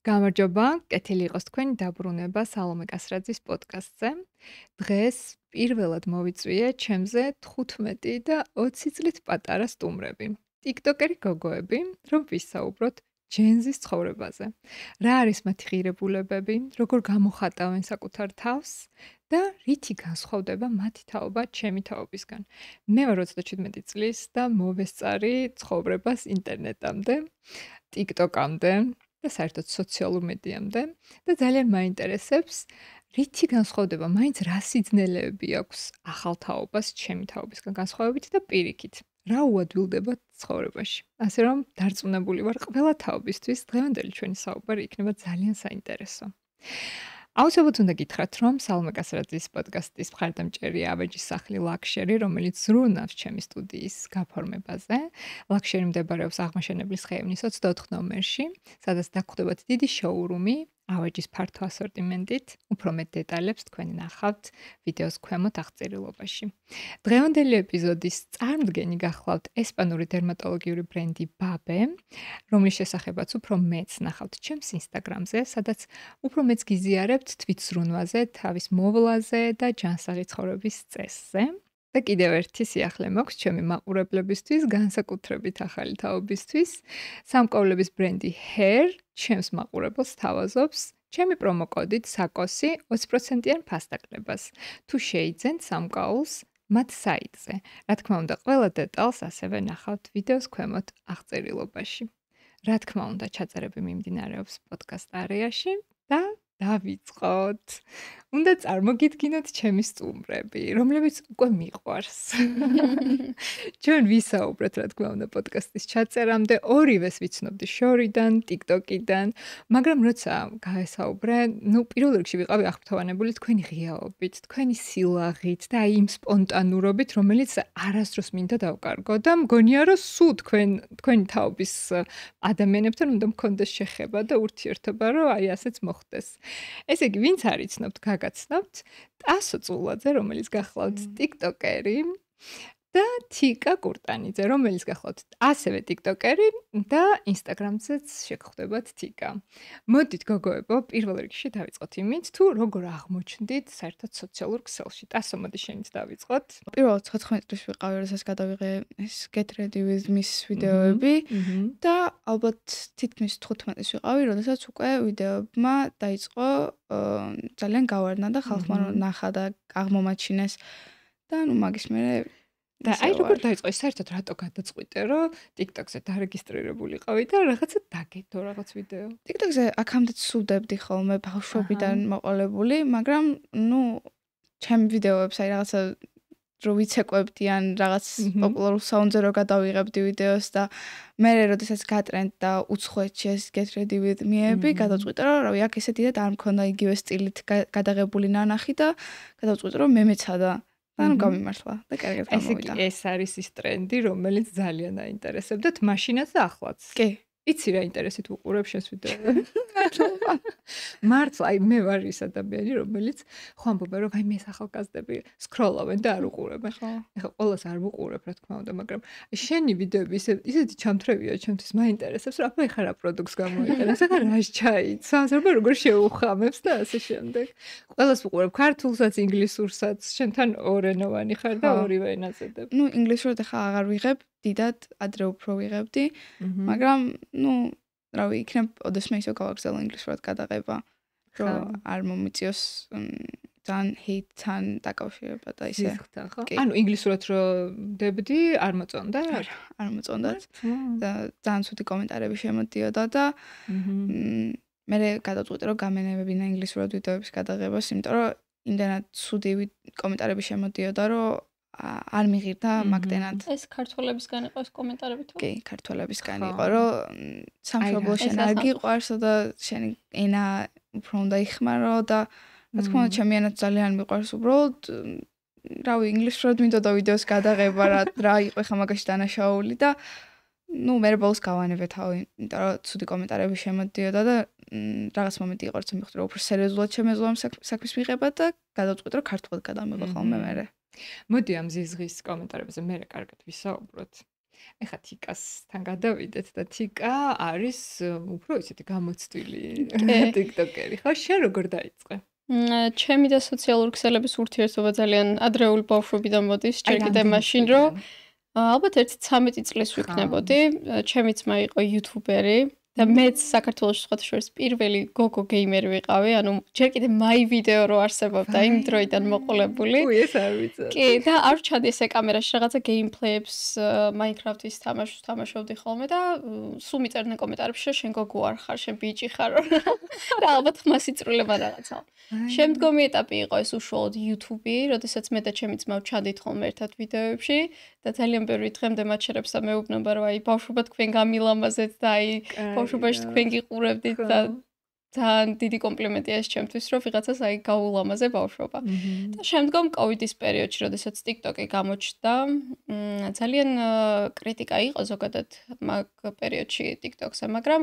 გამარჯობა, კეთილი იყოს თქვენი დაბრუნება სალომე კასრაძის პოდკასტზე. დღეს პირველად მოვიწვიე ჩემზე 15 და 20 წლით პატარა სტუმრები. ტიკტოკერი გოგოები, რომ ვისაუბროთ ჯენზის ცხოვრებაზე. რა არის მათი ღირებულებები, როგორ გამოხატავენ საკუთარ თავს და რითი განსხვავდება მათი თაობა ჩემი თაობისგან. მე ვარ 37 წლის და მოვესწარი ცხოვრებას ინტერნეტამდე, ტიკტოკამდე და საერთოდ სოციალურ მედიამდე და ძალიან მაინტერესებს რითი განსხვავდება, მაინც რა სიძნელეები აქვს ახალ თაობას ჩემი თაობისგან განსხვავებით და პირიქით. რა უადვილდება ცხოვრებაში. ასე რომ დარწმუნებული ვარ ყველა თაობისთვის დღევანდელი ჩვენი საუბარი იქნება ძალიან საინტერესო. აუცილებლად უნდა გითხრათ, რომ სალომე კასრაძის პოდკასტის მხარდამჭერი ავეჯის სახლი ლაქშერი, რომელიც ზრუნავს ჩემი სტუდიის გაფორმებაზე. ლაქშერი მდებარეობს აღმაშენებლის ხეივნის 24 ნომერში, სადაც დაგხვდებათ დიდი შოურუმი, ავეჯის ფართო ასორტიმენტით, უფრო მეტ დეტალებს თქვენ ნახავთ ვიდეოს ქვემოთ აღწერილობაში. დღევანდელი ეპიზოდის წარმდგენი გახლავთ ესპანური დერმატოლოგიური ბრენდი Babe, რომლის შესახებაც უფრო მეც ნახავთ ჩემს ინსტაგრამზე, სადაც უფრო მეც გიზიარებთ თვითზრუნვაზე, თავის მოვლაზე და ჯანსაღი ცხოვრების წესზე. და კიდევ ერთი სიახლე მაქვს ჩემი მაყურებლებისთვის, განსაკუთრებით ახალი თაობისთვის. სამკაულების ბრენდი Hair ჩემს მაყურებელს თავაზობს ჩემი პრომოკოდით SAKOSI 20%-იან ფასდაკლებას. თუ შეიძენთ სამკაულს მათ საიტზე. რა თქმა უნდა, ყველა დეტალს ასევე ნახავთ ვიდეოს ქვემოთ აღწერილობაში. რა თქმა უნდა, ჩაწერები მიმდინარეობს პოდკასტ არეაში და დავიწყოთ. უნდა წარმოგიდგინოთ ჩემი სტუმრები, რომლებიც უკვე მიყვარს. ჩვენ ვისაუბრეთ, რა თქმა უნდა, პოდკასტის ჩაწერამდე, ორივეს ვიცნობდი შორიდან, TikTok-იდან, მაგრამ როცა გაესაუბრე, პირველ რიგში ვიყავი აღფრთოვანებული თქვენი ღიაობით, თქვენი სილაღით და აი იმ სპონტანურობით, რომელიც არასდროს მინდა დავკარგო და მგონია, რომ სულ თქვენი თაობის ადამიანებთან უნდა მქონდეს შეხება და ურთიერთობა, რომ აი ასეც მოხდეს. ესე იგი, ვინც არ იცნობთ, გაგაცნობთ, ტასო წულაძე, რომელიც გახლავთ TikTokeri და თიკა კურტანიძე, რომელიც გახლავთ ასევე TikTokeri და Instagram-ზეც შეგხვდებათ თიკა. მოდით გოგოებო, პირველ რიგში დავიწყოთ იმით, თუ როგორ აღმოჩნდით საერთოდ სოციალურ ქსელში. ტასო, მოდი შენით დავიწყოთ. პირველად 14 წლის ვიყავი, როდესაც გადავიღე ეს Get Ready with Miss ვიდეოები და ალბათ თითქმის 15 წლის ვიყავი, როდესაც უკვე ვიდეოებმა დაიწყო ძალიან გავარდნა და ხალხმა ნახა და აღმომაჩინეს და მაგის მერე და აი როგორ დაიწყო ეს საერთოდ რატო გადაწყვიტე რომ TikTok-ზე დარეგისტრირებული ყავი და რაღაცა დაგედო რაღაც ვიდეო. TikTok-ზე აქამდე სუდებდი ხოლმე ბავშვობიდან მოყოლებული, მაგრამ ჩემი ვიდეოებს აი რაღაცა რო ვიცეკვებდი ან რაღაც პოპულარულ საუნდზე რო გადავიღებდი ვიდეოს და მე როდესაც გატრენდდა უცხოეთში ეს Get Ready with Me-ები, გადავწყვიტე რომ რავი აქ ესე დიდად არ მქონდა იგივე სტილით გადაღებული ნანახი და გადავწყვიტე რომ მე მეცადა და გამიმართლა და კარგად გამოვიდა. ეს არის ის ტრენდი, რომელიც ძალიან აინტერესებდათ მაშინაც და ახლაც. კი. იცი რა ინტერესით უყურებ შენს ვიდეოებს? მართლა, აი მე ვარ ის ადამიანი, რომელიც ხო ამბობენ, რომ აი მე ახალგაზრდები სკროლავენ და არ უყურებენ. ეხლა ყველას არ ვუყურებ, რა თქმა უნდა, მაგრამ შენი ვიდეოები ისეთი ჩამთრევია, ჩემთვის მაინტერესებს, რომ აბა ეხლა რა პროდუქტს გამოიყენებს, ეხლა რას ჩაიცავს, როგორ შეუხამებს და ასე შემდეგ. ყველას ვუყურებ, ქართულსაც, ინგლისურსაც, შენთან ორენოვანი ხარ და ორივე ენაზე. ინგლისურად ეხლა აღარ ვიღებ, დიდად ადრე უფრო ვიღებდი, მაგრამ რავი, იქნებ ოდესმე ისო გავაგზავნე ინგლისურად გადაღება, რომ არ მომიწიოს ძალიან ჰეიტთან დაკავშირება და ისე. ანუ ინგლისურად რო დებდი, არ მოწონდა? არ მოწონდათ. და ძალიან ცუდი კომენტარები შემოდიოდა და მე გადავწყვიტე რომ გამენებებინა ინგლისურად ვიდეოების გადაღებას, იმიტომ რომ იმდანაც ცუდი კომენტარები შემოდიოდა, რომ არ მიღირდა მაგდენად. ეს ქართველებისგან იყო ეს კომენტარები თუ? კი, ქართველებისგან იყო, რომ სამშობლო შენ არ გიყვარსო და შენი ენა უფრო უნდა იხმარო და რა თქმა უნდა ჩემი ენაც ძალიან მიყვარს უბრალოდ რავი, ინგლისურად მინდოდა ვიდეოს გადაღება რა იყო ხა მაგაში დანაშაული და მე ბოლოს გავანებე თავი, იმიტომ რომ ცუდი კომენტარები შემოდიოდა და რაღაც მომენტი იყო, როცა მივხვდი რომ უფრო სერიოზულად შემეძლო ამ საქმის მიღება და გადავწყვიტე რომ ქართულად გადამიღო ხოლმე მერე. მოდი ამ ზიზღის კომენტარებზე მერე კარგად ვისაუბროთ. ეხა თიკასთან გადავიდეთ და თიკა არის უფრო ისეთი გამოცდილი TikToker-ი. ხო, შენ როგორ დაიწყე? ჩემი და სოციალური ქსელების ურთიერთობა ძალიან ადრეული ბავშვობიდან მოდის, ჯერ კიდევ მაშინ რომ ალბათ 13 წლის ვიქნებოდი, ჩემი ძმა იყო იუთუბერი. და მეც საქართველოს სხვათა შორის პირველი გოგო გეიმერი ვიყავი, ანუ ჯერ კიდე მაი ვიდეო რო არსებობდა იმ დროიდან მოყოლებული. ეს არ ვიცი. კი, და არ ვჩადი ესე კამერაში რაღაცა გეიმპლეებს, Minecraft-ის თამაშს თამაშობდი ხოლმე და სულ მიწერდნენ კომენტარებში, შენ გოგო არ ხარ, შენ ბიჭი ხარ. და ალბათ ხმას იწრულება რაღაცა. შემდგომი ეტაპი იყო ეს უშუალოდ YouTube-ი, როდესაც მე და ჩემი ძმა ვჩადით ხოლმე ერთად ვიდეოებში და ძალიან ბევრი დღემდე მაჩერებს და მეუბნება რომ აი ბავშვობა თქვენ გამილამაზეთ და აი ბავშვობაში თქვენ გიყურებდით და ძალიან დიდი კომპლიმენტია ეს ჩემთვის რომ ვიღაცას აი გაულამაზე ბავშვობა. და შემდგომ COVID-ის პერიოდში, როდესაც TikTok-ი გამოჩნდა, ძალიან კრიტიკა იყო ზოგადად მაგ პერიოდში TikTok-ზე, მაგრამ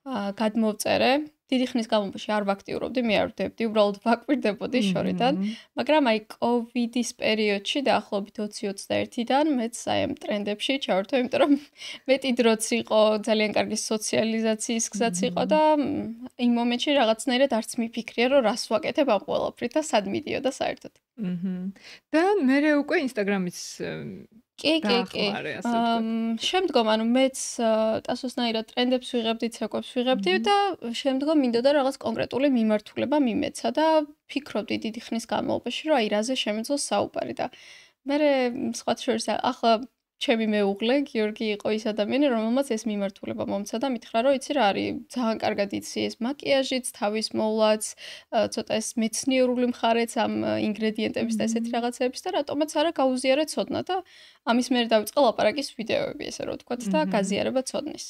გადმოვწერე. დიდი ხნის განმავლობაში არ ვაქტიურობდი, მე არ ვდებდი, უბრალოდ ვაკვირდებოდი შორიდან, მაგრამ აი COVID-ის პერიოდში დაახლოებით 2021-დან მეც აი ამ ტრენდებში ჩავერთო, იმიტომ რომ მეტი დროც იყო, ძალიან კარგი სოციალიზაციის გზაც იყო და იმ მომენტში რაღაცნაირად არც მიფიქრია, რომ რას ვაკეთებ ამ ყველაფრით და სად მიდიოდა საერთოდ. და მე უკვე Instagram-ის კი. შემდგომ ანუ მეც ტასოსნაირად ტრენდებს ვიღებდი, ცეკვებს ვიღებდი და შემდგომ მინდოდა რაღაც კონკრეტული მიმართულება მიმეცა და ფიქრობდი დიდი ხნის განმავლობაში, რომ აი რაზე შემეძლოს საუბარი და მე სხვათა შორის ახლა ჩემი მეუღლე გიორგი იყო ის ადამიანი, რომელმაც ეს მიმართულება მომცა და მითხრა, რომ იცი რა არის, ძალიან კარგად იცი ეს მაკიაჟიც, თავის მოვლაც, ცოტა ეს მეცნიერული მხარეც ამ ინგრედიენტების და ესეთი რაღაცების და რატომაც არა გაუზიარე ცოდნა და ამის მერე დავიწყე ლაპარაკის ვიდეოები, ესე რომ ვთქვათ და გაზიარება ცოდნის.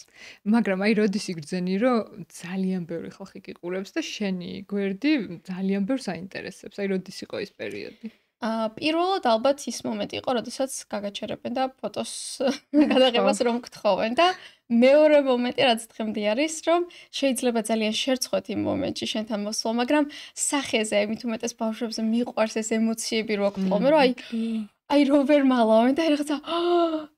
მაგრამ აი როდის იგრძენი, რომ ძალიან ბევრი ხალხი გიყურებს და შენი გვერდი ძალიან ბევრს აინტერესებს. აი როდის იყო ეს პერიოდი? პირველად ალბათ ის მომენტი იყო, როდესაც გაგაჩერებენ და ფოტოს გადაღებას რომ გთხოვენ და მეორე მომენტი რაც დღემდე არის, რომ შეიძლება ძალიან შერცხვეთ იმ მომენტში შენთან მოსვლა, მაგრამ სახეზე, მით უმეტეს ბავშვებზე მიყვარს ეს ემოციები რო აქვს ხოლმე, რომ აი რო ვერ მალავენ და რაღაცა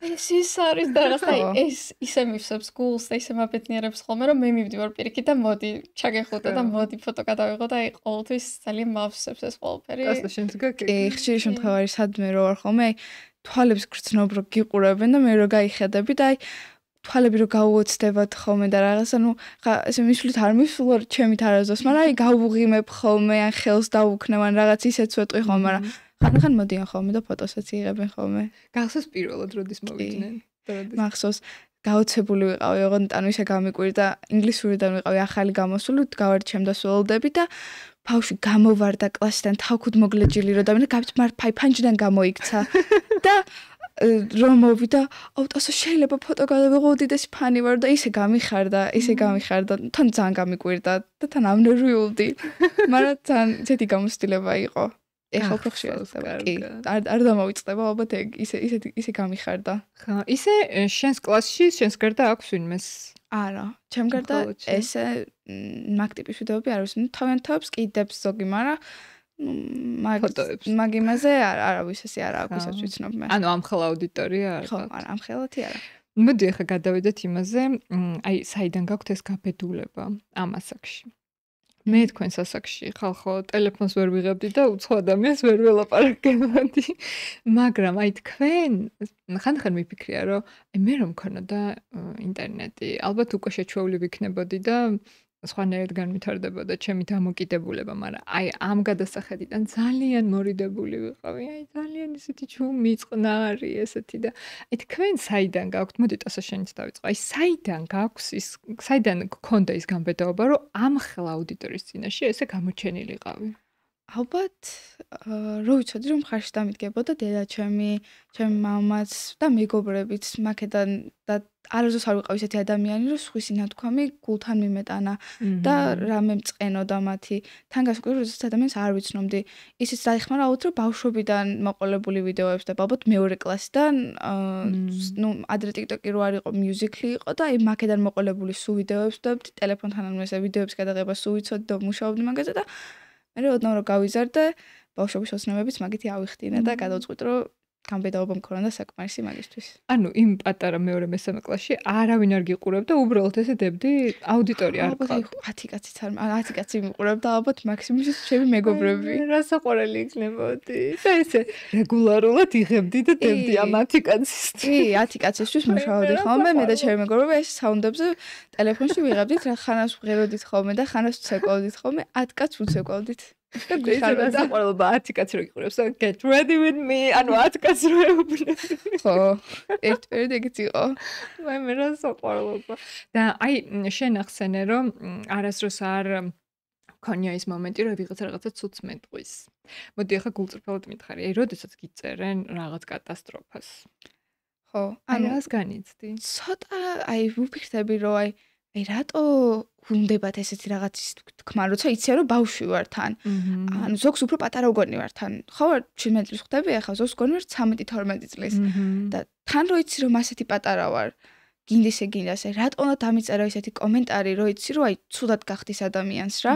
ეს ის არის და რაღაცა ეს ისე მივსებს გულს და ისე მაბედნიერებს ხოლმე, რომ მე მივდივარ პირიქით და მოდი ჩაგეხუტე და მოდი ფოტო გადავიღო და აი ყოველთვის ძალიან მავსებს ეს ყველაფერი. ასე შენც გაკეთე. ხშირი შემთხვევაში სადმე რო ვარ ხოლმე, აი თვალებს გრძნობ რო გიყურებენ და მე რო გაიხედები და აი თვალები რო გაუოცდებათ ხოლმე და რაღაც ანუ ხა ესე მისვლით არ მისვლარ ჩემით არასდროს, მაგრამ აი გავუღიმებ ხოლმე ან ხელს დავუქნევ ან რაღაც ისეც ვეტყვი ხოლმე, მაგრამ ხან მოდიან ხოლმე და ფოტოსაც იღებენ ხოლმე. გახსოვს პირველად როდის მოვიდნენ? მახსოვს გაოცებული ვიყავი, ოღონდ ანუ ისე გამიკვირდა ინგლისურიდან ვიყავი ახალი გამოსული, გავარდი ჩემს სულოდები და ბავშვი გამოვარდა კლასიდან თავქუდ მოგლეჯილი რო და მე გავით მარფაი ფანჯიდან გამოიქცა და რომ მოვიდა, აუტასო შეიძლება ფოტო გადავიღო, უდიდესი ფანი ვარ და ისე გამიხარდა, თან ძალიან გამიკვირდა და თან ამნერვიულდი. მაგრამ ძალიან ცეთი გამოცდილება იყო. ეხლა უფრო ხშირად კი არ დამოვიწყდება ალბათ ისე გამიხარდა. ხა ისე შენს კლასში შენს გარდა აქვს ვინმეს? არა, ჩემ გარდა ესე მაგ ტიპის ვიდეოები არ ვიცი, თავიანთებს კიდებს ზოგი, მაგრამ მაგ იმაზე არავის ესე არ აქვს, ვისაც ვიცნობ მე. ანუ ამხელა აუდიტორია არ ხო, არა, ამხელათი არა. მოდი ახლა გადავიდეთ იმაზე, აი საიდან გაქვთ ეს გაბედულება ამ ასაკში? მე თქვენს ასაკში ხალხო ტელეფონს ვერ ვიღებდი და უცხო ადამიანს ვერ ველაპარაკებდი. მაგრამ აი თქვენ ხან მიფიქრია რომ აი მე რომ მქონოდა ინტერნეტი, ალბათ უკვე შეჩვეული ვიქნებოდი და სხვანაირად განვითარდებოდა ჩემი დამოკიდებულება, მაგრამ აი ამ გადასახედიდან ძალიან მორიდებული ვიყავი. აი ძალიან ისეთი ჩუმი, წყნარი ესეთი და აი თქვენ საიდან გაქვთ? მოდი ტასო შენიც დავიწყო. აი საიდან გქონდა ის გამბედაობა, რომ ამ ხელა აუდიტორიის წინაშე ესე გამოჩენილიყავი? ალბათ რო ვიცოდი რომ ხარში დამიდგებოდა დედა ჩემი მამაც და მეგობრებიც მაქედან და არასდროს არ ვიყავ ისეთი ადამიანი რომ სხვისი ნათქვამი გულთან მიმეტანა და რამე მწყენოდა მათი თან გასაკვირ როდესაც ადამიანს არ ვიცნობდი ისიც დაიხმარა აუთ რომ ბავშვობიდან მოყოლებული ვიდეოებს და ალბათ მეორე კლასიდან ნუ ადრე TikTok-ი რო არ იყო Musical.ly იყო და აი მაქედან მოყოლებული სულ ვიდეოებს და ტელეფონთან ანუ ესე ვიდეოების გადაღება სულ ვიცოდი და მუშაობდი მაგაზე და მე ოდნავ რომ გავიზარდე ბავშვობის ოცნებებიც მაგითი ავიხდინე და გადავწყვიტე რომ გამბედაობა მქონდა საკმარისი მაგისთვის. ანუ იმ პატარა მეორე მესამე კლასში არავინ არ გიყურებდა, უბრალოდ ესე დებდი აუდიტორია არ ყავდა. 10 კაციც არ 10 კაცი მიყურებდა, ალბათ მაქსიმუმ ჩემი მეგობრები. რა საყვარელი იქნებოდი. და ესე რეგულარულად იღებდი და დებდი ამ 10 კაცისთვის. კი, 10 კაცისთვის მუშაობდი ხოლმე, მე და ჩემი მეგობრები ეს საუნდებზე ტელეფონში ვიღებდით რა ხანას ვღეროდით ხოლმე და ხანას ვცეკვავდით ხოლმე, 10 კაცს ვცეკვავდით. და გვიხარდა საყვარელობა 10 კაცი რო გიყურებს, get ready with me, ანუ 10 კაცი რო ეუბნები. ხო, ერთ პერიოდში ეგეც იყო. მე რა საყვარელობა. და აი შენ ახსენე რომ არასდროს არ მქონია ის მომენტი რომ რაღაცა ცუდს მეტყვის. მოდი ახლა გულწრფელად მითხარი, აი როდესაც გიწერენ რაღაც კატასტროფას. ხო, ანუ რას განიცდი? ცოტა აი ვფიქრდები რომ აი რატო უნდებათ ესეთი რაღაცის თქმა, როცა იციან რომ ბავშვი ვარ თან. ანუ ზოგს უფრო პატარა უგონი ვარ თან. ხო, 17 წლის ხვდები ახლა, ზოგს გონი ვარ 13-12 წლის. და თან რო იცი რომ ასეთი პატარა ვარ, გინდისე გინდას, აი რატო უნდა დამიწერო ესეთი კომენტარი, რო იცი რომ აი ცუდად გახდის ადამიანს რა.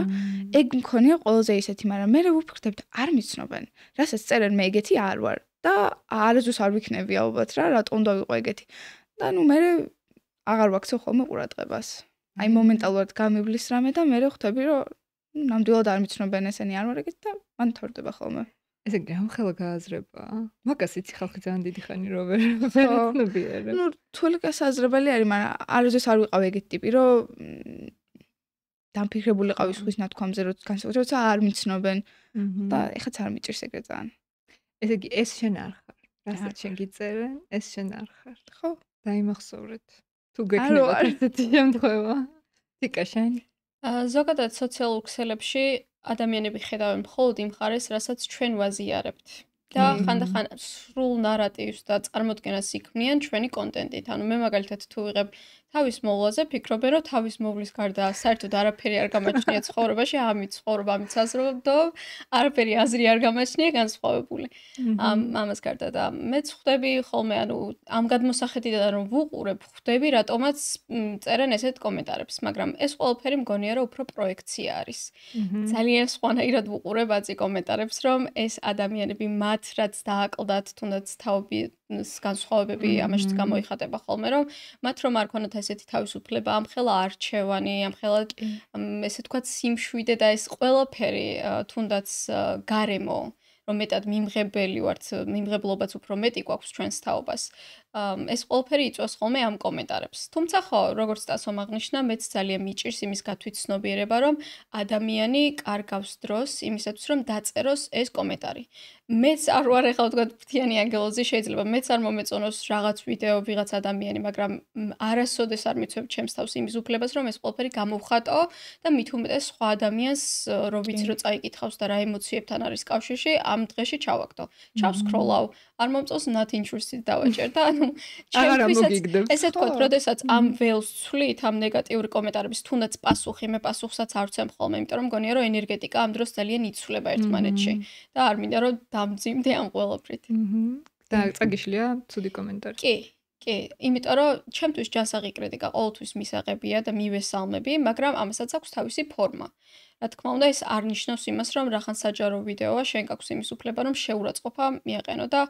ეგ მქონია ყველაზე ისეთი, მაგრამ მე ვფიქრდები არ მიცნობენ. რასაც წერენ მე ეგეთი არ ვარ და არასდროს არ ვიქნები ალბათ რა, რატო უნდა ვიყო ეგეთი. და ნუ მე აღარ ვაქცევ ხოლმე ყურადღებას. აი მომენტალურად გამივლის რამე და მე ხვდები რომ ნამდვილად არ მიცნობენ ესენი არ ვარ ეგეთი და მან თორდება ხოლმე. ესე გამხელა გააზრება. მაგას იცი ხალხი ძალიან დიდი ხანი რო ვერ იცნობიერებ. ნუ თული გასაზრებელი არის, მაგრამ არასდროს არ ვიყავ ეგეთი ტიპი, რომ დამფიქრებული ყავი სხვის ნათქვამზე, როცა არ მიცნობენ და ეხაც არ მიჭირს ეგრე ძალიან. ესე იგი ეს შენ არ ხარ. რასაც შენ გიწერენ, ეს შენ არ ხარ. ხო, დაიმახსოვრეთ. თუ გექნება ესეთი შემთხვევა. თიკა შენ? ზოგადად სოციალურ ქსელებში ადამიანები ხედავენ მხოლოდ იმ ხარეს, რასაც ჩვენ ვაზიარებთ. და ხანდახან სრულ ნარატივს და წარმოდგენას იქმნიან ჩვენი კონტენტით. ანუ მე მაგალითად თუ ვიღებ თავის მოვლაზე, ფიქრობენ, რომ თავის მოვლის გარდა საერთოდ არაფერი არ გამაჩნია ცხოვრებაში, ამით ცხოვრობ, ამით საზრდოობ, არაფერი აზრი არ გამაჩნია განსხვავებული. ამას გარდა და მეც ხვდები ხოლმე, ანუ ამ გადმოსახედიდან რომ ვუყურებ, ხვდები რატომაც წერენ ესეთ კომენტარებს, მაგრამ ეს ყველაფერი მგონია რომ უფრო პროექცია არის. ძალიან სხვანაირად ვუყურებ აწი კომენტარებს, რომ ეს ადამიანები მათ რაც დააკლდათ, თუნდაც თაობის განსხვავებები ამაშიც გამოიხატება ხოლმე, რომ მათ რომ არ ქონათ ესეთი თავისუფლება, ამხელა არჩევანი, ამხელა ესე თქვათ სიმშვიდე და ეს ყველაფერი თუნდაც გარემო, რომ მეტად მიმღებელი ვართ, მიმღებლობაც უფრო მეტი გვაქვს ჩვენს თაობას. ეს ყველაფერი იწვევს ხოლმე ამ კომენტარებს. თუმცა ხო, როგორც დასომ აღნიშნა, მეც ძალიან მიჭირს იმის გათვითცნობიერება, რომ ადამიანი კარგავს დროს იმისათვის, რომ დაწეროს ეს კომენტარი. მეც არ ვარ ახლა ვთქვათ ფრთიანი ანგელოზი, შეიძლება მეც არ მომეწონოს რაღაც ვიდეო ვიღაც ადამიანი, მაგრამ არასოდეს არ მიცვევ ჩემს თავს იმის უფლებას, რომ ეს ყველაფერი გამოვხატო და მით უმეტეს სხვა ადამიანს, რო ვიცი რომ წაიკითხავს და რა ემოციებთან არის კავშირში, ამ დღეში ჩავაგდო. ჩავსკროლავ, არ მომწონს not interested დავაჭერ და ანუ ჩემთვისაც ესე თქვათ, როდესაც ამ ველს ვცვლით ამ ნეგატიური კომენტარების თუნდაც პასუხი, მე პასუხსაც არ ვცემ ხოლმე, იმიტომ რომ მგონია რომ ენერგეტიკა ამ დროს ძალიან იცვლება ერთმანეთში და არ მინდა რომ დამძიმდე ამ ყველაფრით. და წაგიშლია ცუდი კომენტარი. კი, იმიტომ რომ ჩემთვის ჯანსაღი კრიტიკა ყოველთვის მისაღებია და მივესალმები, მაგრამ ამასაც აქვს თავისი ფორმა. რა თქმა უნდა, ეს არ ნიშნავს იმას, რომ რახან საჯარო ვიდეოა, შენ გაქვს იმის უფლება, რომ შეურაცხყოფა მიაყენო და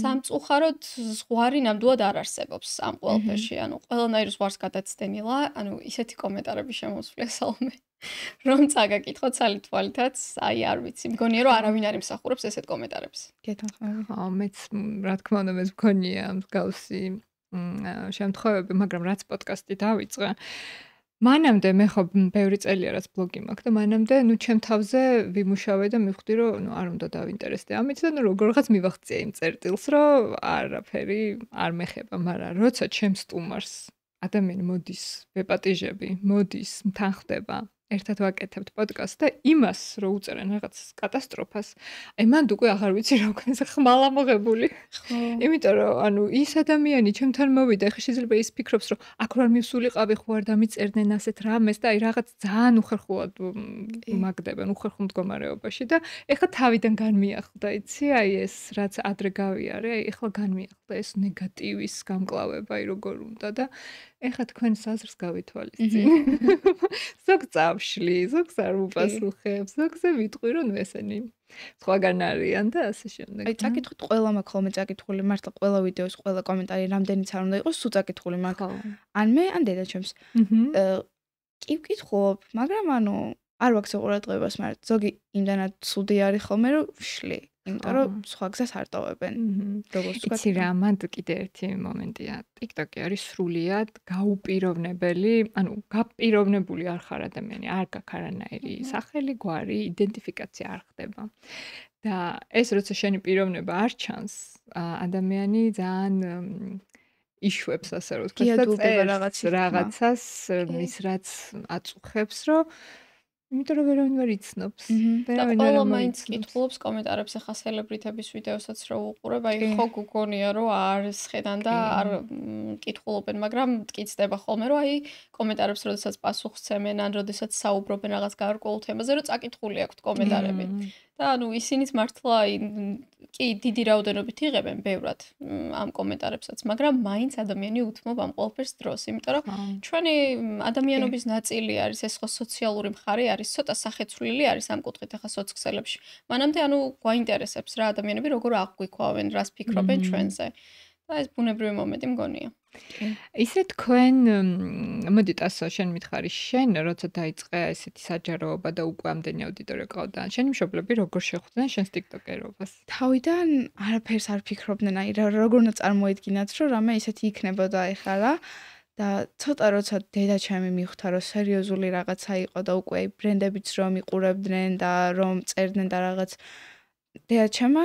სამწუხაროდ ზღვარი ნამდვილად არ არსებობს ამ ყველაფერში. ანუ ყველანაირ ზღვარს გადაცდენილა, ანუ ისეთი კომენტარები შემოსვლია სალმე. რომ წაგაკითხო ცალი თვალითაც, აი არ ვიცი, მგონია რომ არავინ არ იმსახურებს ესეთ კომენტარებს. გეთანხმები. ხო, მეც რა თქმა უნდა მეც მგონია მსგავსი შემთხვევები, მაგრამ რაც პოდკასტი დავიწყე, მანამდე მე ხო ბევრი წელია რაც ბლოგი მაქვს და მანამდე ნუ ჩემ თავზე ვიმუშავე და მივხვდი რომ ნუ არ უნდა დავინტერესდე ამით და ნუ როგორღაც მივახციე იმ წერტილს რომ არაფერი არ მეხება, მაგრამ როცა ჩემ სტუმარს ადამიანი მოდის, ვეპატიჟები, მოდის, მთან ხდება, ერთად ვაკეთებთ პოდკასტს და იმას რო უწერენ რაღაც კატასტროფას, აი მანდ უკვე აღარ ვიცი რა ვქნეს ხმალა მოღებული. ხო. იმიტომ რომ ანუ ის ადამიანი ჩემთან მოვიდა, ხე შეიძლება ის ფიქრობს რომ აქ რა მივსულიყავი ხო არ დამიწერდნენ ასეთ რამეს და აი რაღაც ძალიან უხერხულად მაგდებენ უხერხულ მდგომარეობაში და ეხლა თავიდან განმიახლდა, იცი, აი ეს რაც ადრე გავიარე, აი ეხლა განმიახლდა ეს ნეგატივის გამკლავება, აი როგორ უნდა და ეხლა თქვენ საზრს გავითვალისწინ. ზოგ წავშლი, ზოგს არ უპასუხებს, ზოგზე ვიტყვი რომ ესენი სხვაგან არიან და ასე შემდეგ. აი წაკითხოთ ყველა მაქვს ხოლმე წაკითხული, მართლა ყველა ვიდეოს, ყველა კომენტარი რამდენიც არ უნდა იყოს, სულ წაკითხული მაქვს. ან მე, ან დედაჩემს. კი ვკითხულობ, მაგრამ ანუ არ ვაქცე ყურადღებას, მაგრამ ზოგი იმდანაც ცუდი არის ხოლმე რომ ვშლი. იმიტომ რომ სხვა გზას არ ტოვებენ. როგორც ვთქვათ, იცი რა, მანდ კიდე ერთი მომენტია. TikTok-ი არის სრულიად გაუპიროვნებელი, ანუ გაპიროვნებული არ ხარ ადამიანი, არ გაქვს არანაირი სახელი, გვარი, იდენტიფიკაცია არ ხდება. და ეს როცა შენი პიროვნება არ ჩანს, ადამიანი ძალიან იშვებს, ასე რომ ვთქვათ, რაღაცას, მის რაც აწუხებს, რომ იმიტომ რომ ვერავინ ვერ იცნობს. და ყველა მაინც კითხულობს კომენტარებს ახლა სელებრიტების ვიდეოსაც რო უყურებ, აი ხო გგონია რომ არ სხედან და არ კითხულობენ, მაგრამ მტკიცდება ხოლმე რომ აი კომენტარებს როდესაც პასუხს ცემენ, ან როდესაც საუბრობენ რაღაც გარკვეულ თემაზე, რომ წაკითხული აქვთ კომენტარები. და ანუ ისინიც მართლა კი დიდი რაოდენობით იღებენ ბევრად ამ კომენტარებსაც, მაგრამ მაინც ადამიანი უთმობ ამ ყველაფერს დროს, იმიტომ რომ ჩვენი ადამიანობის ნაწილი არის ეს ხო სოციალური მხარე არის, ცოტა სახეცვლილი არის ამ კუთხით ახლა სოციქსელებში. მანამდე ანუ გვაინტერესებს რა ადამიანები როგორ აღვიქვავენ, რას ფიქრობენ ჩვენზე. და ეს ბუნებრივი მომენტი მგონია. ისე თქვენ მოდით ასე შენ მითხარი შენ როცა დაიწყე ესეთი საჯაროობა და უკვე ამდენი აუდიტორია ყავდა შენი მშობლები როგორ შეხვდნენ შენს TikTok-ერობას? თავიდან არაფერს არ ფიქრობდნენ, აი როგორ უნდა წარმოედგინათ რომ რამე ისეთი იქნებოდა ეხლა რა და ცოტა როცა დედაჩემი მიხვდა რომ სერიოზული რაღაცა იყო და უკვე ბრენდებიც რომ იყურებდნენ და რომ წერდნენ და რაღაც დედაჩემა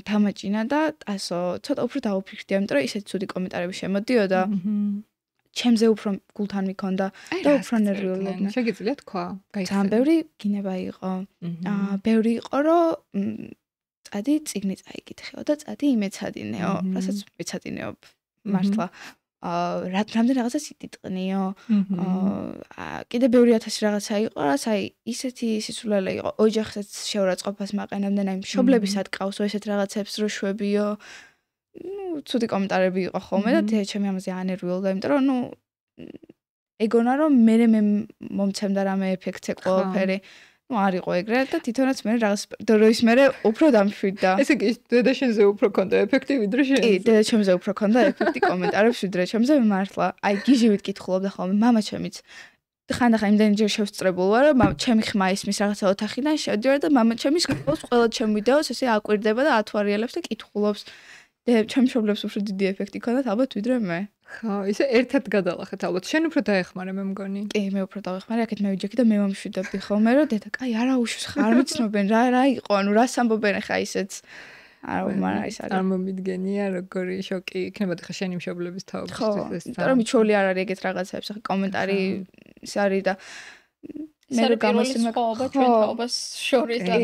თამაჭინა და ასო ცოტა უფრო დაუფიქრდია, იმიტომ რომ ისეთი ცუდი კომენტარები შემოდიოდა. ჩემზე უფრო გულთან მიქონდა და უფრო ნერვიულობდნენ. შეგიძლია თქვა? ძალიან ბევრი გინება იყო. ბევრი იყო რომ წადი წიგნი წაიკითხეო და წადი იმეცადინეო, რასაც მეცადინეობ მართლა. რამდენ რაღაცას იტიტყნიო. კიდე ბევრი ათასი რაღაცა იყო, რაც აი ისეთი სიცოცხლე იყო, ოჯახსაც შეურაცხყოფას მაყენებდნენ, აი მშობლების ატყავსო ესეთ რაღაცებს რო შვებიო. ცუდი კომენტარები იყო ხოლმე და დედაჩემი ამაზე ანერვიულდა, იმიტომ რომ ეგონა რომ მე მომცემდა რამე ეფექტზე ყველაფერი. არ იყო ეგრე და თვითონაც მე რაღაც დროის მერე უფრო დამშვიდდა. ესე იგი დედაშენზე უფრო ქონდა ეფექტი ვიდრე შენზე. კი, დედაჩემზე უფრო ქონდა ეფექტი კომენტარებს ვიდრე ჩემზე მართლა. აი გიჟივით კითხულობდა ხოლმე მამაჩემიც. ხანდახან იმდენჯერ შევსწრებულ ვარ, რომ ჩემი ხმა ისმის რაღაცა ოთახიდან შევდივარ და მამაჩემის ყავს ყველა ჩემ ვიდეოს ესე აკვირდება და ათვარიელებს და კითხულობს. ჩემ მშობლებს უფრო დიდი ეფექტი ქონდათ ალბათ ვიდრე მე. ხო, ისე ერთად გადალახეთ ალბათ. შენ უფრო დაეხმარე მე მგონი. კი, მე უფრო დაეხმარე, აქეთ მე ვიჯექი და მე მომშვიდობდი ხოლმე, რომ დედა, კაი, არა უშვის ხარ მიცნობენ, რა იყო, ანუ რას ამბობენ ახლა ისეც. არა, მაგრამ ის არის. არ მომიდგენია, როგორი შოკი იქნებოდა ხა შენი მშობლების თაობისთვის ეს. იმიტომ რომ მიჩვეული არ არის ეგეთ რაღაცებს, ახლა კომენტარი ის არის და მე რო გამოსიმაყობა ჩვენ თაობას შორის და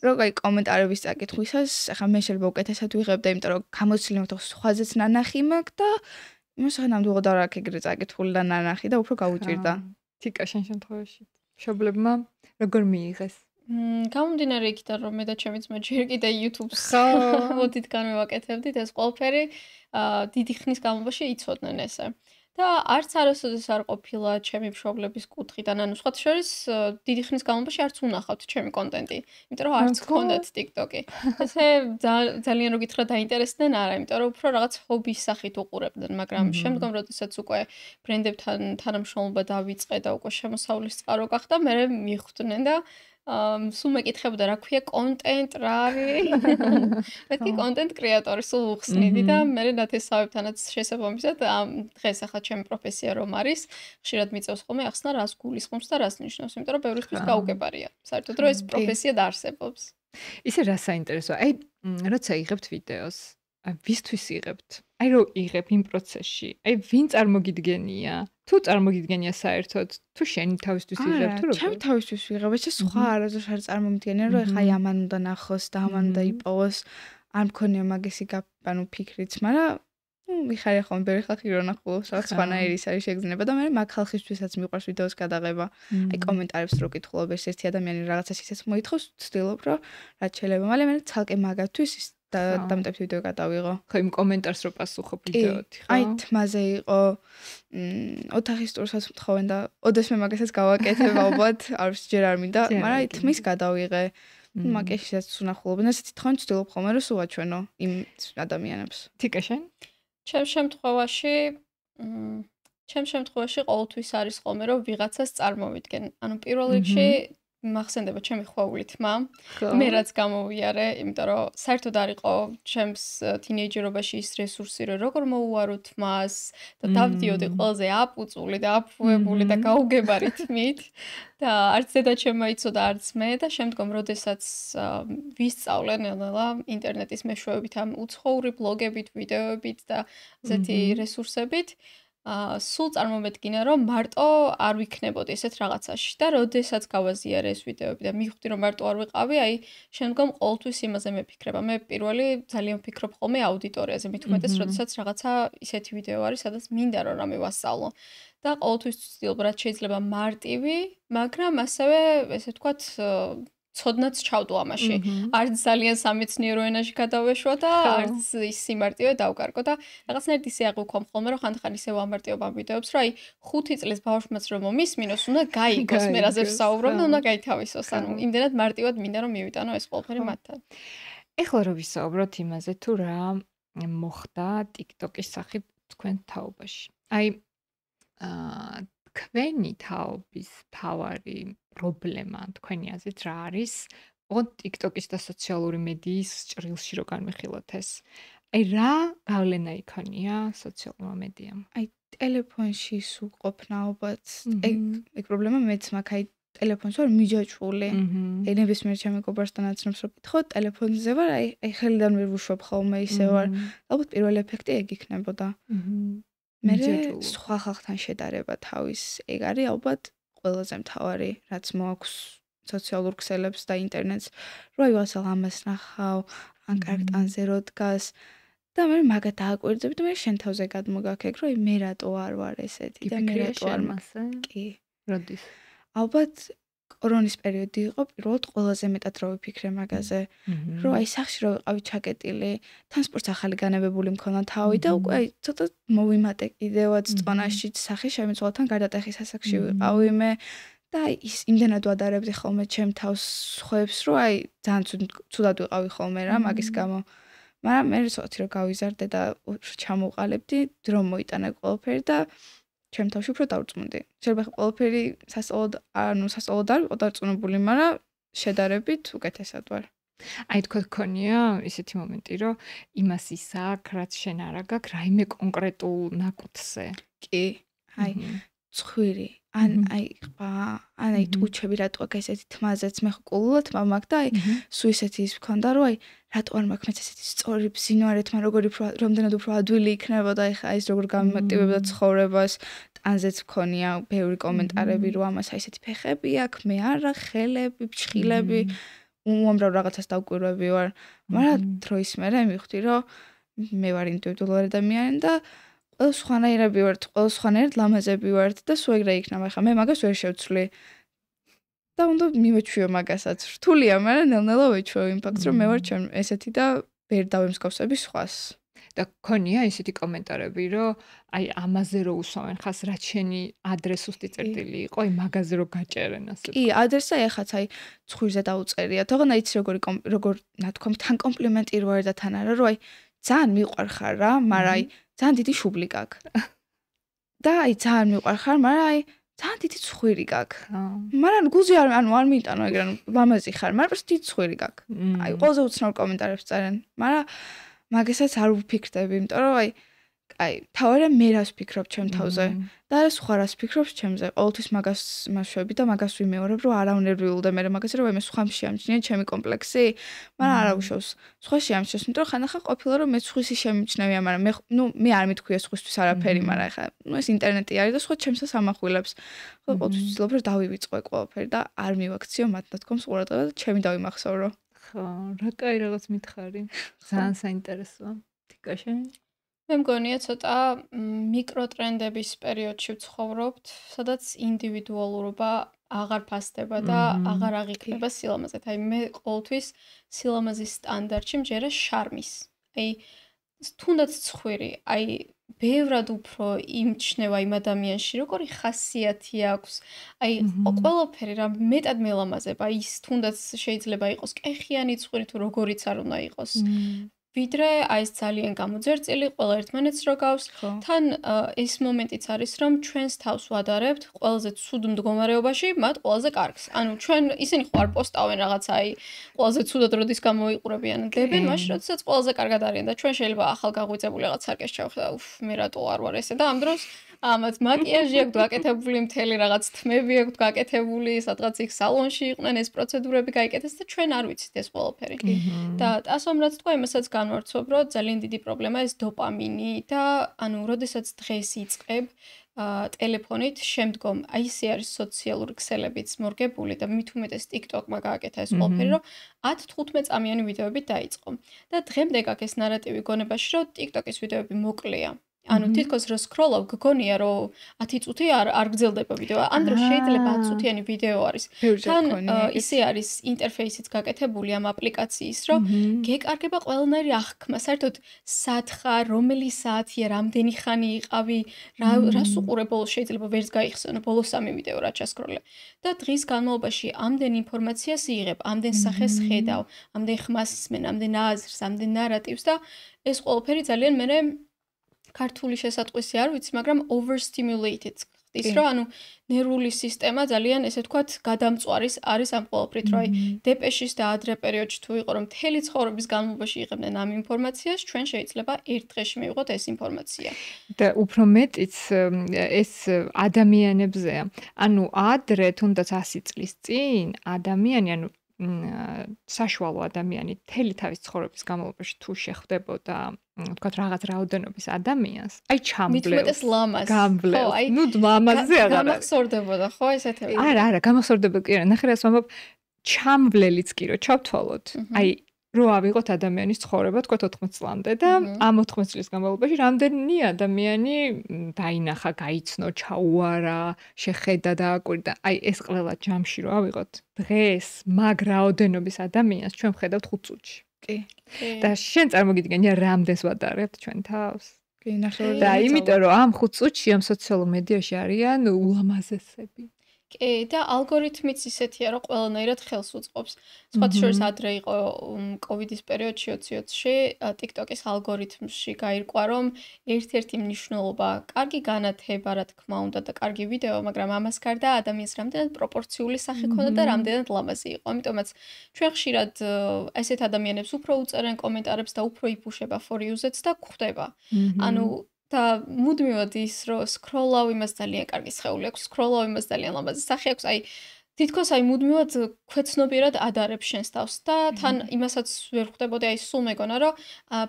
როგორი კომენტარების წაკითხვისას, ახლა მე შეიძლება უკეთესად ვიღებდა, იმიტომ რომ გამოცილი მოხდა სხვაზეც ნანახი მაქვს და იმას ნამდვილად არ აქვს ეგრე წაკითხული და ნანახი და უფრო გაუჭირდა. თიკა შენ შემთხვევაში. მშობლებმა როგორ მიიღეს? გამომდინარე იქიდან რომ მე და ჩემი ძმა ჯერ კიდე YouTube-ს ოდითგან მევაკეთებდით ეს ყველაფერი დიდი ხნის განმავლობაში იცოდნენ ესე. და არც არასოდეს არ ყოფილა ჩემი მშობლების კუთხიდან, ანუ სხვათა შორის დიდი ხნის განმავლობაში არც უნახავთ ჩემი კონტენტი, იმიტომ რომ არც გქონდათ TikTok-ი. ესე ძალიან რო გითხრა დაინტერესდნენ, არა, იმიტომ რომ უფრო რაღაც ჰობის სახით უყურებდნენ, მაგრამ შემდგომ როდესაც უკვე ბრენდებთან თანამშრომლობა დავიწყე და უკვე შემოსავლის წყარო გახდა, მე მიხვდნენ და სულ მეკითხებოდა რა ქვია კონტენტ რა არის. მეთქი კონტენტ კრეატორი სულ უხსნიდი და მე ნათესავებთანაც შესაბამისად დღეს ახლა ჩემი პროფესია რომ არის, ხშირად მიწევს ხოლმე ახსნა რას გულისხმობს და რას ნიშნავს, იმიტომ რომ ბევრისთვის გაუგებარია. საერთოდ რომ ეს პროფესია დაარსებობს. ისე რა საინტერესოა. აი, როცა იღებთ ვიდეოს, ვისთვის იღებთ? აი რომ იღებ იმ პროცესში. აი ვინ წარმოგიდგენია? თუ წარმოგიდგენია საერთოდ, თუ შენი თავისთვის იღებ თუ როგორ? ჩემი თავისთვის ვიღებ, ეს სხვა არასდროს არ წარმომიდგენია, რომ ეხა ამან უნდა ნახოს და ამან უნდა იპოვოს. არ მქონია მაგისი ანუ ფიქრიც, მაგრამ ვიხარე ხომ ბევრი ხალხი რო ნახულობს, რაღაც სხვანაირი ის არის შეგრძნება და მე მაგ ხალხისთვისაც მიყვარს ვიდეოს გადაღება. აი კომენტარებს რო კითხულობ, ერთი ადამიანი რაღაცას ისეც მოითხოვს, ვცდილობ რომ რაც შეიძლება, მაგრამ მე ცალკე მაგათთვის დამტებ ვიდეო გადავიღო. ხო, იმ კომენტარს რო პასუხობ ვიდეოთი, ხო? აი თმაზე იყო ოთახის ტურსაც მთხოვენ და ოდესმე მაგასაც გავაკეთებ ალბათ, არც ჯერ არ მინდა, მაგრამ აი თმის გადავიღე. მაგესაც უნახულობენ, ესეც თხან ვცდილობ ხოლმე რომ სუაჩვენო იმ ადამიანებს. თიკა შენ? ჩემს შემთხვევაში ყოველთვის არის ხოლმე რომ ვიღაცას წარმოვიდგენ. ანუ პირველ რიგში მახსენდება ჩემი ხვეული თმა, მე რაც გამოვიარე, იმიტომ რომ საერთოდ არ იყო ჩემს თინეიჯერობაში ის რესურსი, რომ როგორ მოუარო თმას და დავდიოდი ყველაზე აპუწული და აფუებული და გაუგებარი თმით და არც დედა ჩემმა იცოდა, არც მე და შემდგომ როდესაც ვისწავლე ნელა ინტერნეტის მეშვეობით ამ უცხოური ბლოგებით, ვიდეოებით და ასეთი რესურსებით სულ წარმომედგინა რომ მარტო არ ვიქნებოდი ესეთ რაღაცაში და როდესაც გავაზიარე ეს ვიდეოები და მივხვდი რომ მარტო არ ვიყავი, აი შემდგომ ყოველთვის იმაზე მეფიქრება. მე პირველი ძალიან ვფიქრობ ხოლმე აუდიტორიაზე, მით უმეტეს როდესაც რაღაცა ისეთი ვიდეო არის, სადაც მინდა რომ რამე ვასწავლო. და ყოველთვის ვცდილობ რაც შეიძლება მარტივი, მაგრამ ასევე ესე ვთქვათ ცოდნაც ჩავდო ამაში. არც ძალიან სამეცნიერო ენაში გადავეშვა და არც ის სიმარტივე დავკარგო და რაღაცნაირად ისე აღვიქვამ ხოლმე რომ ხანდახან ისე ვამარტივებ ამ ვიდეოებს, რომ აი 5 წლის ბავშვმაც რომ მომისმინოს, უნდა გაიგოს მე რაზე ვსაუბრობ და უნდა გაითავისოს. ანუ იმდენად მარტივად მინდა რომ მივიტანო ეს ყველაფერი მათთან. ეხლა რომ ვისაუბროთ იმაზე თუ რა მოხდა TikTok-ის სახით თქვენ თაობაში. აი თქვენი თაობის თავარი პრობლემა თქვენი აზრით რა არის? ოღონდ TikTok-ის და სოციალური მედიის ჭრილში რო განვიხილოთ ეს. აი რა გავლენა იქონია სოციალურმა მედიამ? აი ტელეფონში სულყოფნა ალბათ. ეგ პრობლემა მეც მაქვს, აი ტელეფონს ვარ მიჯაჭვული. აი ნებისმიერ ჩემ მეგობარს და ნაცნობს რო კითხო, ტელეფონზე ვარ, აი ხელიდან ვერ ვუშვებ ხოლმე ისე ვარ. ალბათ პირველი ეფექტი ეგ იქნებოდა. მე სხვა ხალხთან შედარება თავის ეგ არის ალბათ ყველაზე მთავარი რაც მოაქვს სოციალურ ქსელებს და ინტერნეტს რომ ვიღაცა ამას ნახავ ან კარგ ტანზე რო დგას და მე მაგათ დააკვირდები და მე შენ თავზე გადმოგაქეკ რომ მე რატო არ ვარ ესეთი და მე რატო არ მასე კი როდის ალბათ კორონის პერიოდი იყო პირველად ყველაზე მეტად რო ვიფიქრე მაგაზე რომ აი სახში რო ვიყავი ჩაკეტილი ტრანსპორტს ახალი განებებული მქონა თავი და უკვე აი ცოტა მოვიმატე კიდევაც წონაში სახში შემეცვალთან გარდატეხის ასაკში ვიყავი მე და აი ის იმდენად ვადარებდი ხოლმე ჩემ თავს ხვევებს რომ აი ძალიან ცუდად ვიყავი ხოლმე რა მაგის გამო მაგრამ მე ცოტა რომ გავიზარდე და ჩამოვყალებდი დრო მოიტანა ყველაფერი და ჩემ თავში უფრო დავწმუნდი. შეიძლება ყველაფერი სასწავლოდ არ ვიყო დარწმუნებული, მაგრამ შედარებით უკეთესად ვარ. აი თქვა გქონია ისეთი მომენტი, რომ იმას ისაკ, რაც შენ არა გაქვს, რაიმე კონკრეტულ ნაკუთზე. კი, აი ცხვირი, ან აი ყვა, ან აი ტუჩები რატო აქვს ესეთი თმაზეც მე ყოლულად მაქვს და აი სულ ისეთი ის მქონდა, რომ აი რატო არ მაქვს მეც ესეთი სწორი ბზინვარე თმა როგორი რამდენად უფრო ადვილი იქნებოდა ეხა ის როგორ გამიმოტივებდა ცხოვრებას ტანზეც მქონია ბევრი კომენტარები რომ ამას აი ესეთი ფეხები აქვს მე არა ხელები ფშხილები უამრავ რაღაცას დავკვირვები ვარ მაგრამ დროის მერე მივხვდი რომ მე ვარ ინდივიდუალური ადამიანი და ყველს ხვანაირები ვართ ყველს ხვანაირად ლამაზები ვართ და სულ ეგრე იქნება ხა მე მაგას ვერ შევცვლი და უნდა მივეჩვიო მაგასაც რთულია მაგრამ ნელ-ნელა ვეჩვევ იმ ფაქტს რომ მე ვარ ჩემ ესეთი და ვერ დავემსგავსები სხვას და გქონია ისეთი კომენტარები რომ აი ამაზე რო უსვამენ ხას რაც შენი ადრესუსტი წერტილი იყო აი მაგაზე რო გაჭერენ ასე კი ადრესა ეხაც აი ცხვირზე დაუწერია თორემ აი იცი როგორ ნათქვამი თან კომპლიმენტი რო არის და თან არა რომ აი ძალიან მიყვარხარ რა მაგრამ აი ძალიან დიდი შუბლი გაქვს და აი ძალიან მიყვარხარ მაგრამ აი ძალიან დიდი ცხვირი გაქვს მაგრამ გულზე არ მიიტანო ეგრე ანუ ლამაზი ხარ მაგრამ პროს დიდი ცხვირი გაქვს აი ყველაზე უცნაურ კომენტარებს წერენ მაგრამ მაგასაც არ ვფიქრდები იმიტომ რომ აი თავარია მე რას ვფიქრობ ჩემ თავზე და სხვა რას ვფიქრობს ჩემზე ყოველთვის მაგას მაშვები და მაგას ვიმეორებ რომ არა უნდა ვილდე მე მაგას რომ მე სხვა შემჩნია ჩემი კომპლექსი მაგრამ არა უშავს სხვა შემჩნევს იმიტომ რომ ხანდახან ყოფილა რომ მე სხვისი შემჩნევია მაგრამ მე არ მithქვია სხვისთვის არაფერი მაგრამ ხა ეს ინტერნეტი არის და სხვა ჩემსაც ამახვილებს ხო ყოველთვის ვცდილობ რომ დავივიწყო ყველაფერი და არ მივაქციო მათ თქმს ყურადღება და ჩემი დავიმახსოვრო ხო რა კაი რაღაც მითხარი ძალიან საინტერესოა თიკა შენ მე მგონია ცოტა მიკროტრენდების პერიოდში ვცხოვრობთ, სადაც ინდივიდუალურობა აღარ ფასდება და აღარ აღიქმება სილამაზეთ. აი მე ყოველთვის სილამაზის სტანდარტში მჯერა შარმის. აი თუნდაც ცხვირი, აი ბევრად უფრო იმჩნევა იმ ადამიანში, როგორი ხასიათი აქვს. აი ყველაფერი რა მეტად მელამაზება. ის თუნდაც შეიძლება იყოს კეხიანი ცხვირი თუ როგორიც არ უნდა იყოს. ვიდრე აი ეს ძალიან გამოძერწილი, ყველა ერთმანეთს რო გავს. თან ეს მომენტიც არის, რომ ჩვენს თავს ვადარებთ ყველაზე ცუდ მდგომარეობაში, მათ ყველაზე კარგს. ანუ ჩვენ ისინი ხო არ პოსტავენ რაღაცა, აი ყველაზე ცუდად როდის გამოიყურებიან, დებენ, მაშინ როდესაც ყველაზე კარგად არიან და ჩვენ შეიძლება ახალ გაღვიძებული რაღაც სარკეს ჩავხდა, მე რატო არ ვარ ესე და ამ დროს ამათ მაკიაჟი აქვს გაკეთებული, მთელი რაღაც თმები აქვს გაკეთებული, სადღაც იქ სალონში იყვნენ ეს პროცედურები გაიკეთეს და ჩვენ არ ვიცით ეს ყველაფერი. და ტასომ რაც თქვა, იმასაც განვარცობ, რომ ძალიან დიდი პრობლემა ეს დოპამინი და ანუ როდესაც დღეს იწყებ ტელეფონით, შემდგომ აი ისე არის სოციალური ქსელებიც მორგებული და მით უმეტეს TikTok-მა გააკეთა ეს ყველაფერი, რომ 10-15 წამიანი ვიდეოებით დაიწყო. და დღემდე გაქვს ეს ნარატივი გონებაში, რომ TikTok-ის ვიდეოები მოკლეა. ანუ თითქოს რო სკროლავ გგონია რომ 10 წუთი არ გრძელდება ვიდეო. ან რო შეიძლება 10 წუთიანი ვიდეო არის. თან ისე არის ინტერფეისიც გაკეთებული ამ აპლიკაციის, რომ გეკარგება ყველანაირი აღქმა. საერთოდ სათხარ, რომელი საათია, რამდენი ხანი იყავი, რას უყურე ბოლოს შეიძლება ვერც გაიხსენო ბოლოს 3 ვიდეო რა ჩასკროლე. და დღის განმავლობაში ამდენ ინფორმაციას იღებ, ამდენ სახეს ხედავ, ამდენ ხმას ისმენ, ამდენ აზრს, ამდენ ნარატივს და ეს ყველაფერი ძალიან მე ქართული შესატყვისი არ ვიცი, მაგრამ overstimulated ხდის, რომ ანუ ნერვული სისტემა ძალიან ესე ვთქვათ, გადამწვარის არის ამ ყველაფრით, რომ აი დეპეშის და ადრე პერიოდში თუ იყო რომ მთელი ცხოვრების განმავლობაში იღებდნენ ამ ინფორმაციას, ჩვენ შეიძლება ერთ დღეში მივიღოთ ეს ინფორმაცია. და უფრო მეტიც ეს ადამიანებზეა. ანუ ადრე თუნდაც 100 წლის წინ ადამიანი, ანუ საშუალო ადამიანი მთელი თავის ცხოვრების განმავლობაში თუ შეხვდებოდა ვთქვათ რაღაც რაოდენობის ადამიანს, აი ჩამბლევს. მithumetes ლამაზ. გამბლევს. ნუ ლამაზზე აღარ გამახსოვდებოდა, ხო ესეთები? არა, გამახსოვდება კი არა. ნახე რას ვამბობ, ჩამბლელიც კი რო ჩავთვალოთ. აი რო ავიღოთ ადამიანის ცხოვრება, თქვათ 80 წლამდე და ამ 80 წლის განმავლობაში რამდენი ადამიანი დაინახა, გაიცნო, ჩაუარა, შეხედა და აკვირდა. აი ეს ყველა ჯამში რო ავიღოთ, დღეს მაგ რაოდენობის ადამიანს ჩვენ ვხედავთ 5 წუთში. კი. და შენ წარმოგიდგენია რამდენს ვადარებთ ჩვენ თავს? კი, ნახე. და იმიტომ რომ ამ 5 წუთში ამ სოციალურ მედიაში არიან ულამაზესები. კი, და ალგორითმიც ისეთია, რომ ყველანაირად ხელს უწყობს. სხვათა შორის ადრე იყო კოვიდის პერიოდში 2020-ში TikTok-ის ალგორითმში გაირკვა, რომ ერთ-ერთი მნიშვნელობა, კარგი განათება, რა თქმა უნდა და კარგი ვიდეო, მაგრამ ამას გარდა ადამიანს რამდენად პროპორციული სახე ქონდა და რამდენად ლამაზი იყო. ამიტომაც ჩვენ ხშირად ესეთ ადამიანებს უფრო უწერენ კომენტარებს და უფრო იფუშება for you-ზეც და გვხვდება. ანუ და მუდმივად ის რომ სკროლავ იმას ძალიან კარგი სხეული აქვს, სკროლავ იმას ძალიან ლამაზი სახე აქვს, აი თითქოს აი მუდმივად ქვეცნობიერად ადარებს შენს თავს და თან იმასაც ვერ ხვდებოდი, აი სულ მეგონა რომ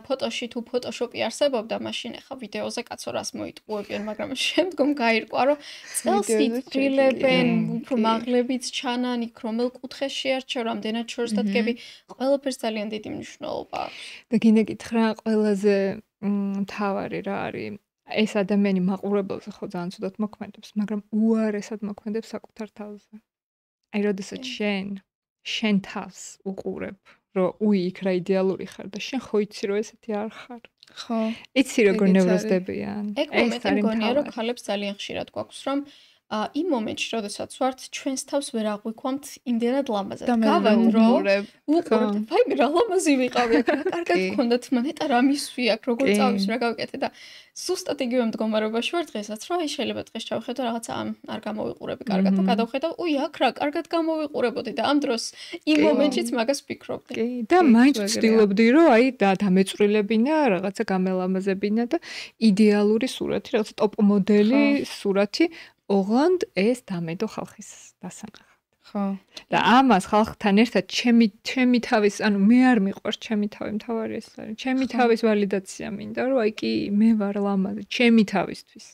ფოტოში თუ ფოტოშოპი არსებობდა, მაშინ ახლა ვიდეოზე კაცო რას მოიტყუებიან, მაგრამ შემდგომ გაირკვა რომ წელს იწრილებენ, უფრო მაღლებიც ჩანან, იქ რომელ კუთხეს შეარჩევ, რამდენად შორს დადგები, ყველაფერს ძალიან დიდი მნიშვნელობა აქვს. და გინდა გითხრა ყველაზე მთავარი რა არის ეს ადამიანი მაყურებელს ხო ძალიან ცუდად მოქმედებს, მაგრამ უარესად მოქმედებს საკუთარ თავზე. აი როდესაც შენ თავს უყურებ, რომ უი იქ რა იდეალური ხარ და შენ ხო იცი რომ ესეთი არ ხარ. ხო. იცი როგორ ნევროზდებიან. ეს მომენტი მგონია რომ ქალებს ძალიან ხშირად გვაქვს რომ იმ მომენტში, როდესაც ვართ, ჩვენს თავს ვერ აღვიქვამთ იმდენად ლამაზად. გავად რომ უყურებთ, ვაიმე რა ლამაზი ვიყავი აქ, რა კარგად გქონდათ, ნეტა რა მისვი აქ, როგორ წავის, რა გავიკეთე და ზუსტად იგივე მდგომარეობაში ვარ დღესაც, რომ აი შეიძლება დღეს ჩავხედო რაღაცა არ გამოვიყურები კარგად და გადავხედავ, უი აქ რა კარგად გამოვიყურებოდი და ამ დროს იმ მომენტშიც მაგას ვფიქრობდი. კი, და მაინც ვცდილობდი, რომ აი დამეწვრილებინა, რაღაცა გამელამაზებინა და იდეალური სურათი, რაღაცა ტოპ მოდელი სურათი ოღონდ ეს დამედო ხალხის დასანახად. ხო. და ამას ხალხთან ერთად ჩემი თავის, ანუ მე არ მიყვარს ჩემი თავი, მთავარი ეს არის. ჩემი თავის ვალიდაცია მინდა, რომ აი კი მე ვარ ლამაზი, ჩემი თავისთვის.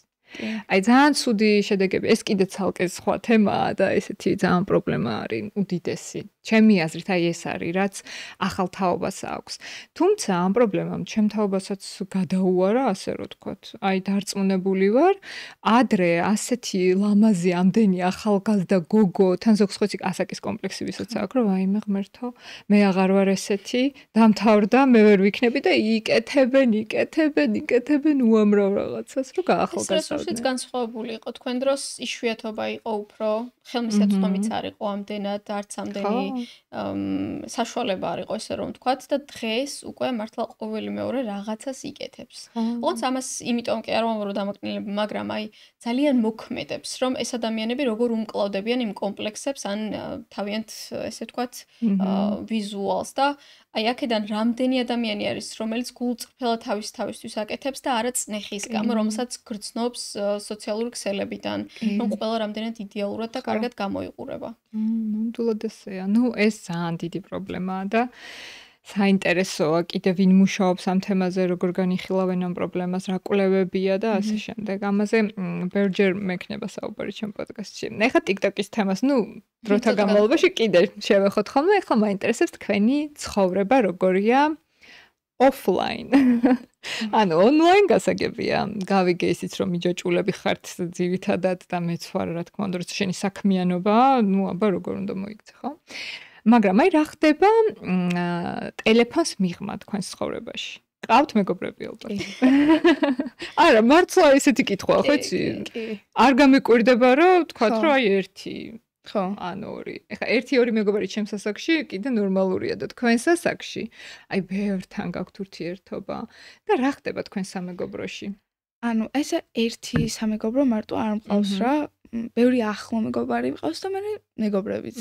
აი ძალიან ცუდი შედეგები, ეს კიდე ცალკე სხვა თემაა და ესეთი ძალიან პრობლემა არის უდიდესი. ჩემი აზრით აი ეს არის, რაც ახალ თაობას აქვს. თუმცა ამ პრობლემამ ჩემ თაობასაც გადაუარა, ასე რომ ვთქვათ. აი დარწმუნებული ვარ, ადრე ასეთი ლამაზი ამდენი ახალგაზრდა გოგო, თან ზოგს ხოცი ასაკის კომპლექსი ვისაც აქვს, რომ აი მე ღმერთო, მე აღარ ვარ ესეთი, დამთავრდა, მე ვერ ვიქნები და იკეთებენ უამრავ რაღაცას, რომ გაახალგაზრდავდნენ. ეს რესურსიც განსხვავებული იყო. თქვენ დროს იშვიათობა იყო უფრო, ხელმისაწვდომიც არ იყო ამდენად, არც ამდენი საშუალება არ იყო ესე რომ ვთქვათ და დღეს უკვე მართლა ყოველი მეორე რაღაცას იკეთებს. ოღონდ ამას იმიტომ კი არ ვამბობ რომ დამაკნილებ, მაგრამ აი ძალიან მოქმედებს რომ ეს ადამიანები როგორ უმკლავდებიან იმ კომპლექსებს ან თავიანთ ესე ვთქვათ ვიზუალს და აი აქედან რამდენი ადამიანი არის რომელიც გულწრფელად თავისთვის აკეთებს და არა წნეხის გამო რომელსაც გრძნობს სოციალური ქსელებიდან რომ ყველა რამდენად იდეალურად და კარგად გამოიყურება. ნამდვილად ესეა. ნუ ეს ძალიან დიდი პრობლემაა და საინტერესოა კიდევ ვინ მუშაობს ამ თემაზე, როგორ განიხილავენ ამ პრობლემას, რა კვლევებია და ასე შემდეგ. ამაზე ბევრჯერ მექნება საუბარი ჩემ პოდკასტში. ეხლა TikTok-ის თემას, დროთა განმავლობაში კიდე შევეხოთ ხოლმე, ეხლა მაინტერესებს თქვენი ცხოვრება როგორია offline. ანუ online გასაგებია. გავიგე ისიც რომ მიჯაჭულები ხართ ძირითადად და მეც ვარ რა თქმა უნდა, როცა შენი საქმიანობა, აბა როგორ უნდა მოიქცე, ხო? მაგრამ აი რა ხდება ტელეფონს მიღმა თქვენს ცხოვრებაში? ყავთ მეგობრები ალბათ. არა, მართლა ესეთი კითხვა, ხო იცი? არ გამიკვირდება რომ თქვათ რომ აი ერთი ხო, ან ორი. ეხლა 1-2 მეგობარი ჩემს ასაკში კიდე ნორმალურია და თქვენს ასაკში აი ბევრთან გაქვთ ურთიერთობა და რა ხდება თქვენ სამეგობროში? ანუ ესე ერთი სამეგობრო მარტო არ მყავს რა, ბევრი ახლო მეგობარი მყავს და მე მეგობრებიც.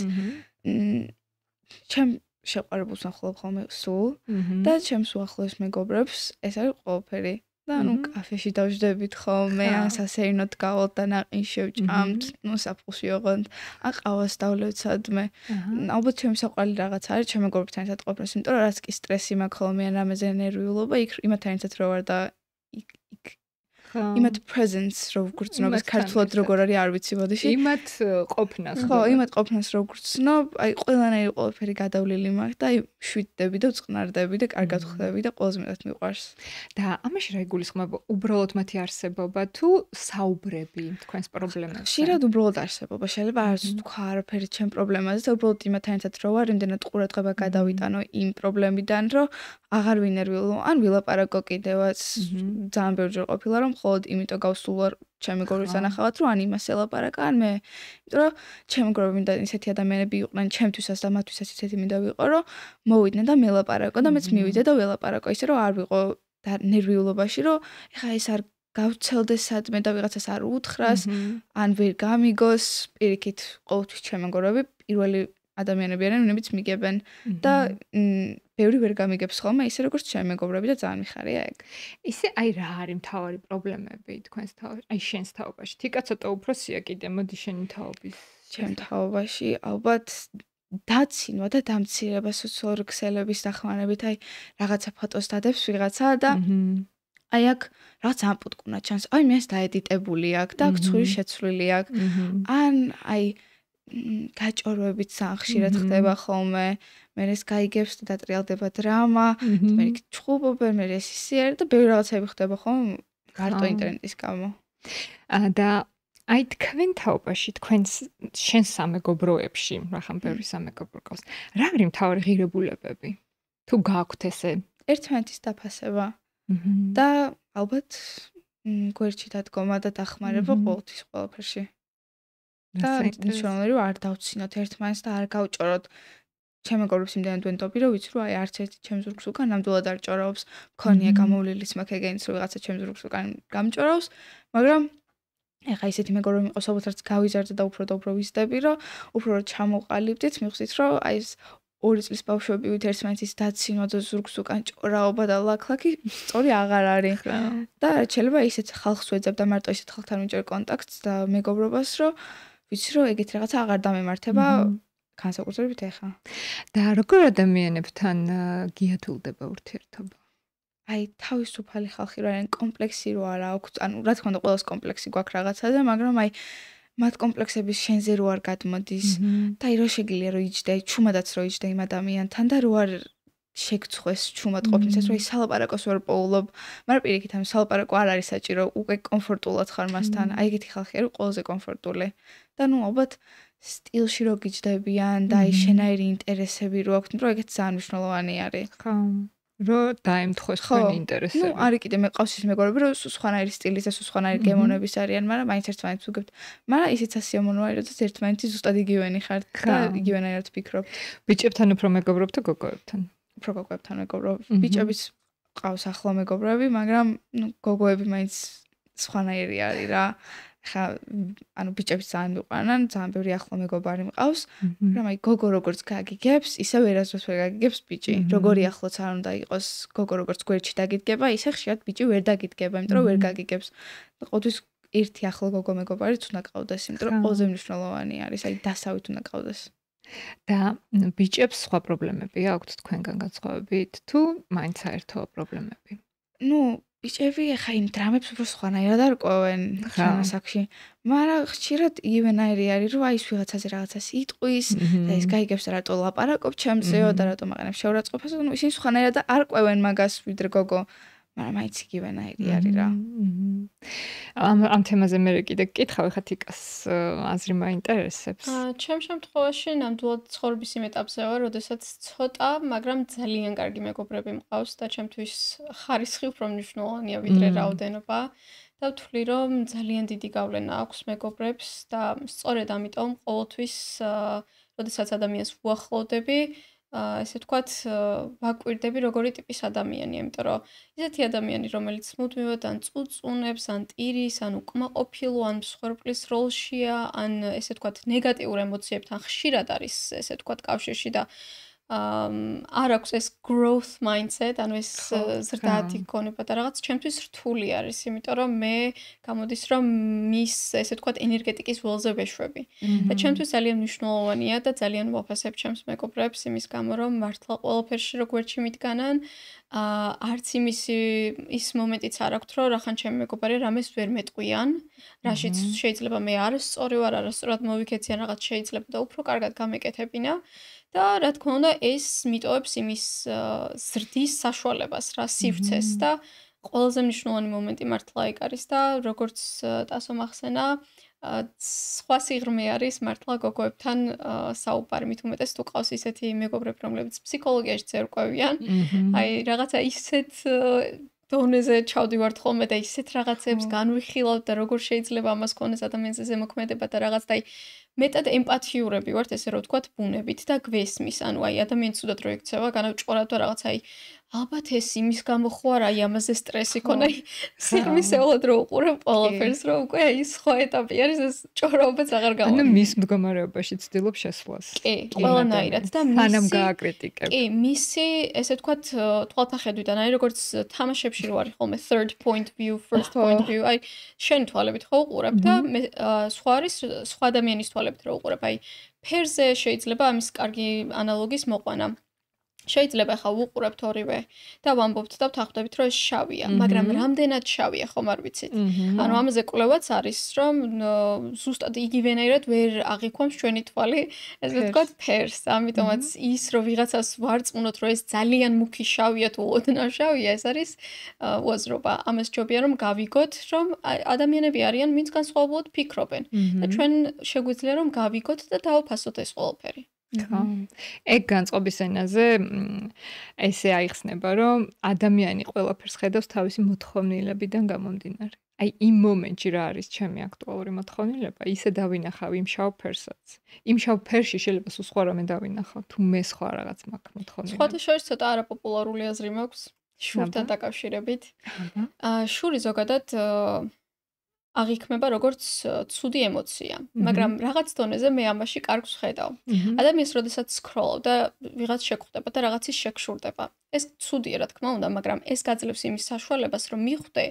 ჩემ შეყვარებულს ახლობ ხოლმე სულ და ჩემს უახლოეს მეგობრებს ეს არის ყველაფერი. და კაფეში დავждებით ხოლმე, ან სასეირნოდ გავალთ და ნაყინს შევჭამთ, საფხულში ოღონდ, ან ყავას დავლევთ სადმე. ალბათ ჩემი საყვარელი რაღაც არის ჩემ მეგობრებთან ერთად ყოფნას, იმიტომ რომ რაც კი სტრესი მაქვს ხოლმე ან რამეზე ნერვიულობა, იქ იმათთან ერთად რო ვარ და იმათ presence რო ვგრძნობ, ეს ქართულად როგორ არის არ ვიცი ბოდიში. იმათ ყოფნას. ხო, იმათ ყოფნას რო ვგრძნობ, აი ყველანაირი ყველაფერი გადავლილი მაქვს და აი შვიდდები და ვწყნარდები და კარგად ხვდები და ყველაზე მეტად მიყვარს. და ამაში რა იგულისხმება? უბრალოდ მათი არსებობა თუ საუბრები თქვენს პრობლემებზე? ხშირად უბრალოდ არსებობა. შეიძლება არც თქვა არაფერი ჩემ პრობლემაზე და უბრალოდ იმათთან ერთად რო ვარ, იმდენად ყურადღება გადავიტანო იმ პრობლემიდან, რომ აღარ ვინერვიულო, ან ვილაპარაკო კიდევაც. ძალიან ბევრჯერ ყოფილა რომ მხოლოდ იმიტომ გავსულ ვარ ჩემი მეგობრის ანახავად, რომ ან იმას ელაპარაკა, ან მე. იმიტომ რომ ჩემი მეგობრები მინდა ისეთი ადამიანები იყვნენ ჩემთვისაც და მათთვისაც ისეთი მინდა ვიყო, რომ მოვიდნენ და მელაპარაკო და მეც მივიდე და ველაპარაკო, ისე რომ არ ვიყო ნერვიულობაში, რომ ეხა ეს არ გავცელდეს სადმე და ვიღაცას არ უთხრას, ან ვერ გამიგოს, პირიქით ყოველთვის ჩემი მეგობრები პირველი ადამიანები არიან, ვინებიც მიგებენ და ბევრი ვერ გამიგებს ხოლმე, ისე როგორც ჩემი მეგობრები და ძალიან მიხარია ეგ. ისე აი რა არის მთავარი პრობლემები თქვენს თაობაში? აი შენს თაობაში. თიკა ცოტა უფროსია კიდე, მოდი შენი თაობის. ჩემ თაობაში ალბათ დაცინვა და დამცირება სოციალური ქსელების დახმარებით, აი რაღაცა ფოტოს დადებს ვიღაცა და აი აქ რაღაც ამპუტკუნა ჩანს. აი მე ეს დაედიტებული აქვს და აქ ცხვირი შეცვლილი აქვს. ან აი გაჭორვებით ძალიან ხშირად ხდება ხოლმე. მე ეს გაიგებს და დატრიალდება დრამა, მე იქ ჩხუბობენ, მე ეს ისიარ და ბევრი რაღაცები ხდება ხოლმე მარტო ინტერნეტის გამო. და აი თქვენ თაობაში, თქვენს შენ სამეგობროებში, რახან ბევრი სამეგობრო გავს. რა არის მთავარი ღირებულებები? თუ გაქვთ ესე ერთმანეთის დაფასება და ალბათ გვერდში დადგომა და დახმარება ყოველთვის ყველაფერში. და მნიშვნელოვანია რომ არ დავცინოთ ერთმანეთს და არ გავჭოროთ. ჩემი მეგობრებს იმდენად ვენდობი, რომ ვიცი რომ აი არც ერთი ჩემს ზურგს უკან ნამდვილად არ ჭორავს. მქონია გამოვლილიც მაქვს ეგენიც რომ ვიღაცა ჩემს ზურგს უკან გამჭორავს, მაგრამ ეხა ისეთი მეგობრები მიყავს, ალბათ გავიზარდე და უფრო ვიზდები, რომ უფრო ჩამოყალიბდით, მივხვდით რომ აი ეს 2 წლის ბავშვები ვით ერთმანეთის დაცინვა და ზურგს უკან ჭორაობა და ლაქლაკი სწორი აღარ არის. და შეიძლება ისეთ ხალხს ვეძებ და მარტო ისეთ ხალხთან ვიჭერ კონტაქტს და მეგობრობას, რომ ვიცი რომ ეგეთი რაღაცა აღარ დამემართება განსაკუთრებით ეხა. და როგორ ადამიანებთან გიათულდება ურთიერთობა? აი თავისუფალი ხალხი რა არიან, კომპლექსი რო არა აქვს, ანუ რა თქმა უნდა ყველას კომპლექსი გვაქვს რაღაცაზე, მაგრამ აი მათ კომპლექსების შენზე რო არ გადმოდის და რო შეგიძლია რომ იჯდე, ჩუმადაც რო იჯდე იმ ადამიანთან და რო არ შეგწხვეს ჩუმად ყოფნისას, რომ სალაპარაკოს ვერ პოულობ, მაგრამ პირიქით ამ სალაპარაკო არ არის საჭირო, უკვე კომფორტულად ხარ მასთან. აი ეგეთი ხალხი არის ყველაზე კომფორტული. და ნუ ალბათ სტილში რო გიჯდებიან და აი შენაირი ინტერესები რო აქვთ, რომ ეგეც ძალიან მნიშვნელოვანი არის. ხო. რო დაემთხვეს თქვენი ინტერესები. ნუ არის კიდე მეყავს ის მეგობრები, რომ სხვანაირი სტილის და სხვანაირი გემოვნების არიან, მაგრამ მაინც ერთმანეთს უგებთ. მაგრამ ისიც ასიამოვნოა, როდესაც ერთმანეთი ზუსტად იგივენი ხართ და იგივენაირად ფიქრობთ. ბიჭებთან უფრო მეგობრობთ და გოგოებთან? უფრო გოგოებთან მეგობრობ. ბიჭების ყავს ახლო მეგობრები, მაგრამ ნუ გოგოები მაინც სხვანაირი არის რა. ხა ანუ ბიჭებს ძალიან მიყვარნან, ძალიან ბევრი ახლო მეგობარი მყავს, მაგრამ აი გოგო როგორც გაგიგებს, ისევ ერასდროს ვერ გაგიგებს ბიჭი. როგორი ახლოც არ უნდა იყოს, გოგო როგორც გვერდში დაგიდგება, ისე ხშირად ბიჭი ვერ დაგიდგება, იმიტომ რომ ვერ გაგიგებს. ყოველთვის ერთი ახლო გოგო მეგობარიც უნდა ყავდეს, იმიტომ რომ ყველაზე მნიშვნელოვანი არის, აი დასავით უნდა ყავდეს. და ბიჭებს სხვა პრობლემები აქვთ თქვენგან განსხვავებით თუ მაინც საერთო პრობლემები? ნუ ბიჭები ახლა იმ დრამებს უფრო სხვანაირად არ ყვევენ შემოსახში, მაგრამ ხშირად იგივენაირი არის, რომ აი ის ვიღაცაზე რაღაცას იტყვის და ის გაიგებს რატო ლაპარაკობ ჩემზეო და რატო მაყენებ შეურაცხყოფას, ნუ ისინი სხვანაირად არ ყვევენ მაგას ვიდრე გოგო, მაგრამ მაინც იგივენაირი არის რა. ამ თემაზე მე კიდე გკითხავ, ხა თიკას აზრი მაინტერესებს. ჩემ შემთხვევაში ნამდვილად ცხოვრების იმ ეტაპზე ვარ, როდესაც ცოტა, მაგრამ ძალიან კარგი მეგობრები მყავს და ჩემთვის ხარისხი უფრო მნიშვნელოვანია ვიდრე რაოდენობა და ვთვლი, რომ ძალიან დიდი გავლენა აქვს მეგობრებს და სწორედ ამიტომ ყოველთვის, როდესაც ადამიანს ვუახლოვდები, ესე ვთქვათ, ვაკვირდები როგორი ტიპის ადამიანია, იმიტომ რომ ისეთი ადამიანი, რომელიც მუდმივად ან წუწუნებს, ან ტირის, ან უკმაყოფილო, ან მსხვერპლის როლშია, ან ესე ვთქვათ, ნეგატიურ ემოციებთან ხშირად არის, ესე ვთქვათ, კავშირში და არ აქვს ეს growth mindset, ანუ ეს ზრდადი გონება და რაღაც ჩემთვის რთული არის, იმიტომ რომ მე გამოდის რომ მის ესე ვთქვათ ენერგეტიკის ველზე ვეშვები. და ჩემთვის ძალიან მნიშვნელოვანია და ძალიან ვაფასებ ჩემს მეგობრებს იმის გამო რომ მართლა ყველაფერში როგვერდში მიდგანან, არც ის მომენტიც არ აქვთ რომ რახან ჩემი მეგობარი რამეს ვერ მეტყვიან, რაშიც შეიძლება მე არასწორი ვარ, არასწორად მოვიქეციან რაღაც შეიძლება და უფრო კარგად გამეკეთებინა. და რა თქმა უნდა ეს მიტოვებს იმის ზრდის საშუალებას რა სივრცეს და ყველაზე მნიშვნელოვანი მომენტი მართლა ეგ არის და როგორც ტასო ახსენა სხვა სიღრმე არის მართლა გოგოებთან საუბარი მით უმეტეს თუ ყავს ისეთი მეგობრები რომლებიც ფსიქოლოგიაში ცერკვევიან აი რაღაცა ისეთ დონეზე ჩავდივართ ხოლმე და ისეთ რაღაცებს განვიხილავთ და როგორ შეიძლება ამას ქონდეს ადამიანზე ზემოქმედება და რაღაც და აი მეტად ემპათიურები ვართ ესე რომ ვთქვათ ბუნებით და გვესმის ანუ აი ადამიანი ცუდად რო ექცევა განავჭყორად და რაღაც აი ალბათ ეს იმის გამო ხო არა აი ამაზე სტრესი ქონა აი სიღრმისეულად რო უყურებ ყველაფერს რომ უკვე აი სხვა ეტაპი არის ეს ჭორაობაც აღარ გავა ანუ მის მდგომარეობაში ცდილობ შესვლას კი ყველანაირად და მანამ გააკრიტიკებ კი მისი ესე ვთქვათ თვალთახედვიდან აი როგორც თამაშებში რო არის ხოლმე third point view first point view აი შენ თვალებით ხო უყურებ და სხვა არის სხვა ადამიანის თვალებით რო უყურებ აი ფერზე შეიძლება ამის კარგი ანალოგის მოყვანა შეიძლება ხა ვუყურებთ ორივე და ვამბობთ და ვთანხმდებით რომ ეს შავია, მაგრამ რამდენად შავია ხომ არ ვიცით. ანუ ამაზე კვლევაც არის, რომ ზუსტად იგივენაირად ვერ აღიქვამს ჩვენი თვალი, ესე ვთქვათ, ფერს. ამიტომაც ის რომ ვიღაცას ვარწმუნოთ, რომ ეს ძალიან მუქი შავია თუ ოდნავ შავია, ეს არის უაზრობა. ამას ჯობია რომ გავიგოთ, რომ ადამიანები არიან, ვინც განსხვავებულად ფიქრობენ და ჩვენ შეგვიძლია რომ გავიგოთ და დავაფასოთ ეს ყველაფერი. ეგ განწყობის ენაზე ესე აიხსნება, რომ ადამიანი ყველაფერს ხედავს თავისი მოთხოვნილებიდან გამომდინარე. აი იმ მომენტში რა არის ჩემი აქტუალური მოთხოვნილება, ისე დავინახავ იმ შავ ფერსაც. იმ შავ ფერში შეიძლება სულ სხვა რამე დავინახავ, თუ მე სხვა რაღაც მაქვს მოთხოვნილება. სხვათა შორის ცოტა არაპოპულარული აზრი მაქვს შურთან დაკავშირებით. შური ზოგადად აღიქმება როგორც ცუდი ემოცია, მაგრამ რაღაც დონეზე მე ამაში კარგს ხედავ. ადამიანს როდესაც სკროლავ და ვიღაც შეგხვდება და რაღაცის შეგშურდება. ეს ცუდია რა თქმა უნდა, მაგრამ ეს გაძლევს იმის საშუალებას, რომ მიხვდე,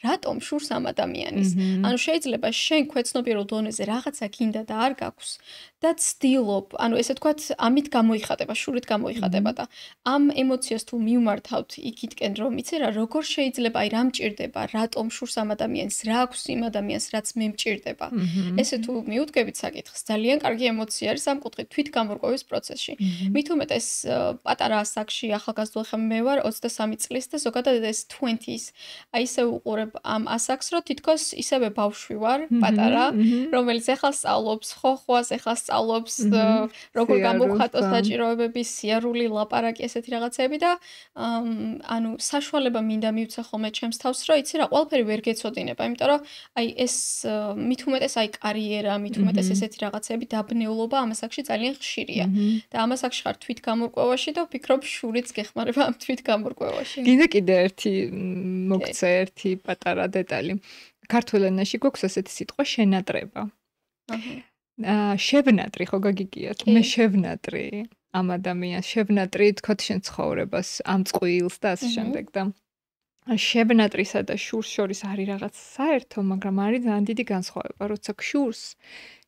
რატომ შურს ამ ადამიანის. ანუ შეიძლება შენ ქვეცნობიერულ დონეზე რაღაცა გინდა და არ გაქვს და ცდილობ, ანუ ესე ვთქვათ, ამით გამოიხატება, შურით გამოიხატება და ამ ემოციას თუ მივმართავთ იქითკენ, რომ იცი რა, როგორ შეიძლება, აი რა მჭირდება, რატომ შურს ამ ადამიანს, რა აქვს იმ ადამიანს, რაც მე მჭირდება. ესე თუ მიუდგებით საკითხს, ძალიან კარგი ემოცია არის ამ კუთხით თვითგამორკვევის პროცესში. მით უმეტეს პატარა ასაკში ახალგაზრდა ხომ მე ვარ 23 წლის და ზოგადად ეს 20s. აი ისე უყურებ ამ ასაკს, რომ თითქოს ისევე ბავშვი ვარ, პატარა, რომელიც ახლა სწავლობს ხოხვას, ახლა სწავლობს როგორ გამოვხატოს საჭიროებები, სიარული, ლაპარაკი, ესეთი რაღაცები და ანუ საშუალება მინდა მივცე ხოლმე ჩემს თავს, რომ იცი რა, ყველაფერი ვერ გეცოდინება, იმიტომ რომ აი ეს მით უმეტეს აი კარიერა, მით უმეტეს ესეთი რაღაცები დაბნეულობა ამ ასაკში ძალიან ხშირია. და ამ ასაკში ხარ თვითგამორკვევაში და ვფიქრობ შურიც გეხმარება ამ თვითგამორკვევაში. გინდა კიდე ერთი მოგცე ერთი პატარა დეტალი. ქართულ ენაში გვაქვს ასეთი სიტყვა შენატრება. შევნატრი ხო გაგიგიათ? მე შევნატრი ამ ადამიანს, შევნატრი თქოთ შენ ცხოვრებას, ამ წყვილს და ასე შემდეგ და შევნატრისა და შურს შორის არის რაღაც საერთო, მაგრამ არის ძალიან დიდი განსხვავება, როცა გშურს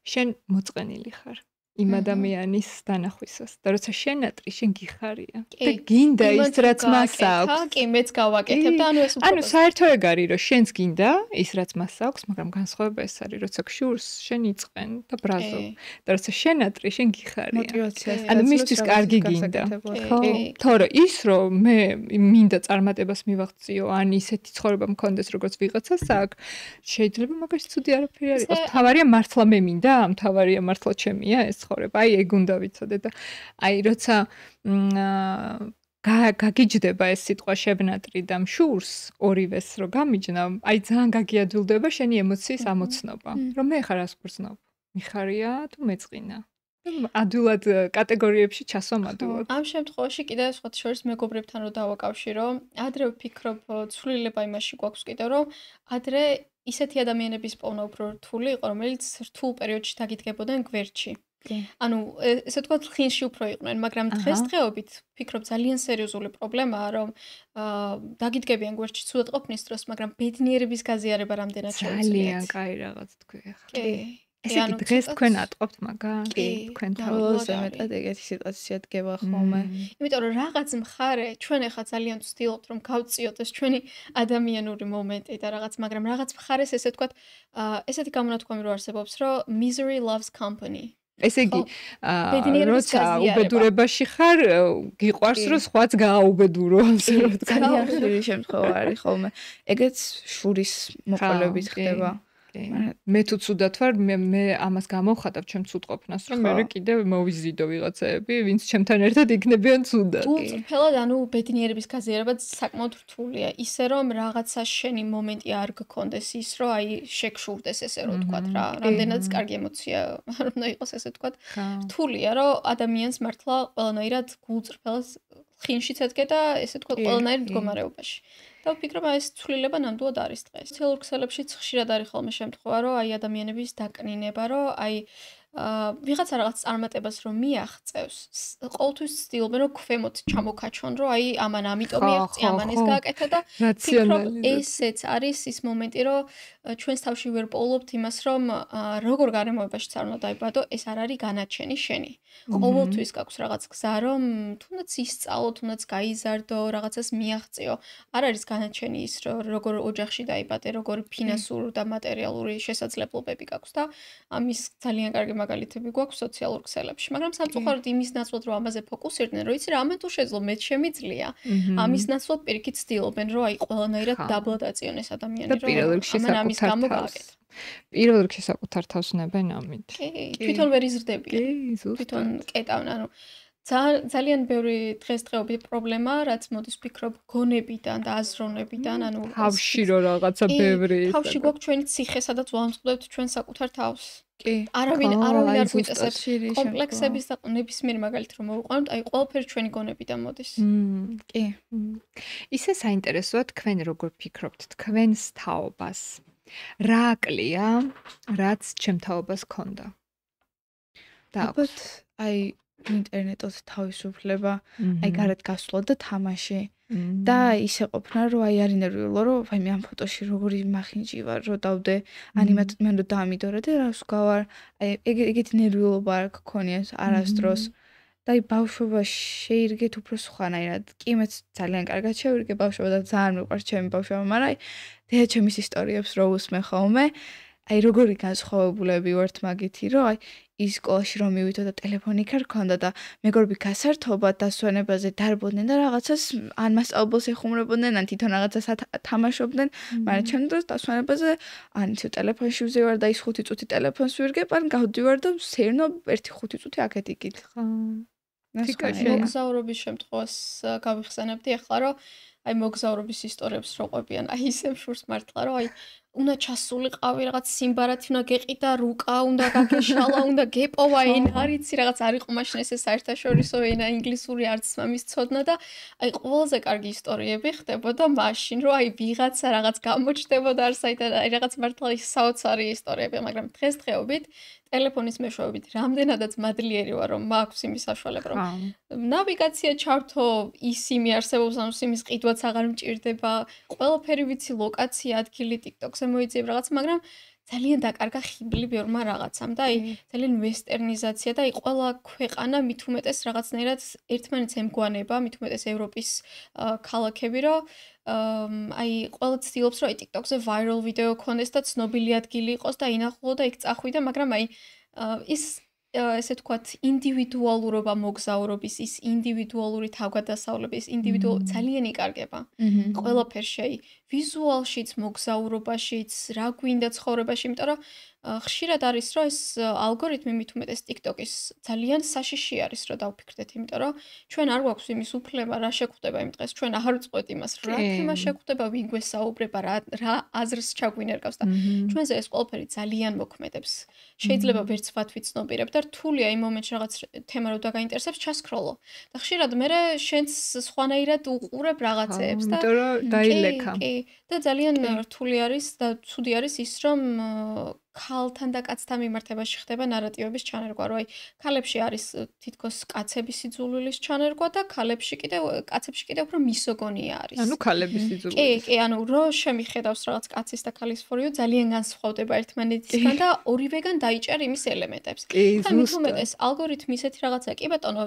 შენ მოწყენილი ხარ. იმ ადამიანის დანახვისას და როცა შენატრი შენ გიხარია და გინდა ის რაც მას აქვს კი მეც გავაკეთებ და ანუ ეს ანუ საერთო ეგ არის რომ შენს გინდა ის რაც მას აქვს მაგრამ განსხვავება ეს არის როცა გშურს შენ იწყენ და ბრაზობ და როცა შენატრი შენ გიხარია მოტივაციას ანუ მისთვის კარგი გინდა ხო თორე ის რომ მე მინდა წარმატებას მივაღწიო ან ისეთი ცხოვრება მქონდეს როგორც ვიღაცას აქვს შეიძლება მაგაში ცუდი არაფერი არ იყოს თავარია მართლა მე მინდა თავარია მართლა ჩემია ეს ცხოვრება, აი ეგ უნდა ვიცოდე და აი როცა გაგიჯდება ეს სიტყვა შევნატრი და მშურს ორივეს რო გამიჯნა, აი ძალიან გაგიადვილდება შენი ემოციის ამოცნობა, რომ მე ხარ რას გრძნობ, მიხარია თუ მეწყინა. ადვილად კატეგორიებში ჩასვამ ადვილად. ამ შემთხვევაში კიდე სხვა შორის მეგობრებთან რო დავაკავშირო, ადრე ვფიქრობ ცვლილება იმაში გვაქვს კიდე რომ ადრე ისეთი ადამიანების პოვნა უფრო რთული იყო, რომელიც რთულ პერიოდში დაგიდგებოდნენ გვერდში. ანუ ესე თქვა ხინში უფრო იყვნენ, მაგრამ დღესდღეობით ვფიქრობ ძალიან სერიოზული პრობლემაა, რომ დაგიდგებიან გვერდში ცუდად ყოფნის დროს, მაგრამ ბედნიერების გაზიარება რამდენად შეუძლიათ. ძალიან კაი რაღაც თქვი ახლა. ესე იგი დღეს თქვენ ატყობთ მაგას? თქვენ თავზე მეტად ეგეთი სიტუაცია დგება ხოლმე. იმიტომ რომ რაღაც მხარე ჩვენ ახლა ძალიან ვცდილობთ რომ გავწიოთ ეს ჩვენი ადამიანური მომენტი და რაღაც, მაგრამ რაღაც მხარეს ესე თქვა ესეთი გამონათქვამი რო არსებობს, რომ misery loves company. ესე იგი, როცა უბედურებაში ხარ, გიყვარს რომ სხვაც გააუბედურო, ასე რომ ძალიან ხშირი შემთხვევა არის ხოლმე. ეგეც შურის მოყოლებით ხდება. მე თუ ცუდად ვარ, მე ამას გამოვხატავ ჩემ ცუდყოფნას, რომ მე კიდე მოვიზიდო ვიღაცები, ვინც ჩემთან ერთად იქნებიან ცუდად. თულწრფელად, ანუ ბედნიერების გაზიარება საკმაოდ რთულია. ისე რომ რაღაცა შენი მომენტი არ გქონდეს ის, რომ აი შეგშურდეს ესე რომ ვთქვათ რა. რამდენადაც კარგი ემოცია არ უნდა იყოს ესე ვთქვათ. რთულია, რომ ადამიანს მართლა ყველანაირად გულწრფელად ხინშიც ედგე და ესე ვთქვათ ყველანაირ მდგომარეობაში. და ვფიქრობ, ეს ცვლილება ნამდვილად არის დღეს. სოციალურ ქსელებში ხშირად არის ხოლმე შემთხვევა, რომ აი ადამიანების დაკნინება, რომ აი ვიღაცა რაღაც წარმატებას რომ მიაღწევს, ყოველთვის ცდილობენ რომ ქვემოთ ჩამოკაჩონ, რომ აი ამან ამიტომ მიაღწია, ამან ეს გააკეთა და ვფიქრობ, ესეც არის ის მომენტი, რომ ჩვენს თავში ვერ პოულობთ იმას, რომ როგორ გარემოებაშიც არ უნდა დაიბადო, ეს არ არის განაჩენი შენი. ყოველთვის გაქვს რაღაც გზა, რომ თუნდაც ისწავლო, თუნდაც გაიზარდო, რაღაცას მიაღწიო. არ არის განაჩენი ის, რომ როგორ ოჯახში დაიბადე, როგორ ფინანსური და მატერიალური შესაძლებლობები გაქვს და ამის ძალიან კარგი მაგალითები გვაქვს სოციალურ ქსელებში, მაგრამ სამწუხაროდ იმის ნაცვლად რომ ამაზე ფოკუსირდნენ, რომ იცი რა, ამან თუ შეძლო, მეც შემიძლია. ამის ნაცვლად პირიქით ცდილობენ, რომ აი ყველანაირად დაბლა დაწიონეს ადამიანი, რომ ამან ამის გამო გააკეთა. პირველ რიგში საკუთარ თავს ნებენ ამით. თვითონ ვერ იზრდებიან. თვითონ კეტავენ, ანუ ძალიან ბევრი დღესდღეობით პრობლემა, რაც მოდის ვფიქრობ გონებიდან და აზროვნებიდან, ანუ თავში რო რაღაცა ბევრი. თავში გვაქვს ჩვენი ციხე, სადაც ვამწყდებთ ჩვენ საკუთარ თავს. არავინ არ გვიწესებს კომპლექსების და ნებისმიერ მაგალითს რომ მოვიყვანოთ, აი ყველაფერი ჩვენი გონებიდან მოდის. კი. ისე საინტერესოა თქვენ როგორ ფიქრობთ თქვენს თაობას. რა აკლია, რაც ჩემ თაობას ქონდა? ალბათ აი ინტერნეტოთ თავისუფლება, აი გარეთ გასვლა და თამაში. და ისე ყოფნა, რომ აი არ ინერვიულო, რომ აი მე ამ ფოტოში როგორი მახინჯი ვარ, რომ დავდე ანიმაციად მე რომ დაამიდორე და რას გავარ, აი ეგეთი ნერვიულობა არ გქონია არასდროს. და აი ბავშვობაში შეირგეთ უფრო სხვანაირად. კი მეც ძალიან კარგად შევირგე ბავშვობა და ძალიან მიყვარს ჩემი ბავშვობა, მაგრამ აი დედა ჩემის ისტორიებს რო უსმენ ხოლმე, აი როგორი განსხვავებულები ვართ მაგითი, რომ აი ის სკოლაში რომ მივიდო და ტელეფონი იქ არ ქონდა და მეგობრები გასართობა დასვენებაზე დარბოდნენ და რაღაცას ან მასწავლებელს ეხუმრებოდნენ, ან თვითონ რაღაცას თამაშობდნენ, მაგრამ ჩემ დროს დასვენებაზე ან ისე ტელეფონში ვზივარ და ის 5 წუთი ტელეფონს ვირგებ, ან გავდივარ და სერნო 1-5 წუთი აქეთ იქით. მოგზაურობის შემთხვევას გავიხსენებდი ახლა, რომ აი მოგზაურობის ისტორიებს რო ყვებიან, აი ისე შურს მართლა, რომ აი უნდა ჩასულიყავი რაღაც სიმბარათი უნდა გეყიდა რუკა უნდა გაგეშალა უნდა გეპოვა ენა არიცი რაღაც არ იყო მაშინ ესე საერთაშორისო ენა ინგლისური არც მამის ცოდნა და აი ყველაზე კარგი ისტორიები ხდებოდა მაშინ რომ აი ვიღაცა რაღაც გამოჩნდებოდა არ საიდან აი რაღაც მართლა საოცარი ისტორიები მაგრამ დღესდღეობით ტელეფონის მეშვეობით რამდენადაც მადლიერი ვარ რომ მაქვს იმის საშუალება რომ ნავიგაცია ჩართო ისიმი არსებობს ანუ სიმის ყიდვაც აღარ მჭირდება ყველაფერი ვიცი ლოკაცია ადგილი TikTok-ზე მოიძიებ რაღაც მაგრამ ძალიან დაკარგა ხიბლი ბევრმა რაღაცამ და აი ძალიან ვესტერნიზაცია და აი ყველა ქვეყანა მით უმეტეს რაღაცნაირად ერთმანეთს ემგვანება მით უმეტეს ევროპის ქალაქები რომ აი ყველა ცდილობს რომ აი TikTok-ზე viral ვიდეო ქონდეს და ცნობილი ადგილი იყოს და ინახულო და იქ წახვიდე მაგრამ აი ის ესე თქვათ ინდივიდუალურობა მოგზაურობის ის ინდივიდუალური თავგადასავლების ძალიან იკარგება ყველაფერში აი ვიზუალშიც მოგზაურობაშიც რა გვინდა ცხოვრებაში იმიტომ რომ ხშირად არის რომ ეს ალგორითმი მით უმეტეს TikTok-ის ძალიან საშიში არის რომ დავფიქრდეთ იმიტომ რომ ჩვენ არ გვაქვს იმის უფლება რა შეგვხვდება იმ დღეს ჩვენ აღარ ვწყვეტ იმას რა თემა შეგვხვდება ვინ გვესაუბრება რა აზრს ჩაგვინერგავს და ჩვენზე ეს ყველაფერი ძალიან მოქმედებს შეიძლება ვერც ვაცნობიერებ და რთულია იმ მომენტში რაღაც თემა რო დაგაინტერესებს ჩასკროლო და ხშირად მე შენს სხვანაირად უყურებ რაღაცეებს და იმიტომ რომ დაილექა და ძალიან რთული არის და ცუდი არის ის რომ ქალთან და კაცთან მიმართებაში ხდება ნარატივების ჩანერგვა, რომ აი ქალებში არის თითქოს კაცების სიძულვილის ჩანერგვა და კაცებში კიდევ უფრო მისოგონია არის. ანუ ქალების სიძულვილის. კი, ანუ რო შემიხედავს რაღაც კაცის და ქალის ფორიო ძალიან განსხვავდება ერთმანეთისგან და ორივეგან დაიჭერ იმის ელემენტებს. და მით უმეტეს ალგორითმი ისეთი რაღაცა კი ბატონო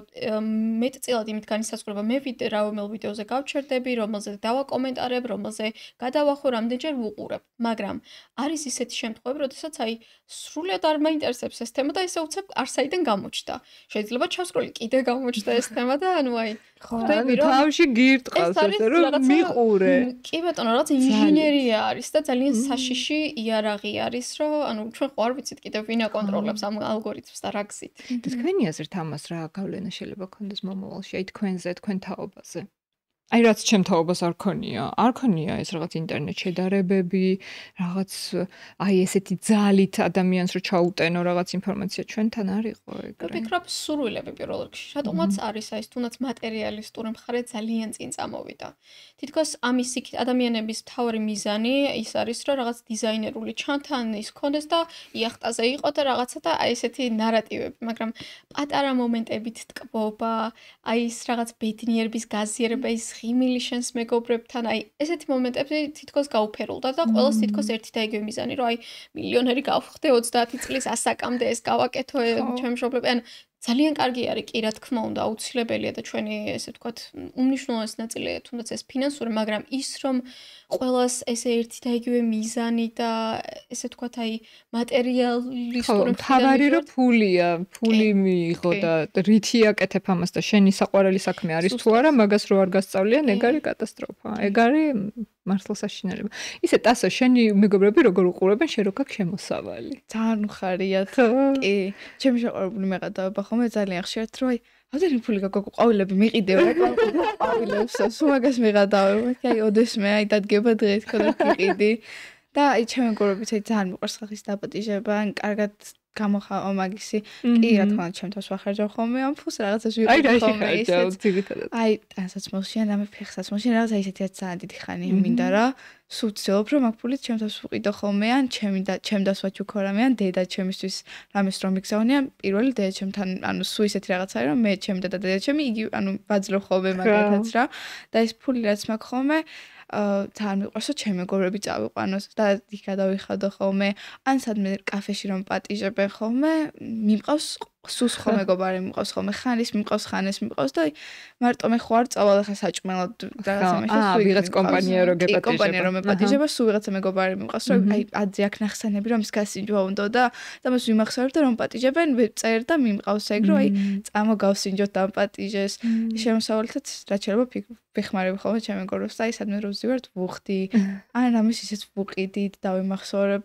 მეტწილად იმით განისაზღვრება მე რომელ ვიდეოზე გავჩერდები, რომელზე დავაკომენტარებ, რომელზე გადავახო, რამდენჯერ ვუყურებ. მაგრამ არის ისეთი შემთხვევები, როდესაც აი სრულად არ მაინტერესებს ეს თემა და ისე უცებ არსაიდან გამოჩნდა. შეიძლება ჩავსკროლი კიდე გამოჩნდა ეს თემა და ანუ აი ხვდები რომ თავში გირტყავს ესე რომ მიყურე. კი ბატონო რაღაც ინჟინერია არის და ძალიან საშიში იარაღი არის რომ ანუ ჩვენ ხო არ ვიცით კიდევ ვინ აკონტროლებს ამ ალგორითმს და რა გზით. თქვენი აზრით ამას რა გავლენა შეიძლება ქონდეს მომავალში აი თქვენზე თქვენ თაობაზე? აი რაც ჩემ თაობას არ ქონია ეს რაღაც ინტერნეტ შედარებები, რაღაც აი ესეთი ძალით ადამიანს რო ჩაუტენო რაღაც ინფორმაცია ჩვენთან არ იყო ეგრე. ვფიქრობ სურვილები პირველ რიგში. რატომაც არის ეს თუნდაც მატერიალისტური მხარე ძალიან წინ წამოვიდა. თითქოს ამის იქით ადამიანების მთავარი მიზანი ის არის რომ რაღაც დიზაინერული ჩანთან ის ქონდეს და იახტაზე იყო და რაღაცა და აი ესეთი ნარატივები, მაგრამ პატარა მომენტებით ტკბობა, აი ეს რაღაც ბედნიერების გაზიარება ის ღიმილი შენს მეგობრებთან, აი ესეთი მომენტები თითქოს გაუფერულდა და ყველას თითქოს ერთი და იგივე მიზანი, რომ აი მილიონერი გავხდე 30 წლის ასაკამდე ეს გავაკეთო ჩემი მშობლები, ან ძალიან კარგი არის კი რა თქმა უნდა აუცილებელია და ჩვენი ესე ვთქვათ უმნიშვნელოვანესი ნაწილია თუნდაც ეს ფინანსური, მაგრამ ის რომ ყველას ესე ერთი და იგივე მიზანი და ესე ვთქვათ აი მატერიალისტური მთავარი რომ ფულია, ფული მიიღო და რითი აკეთებ ამას და შენი საყვარელი საქმე არის თუ არა, მაგას რო არ გასწავლიან, ეგ არის კატასტროფა. ეგ არის მართლა საშინელება. ისე ტასო შენი მეგობრები როგორ უყურებენ შენ რო გაქვს შემოსავალი? ძალიან უხარიათ. კი, ჩემი შეყვარებული მეყადაობა ხოლმე ძალიან ხშირად რომ აი ოდენი ფული გაგვაქვს ყვავილები მიყიდე რა ყვავილებს სულ მაგას მეყადავებ. აი ოდესმე აი დადგება დღე თქო და გიყიდი. და აი ჩემი მეგობრებიც აი ძალიან მიყვარს ხალხის დაპატიჟება, ან კარგად გამოხავა მაგისი. კი, რა თქმა უნდა, ჩემთვის ვახარჯავ ხოლმე ამ ფულს რაღაცას ვიყიდე ხოლმე ისეთ. აი, ტანსაცმელში ან ამ ფეხსაცმელში რაღაცა ისეთი ძალიან დიდი ხანი მინდა რა. სუცილობ რომ აქ ფულით ჩემთვის ვყიდო ხოლმე ან ჩემ დასვა ჩუქორამე ან დედა ჩემისთვის რამეს რომ მიგზავნიან პირველი დედა ჩემთან ანუ სულ ისეთი რაღაცა რომ მე ჩემ და დედა ჩემი იგი ანუ ვაძლევ ხოლმე მაგათაც რა და ეს ფული რაც მაქვს ხოლმე თან მიყვარს რომ ჩემი მეგობრები წავიყვანოს და იქ გადავიხადო ხოლმე ან სადმე კაფეში რომ პატიჟებენ ხოლმე მიმყავს სუს ხო მეგობარი მიყავს ხოლმე ხანის მიმყავს ხანეს მიმყავს და მარტო მე ხوار წავალ ახლა საჭმელად რაღაცა მე სულ ვიღაც კომპანია რო გეპატიჟება კომპანია რომ მეპატიჟება სულ ვიღაცა მეგობარი მიმყავს რომ აი აძე აქ ნახსენები რომ ის გასინჯვა უნდა და მას ვიმახსოვრებ და რომ პატიჟებენ წერ და მიმყავს ეგ რომ აი წამოგავსინჯოთ და პატიჟეს შემოსავალთაც რაც შეიძლება ვეხმარები ხოლმე ჩემ მეგობრებს და აი სადმე რო ვზივართ ვუხდი ან ამის ისეც ვუყიდით და ვიმახსოვრებ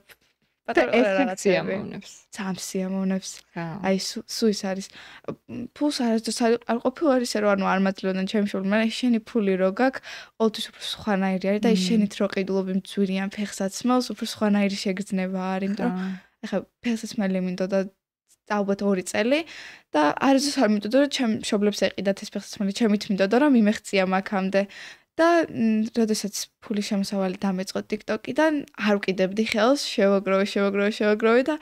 სიამოვნებს. აი სულ ის არის. ფულს არასდროს არ ყოფილა ისე რომ ანუ არ მაძლევდნენ ჩემი შვილს, მაგრამ შენი ფული რო გაქვს, ყოველთვის უფრო სხვანაირი არის და ის შენით რო ყიდულობი მძვირიან ფეხსაც სმელს, უფრო სხვანაირი შეგრძნება არის, იმიტომ რომ ახლა ფეხსაცმელი მინდოდა ალბათ 2 წელი და არასდროს არ მინდოდა რომ ჩემ მშობლებს ეყიდათ ეს ფეხსაცმელი, ჩემით მინდოდა რომ მიმეღწია მაქამდე. და როდესაც ფული შემოსავალი დამეწყო TikTok-იდან, არ ვკიდებდი ხელს, შევაგროვე და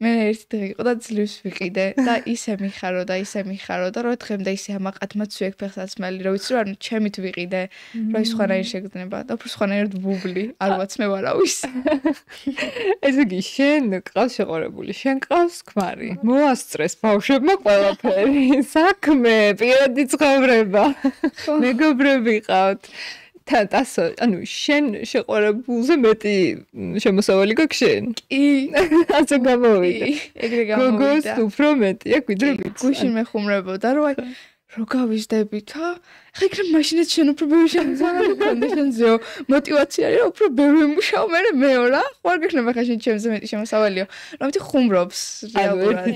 მე ერთი დღე იყო და ძლივს ვიყიდე და ისე მიხარო და რომ დღემდე ისე ამაყათმაც ვიეკ ფეხსაცმელი, რომ ვიცი რომ ანუ ჩემით ვიყიდე, რომ ის სხვანაირი შეგრძნება და უფრო სხვანაირად ვუბლი, არ ვაცმევ არავის. ესე იგი, შენ ყავს შეყარებული, შენ ყავს ქმარი. მოასწრეს ბავშვებმა ყველაფერი, საქმე, პირადი ცხოვრება. მეგობრები ყავთ. თასო, ანუ შენ შეყარებულზე მეტი შემოსავალი გაქვს შენ? კი. ასე გამოვიდა. ეგრე გამოვიდა. გოგოს უფრო მეტი აქვს ვიდრე ვიცი. გუშინ მეხუმრებოდა რომ აი რო გავიზრდებით, ხა იქნებ მაშინაც შენ უფრო ბევრი შენზეო мотиваცია არის რომ უფრო ბევრი მუშაო მე რა ხوار გექნება ხა შენ ჩემზე მეტი შემოსავალიო რომ თი ხუმრობს რეალურად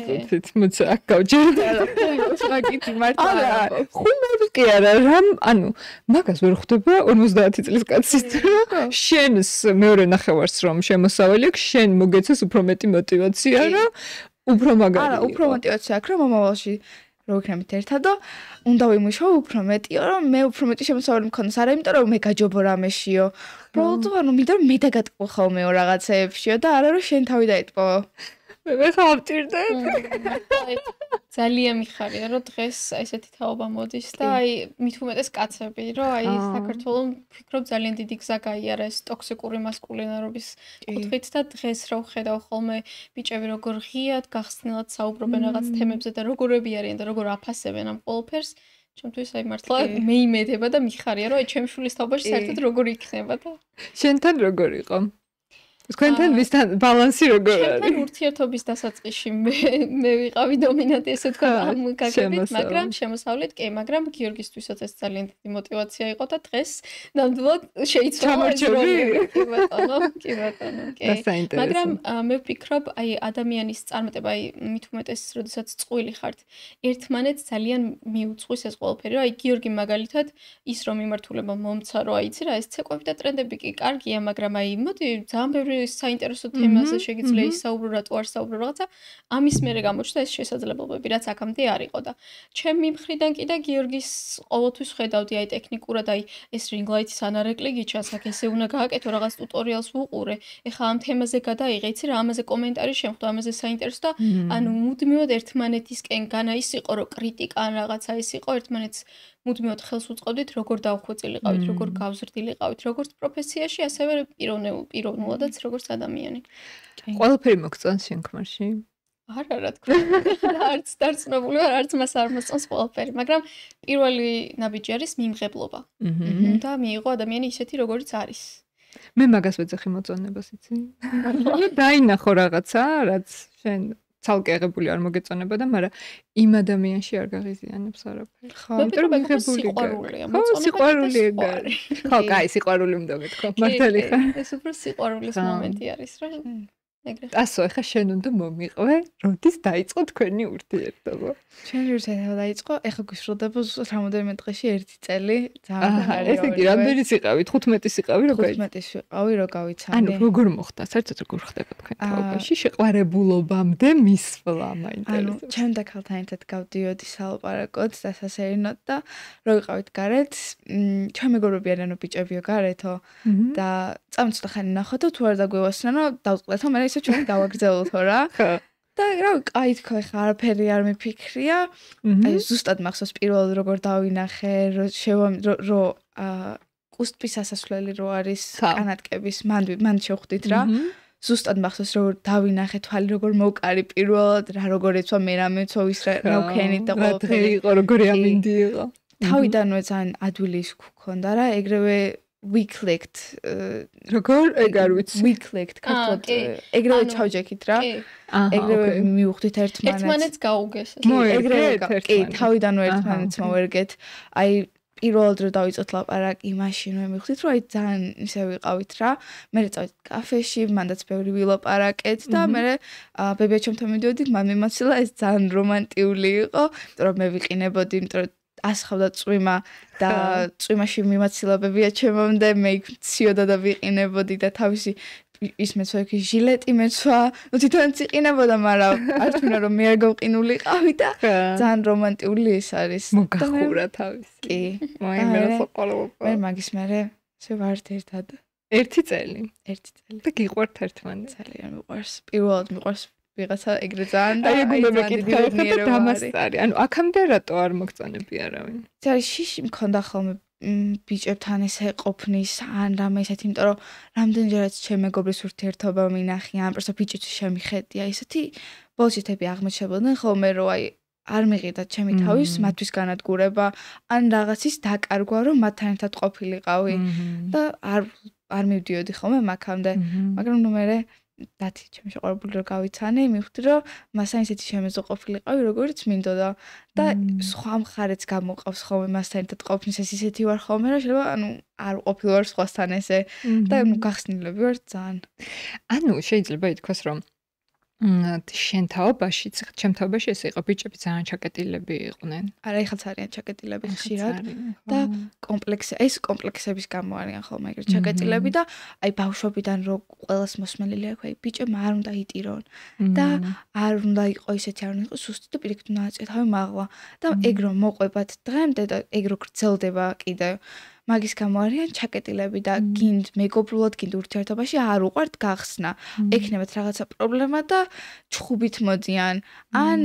მოცა აქ გავჯერდა მაგითი მარტო ხუმრობს კი არა რამ ანუ მაგას ვერ ხვდება 50 წლის კაცით შენს მეორე ნახევარს რომ შემოსავალი აქვს შენ მოგეცეს უფრო მეტი мотиваცია რა უფრო მაგარი არა უფრო мотиваცია აქვს რომ მომავალში რო ვიქნებით ერთად და უნდა ვიმუშაო უფრო მეტიო რომ მე უფრო მეტი შემოსავალი მქონდეს არა იმიტომ რომ მე გაჯობო რამეშიო უბრალოდ ანუ მინდა რომ მე დაგატყო ხოლმეო რაღაცეებშიო და არა რომ შენ თავი დაეტყო მე ხავტირდე ძალიან მიხარია რომ დღეს ესეთი თაობა მოდის და აი მით უმეტეს კაცები რომ აი საქართველოს ფიქრობ ძალიან დიდი გზა გაიარა ეს ტოქსიკური მასკულინარობის კუთხით და დღეს რა ვხედავ ხოლმე ბიჭები როგორ ღიად გახსნილად საუბრობენ რაღაც თემებზე და როგორები არიან და როგორ აფასებენ ამ ყველაფერს ჩემთვის აი მართლა მე იმედება და მიხარია რომ აი ჩემი შვილის თაობაში საერთოდ როგორ იქნება და შენთან როგორ იყო თქვენთან ვისთან ბალანსი როგორ არის? ჩემთან ურთიერთობის დასაწყისში მე ვიყავი დომინანტი, ესე თქვა, გაგებით, მაგრამ შემოსავლით კი, მაგრამ გიორგისთვისაც ეს ძალიან დიდი мотиваცია იყო და დღეს ნამდვილად შეიცვალა ეს როლი. კი ბატონო, კი. მაგრამ მე ვფიქრობ, აი ადამიანის წარმატება, აი მით უმეტეს, როდესაც წყვილი ხართ, ერთმანეთს ძალიან მიუძღვის ეს ყველაფერი, რომ აი გიორგი მაგალითად ის რომ მიმართულება მომცა, რომ აიცი რა, ეს ცეკვები და ტრენდები კი კარგია, მაგრამ აი მოდი ძალიან ბევრი საინტერესო თემაზე შეგიძლია ისაუბრო, რატო არ საუბრო რაღაცა. ამის მერე გამოჩნდა ეს შესაძლებლობები, რაც აქამდე არ იყო და ჩემი მხრიდან კი და გიორგის ყოველთვის ხედავდი აი ტექნიკურად აი ეს ring light-ის ანარეკლი გიჩას, აქ ესე უნდა გააკეთო რაღაც ტუტორიალს ვუყურე. ეხლა ამ თემაზე გადაიღე, იცი რა, ამაზე კომენტარი შემხვდა, ამაზე საინტერესო და ანუ მუდმივად ერთმანეთისკენ განა ის იყო, რომ კრიტიკა ან რაღაცა ის იყო, ერთმანეთს მუდმივად ხელს უწყობდით, როგორ დავხვეწილიყავით, როგორ გავზრდილიყავით, როგორც პროფესიაში, ასევე პიროვნულადაც როგორც ადამიანი. ყველაფერი მოგწონს შენ ქმარში? არა, რა თქმა უნდა, არც დარწმუნებული ვარ, არც მას არ მოსწონს ყველაფერი, მაგრამ პირველი ნაბიჯი არის მიმღებლობა. და მიიღო ადამიანი ისეთი, როგორიც არის. მე მაგას ვეძახი მოწონებას, იცი? დაინახო რაღაცა, რაც შენ ცალკე აღებული არ მოგეწონება და მაგრამ იმ ადამიანში არ გაღიზიანებს არაფერი. ხო, იმიტომ რომ სიყვარულია, მოწონება. ხო, კაი, სიყვარული უნდა მეთქვა. მართალი ხარ. ეს უფრო სიყვარულის მომენტი არის, რა. ეგრე. ასო, ეხა შენ უნდა მომიყვე, როდის დაიწყო თქვენი ურთიერთობა? ჩვენი ურთიერთობა დაიწყო, ეხა გვიშროდება ზუსტად რამოდენიმე დღეში 1 წელი, ძალიან აჰა, ესე იგი, რამდენის იყავი? 15-ის იყავი, რო გაიცი? 15-ის ვიყავი, რო გავიცანი. ანუ როგორ მოხდა? საერთოდ როგორ ხდება თქვენ თაობაში? შეყვარებულობამდე მისვლა მაინტერესებს. ანუ ჩემ და ქალთან ერთად გავდიოდი სალაპარაკოდ და სასერინოდ და რო ვიყავით გარეთ, ჩვენ მეგობრები არიანო ბიჭებიო გარეთო და წამწუხდა ხანი ნახოთ თუ არ დაგვევასწრენო, დავწყდეთო, მე ისე ჩვენ გავაგრძელოთო რა. ხო. და რა აი თქო ხა არაფერი არ მიფიქრია. აი ზუსტად მახსოვს პირველად როგორ დავინახე, რო კუსტის ასასვლელი რო არის კანატკების მან შევხვდით რა. ზუსტად მახსოვს რომ დავინახე თვალი როგორ მოკარი პირველად რა როგორ ეცვა მე რამეცო ის რა ვქენით და ყველაფერი იყო როგორი ამინდი იყო. თავიდანვე ძალიან ადვილი ის გქონდა რა ეგრევე we clicked როგორ ეგ არ ვიცი we clicked ქართულად ეგრევე ჩავჯექით რა ეგრევე მივხვდით ერთმანეთს გაუგეს ეგრევე კი თავიდანვე ერთმანეთს მოვერგეთ აი პირველად რო დავიწყოთ ლაპარაკი მაშინვე მივხვდით რომ აი ძალიან ისე ვიყავით რა მე წავით კაფეში მანდაც ბევრი ვილაპარაკეთ და მე ბებიაჩემთან მივდივდით მან მიმოცილა ეს ძალიან რომანტიული იყო იმიტომ რომ მე ვიყინებოდი იმიტომ რომ ასხავდა წვიმა და წვიმაში მიმაცილებებია ჩემამდე მე ციოდა და ვიყინებოდი და თავისი ის მეცვა იქ ჟილეტი მეცვა ნუ თვითონ წიყინებოდა მაგრამ არ თქმა რომ მე არ გავყინულიყავი და ძალიან რომანტიული ის არის მოგახურა თავისი კი მე მე მაგის მერე შე ვართ ერთად 1 წელი და გიყვართ ერთმანეთს ძალიან მიყვარს პირველად მიყვარს ვიღაცა ეგრე ძალიან და აი ეგ მეკითხავ და დამასწარი ანუ აქამდე რატო არ მოგწონები არავინ ძალიან შიში მქონდა ხოლმე ბიჭებთან ესე ყოფნის ან რამე ისეთი იმიტომ რომ რამდენჯერაც ჩემ მეგობრის ურთიერთობა მინახი ან პროსტო ბიჭიც შემიხედია ისეთი ბოლშიტები აღმოჩნდებოდნენ ხოლმე რომ აი არ მიყიდა ჩემი თავის მათთვის განადგურება ან რაღაცის დაკარგვა რომ მათთან ერთად ყოფილიყავი და არ მივდიოდი ხოლმე მაგამდე მაგრამ ნუ მე დათი ჩემი შეყვარებული რო გავიცანი მივხვდი რომ მასთან ისეთი შემეძლო ყოფილიყავი როგორც მინდოდა და სხვა მხარეც გამოყავს ხოლმე მასთან ერთად ყოფნის ეს ისეთი ვარ ხოლმე რომ შეიძლება ანუ არ ყოფილვარ სხვასთან ესე და ნუ გახსნილები ვარ ძალიან ანუ შეიძლება ითქვას რომ შენ თაობაშიც ჩემ თაობაში ესე იყო ბიჭები ძალიან ჩაკეტილები იყვნენ არა ეხაც არიან ჩაკეტილები ხშირად და კომპლექსების გამო არიან ხოლმე ეგრე ჩაკეტილები და აი ბავშვობიდან რო ყველას მოსმენელი აქვს აი ბიჭებმა არ უნდა იტირონ და არ უნდა იყო ისეთი არ უნდა იყო სუსტი და პირიქით უნდა აწეთავი მაღლა და ეგ რომ მოყვებათ დღემდე და ეგ რო გრძელდება კიდე მაგის გამო არიან ჩაკეტილები და გინდ მეგობრულად გინდ ურთიერთობაში არ უყვართ გახსნა. ექნებათ რაღაცა პრობლემა და ჩხუბით მოდიან. ან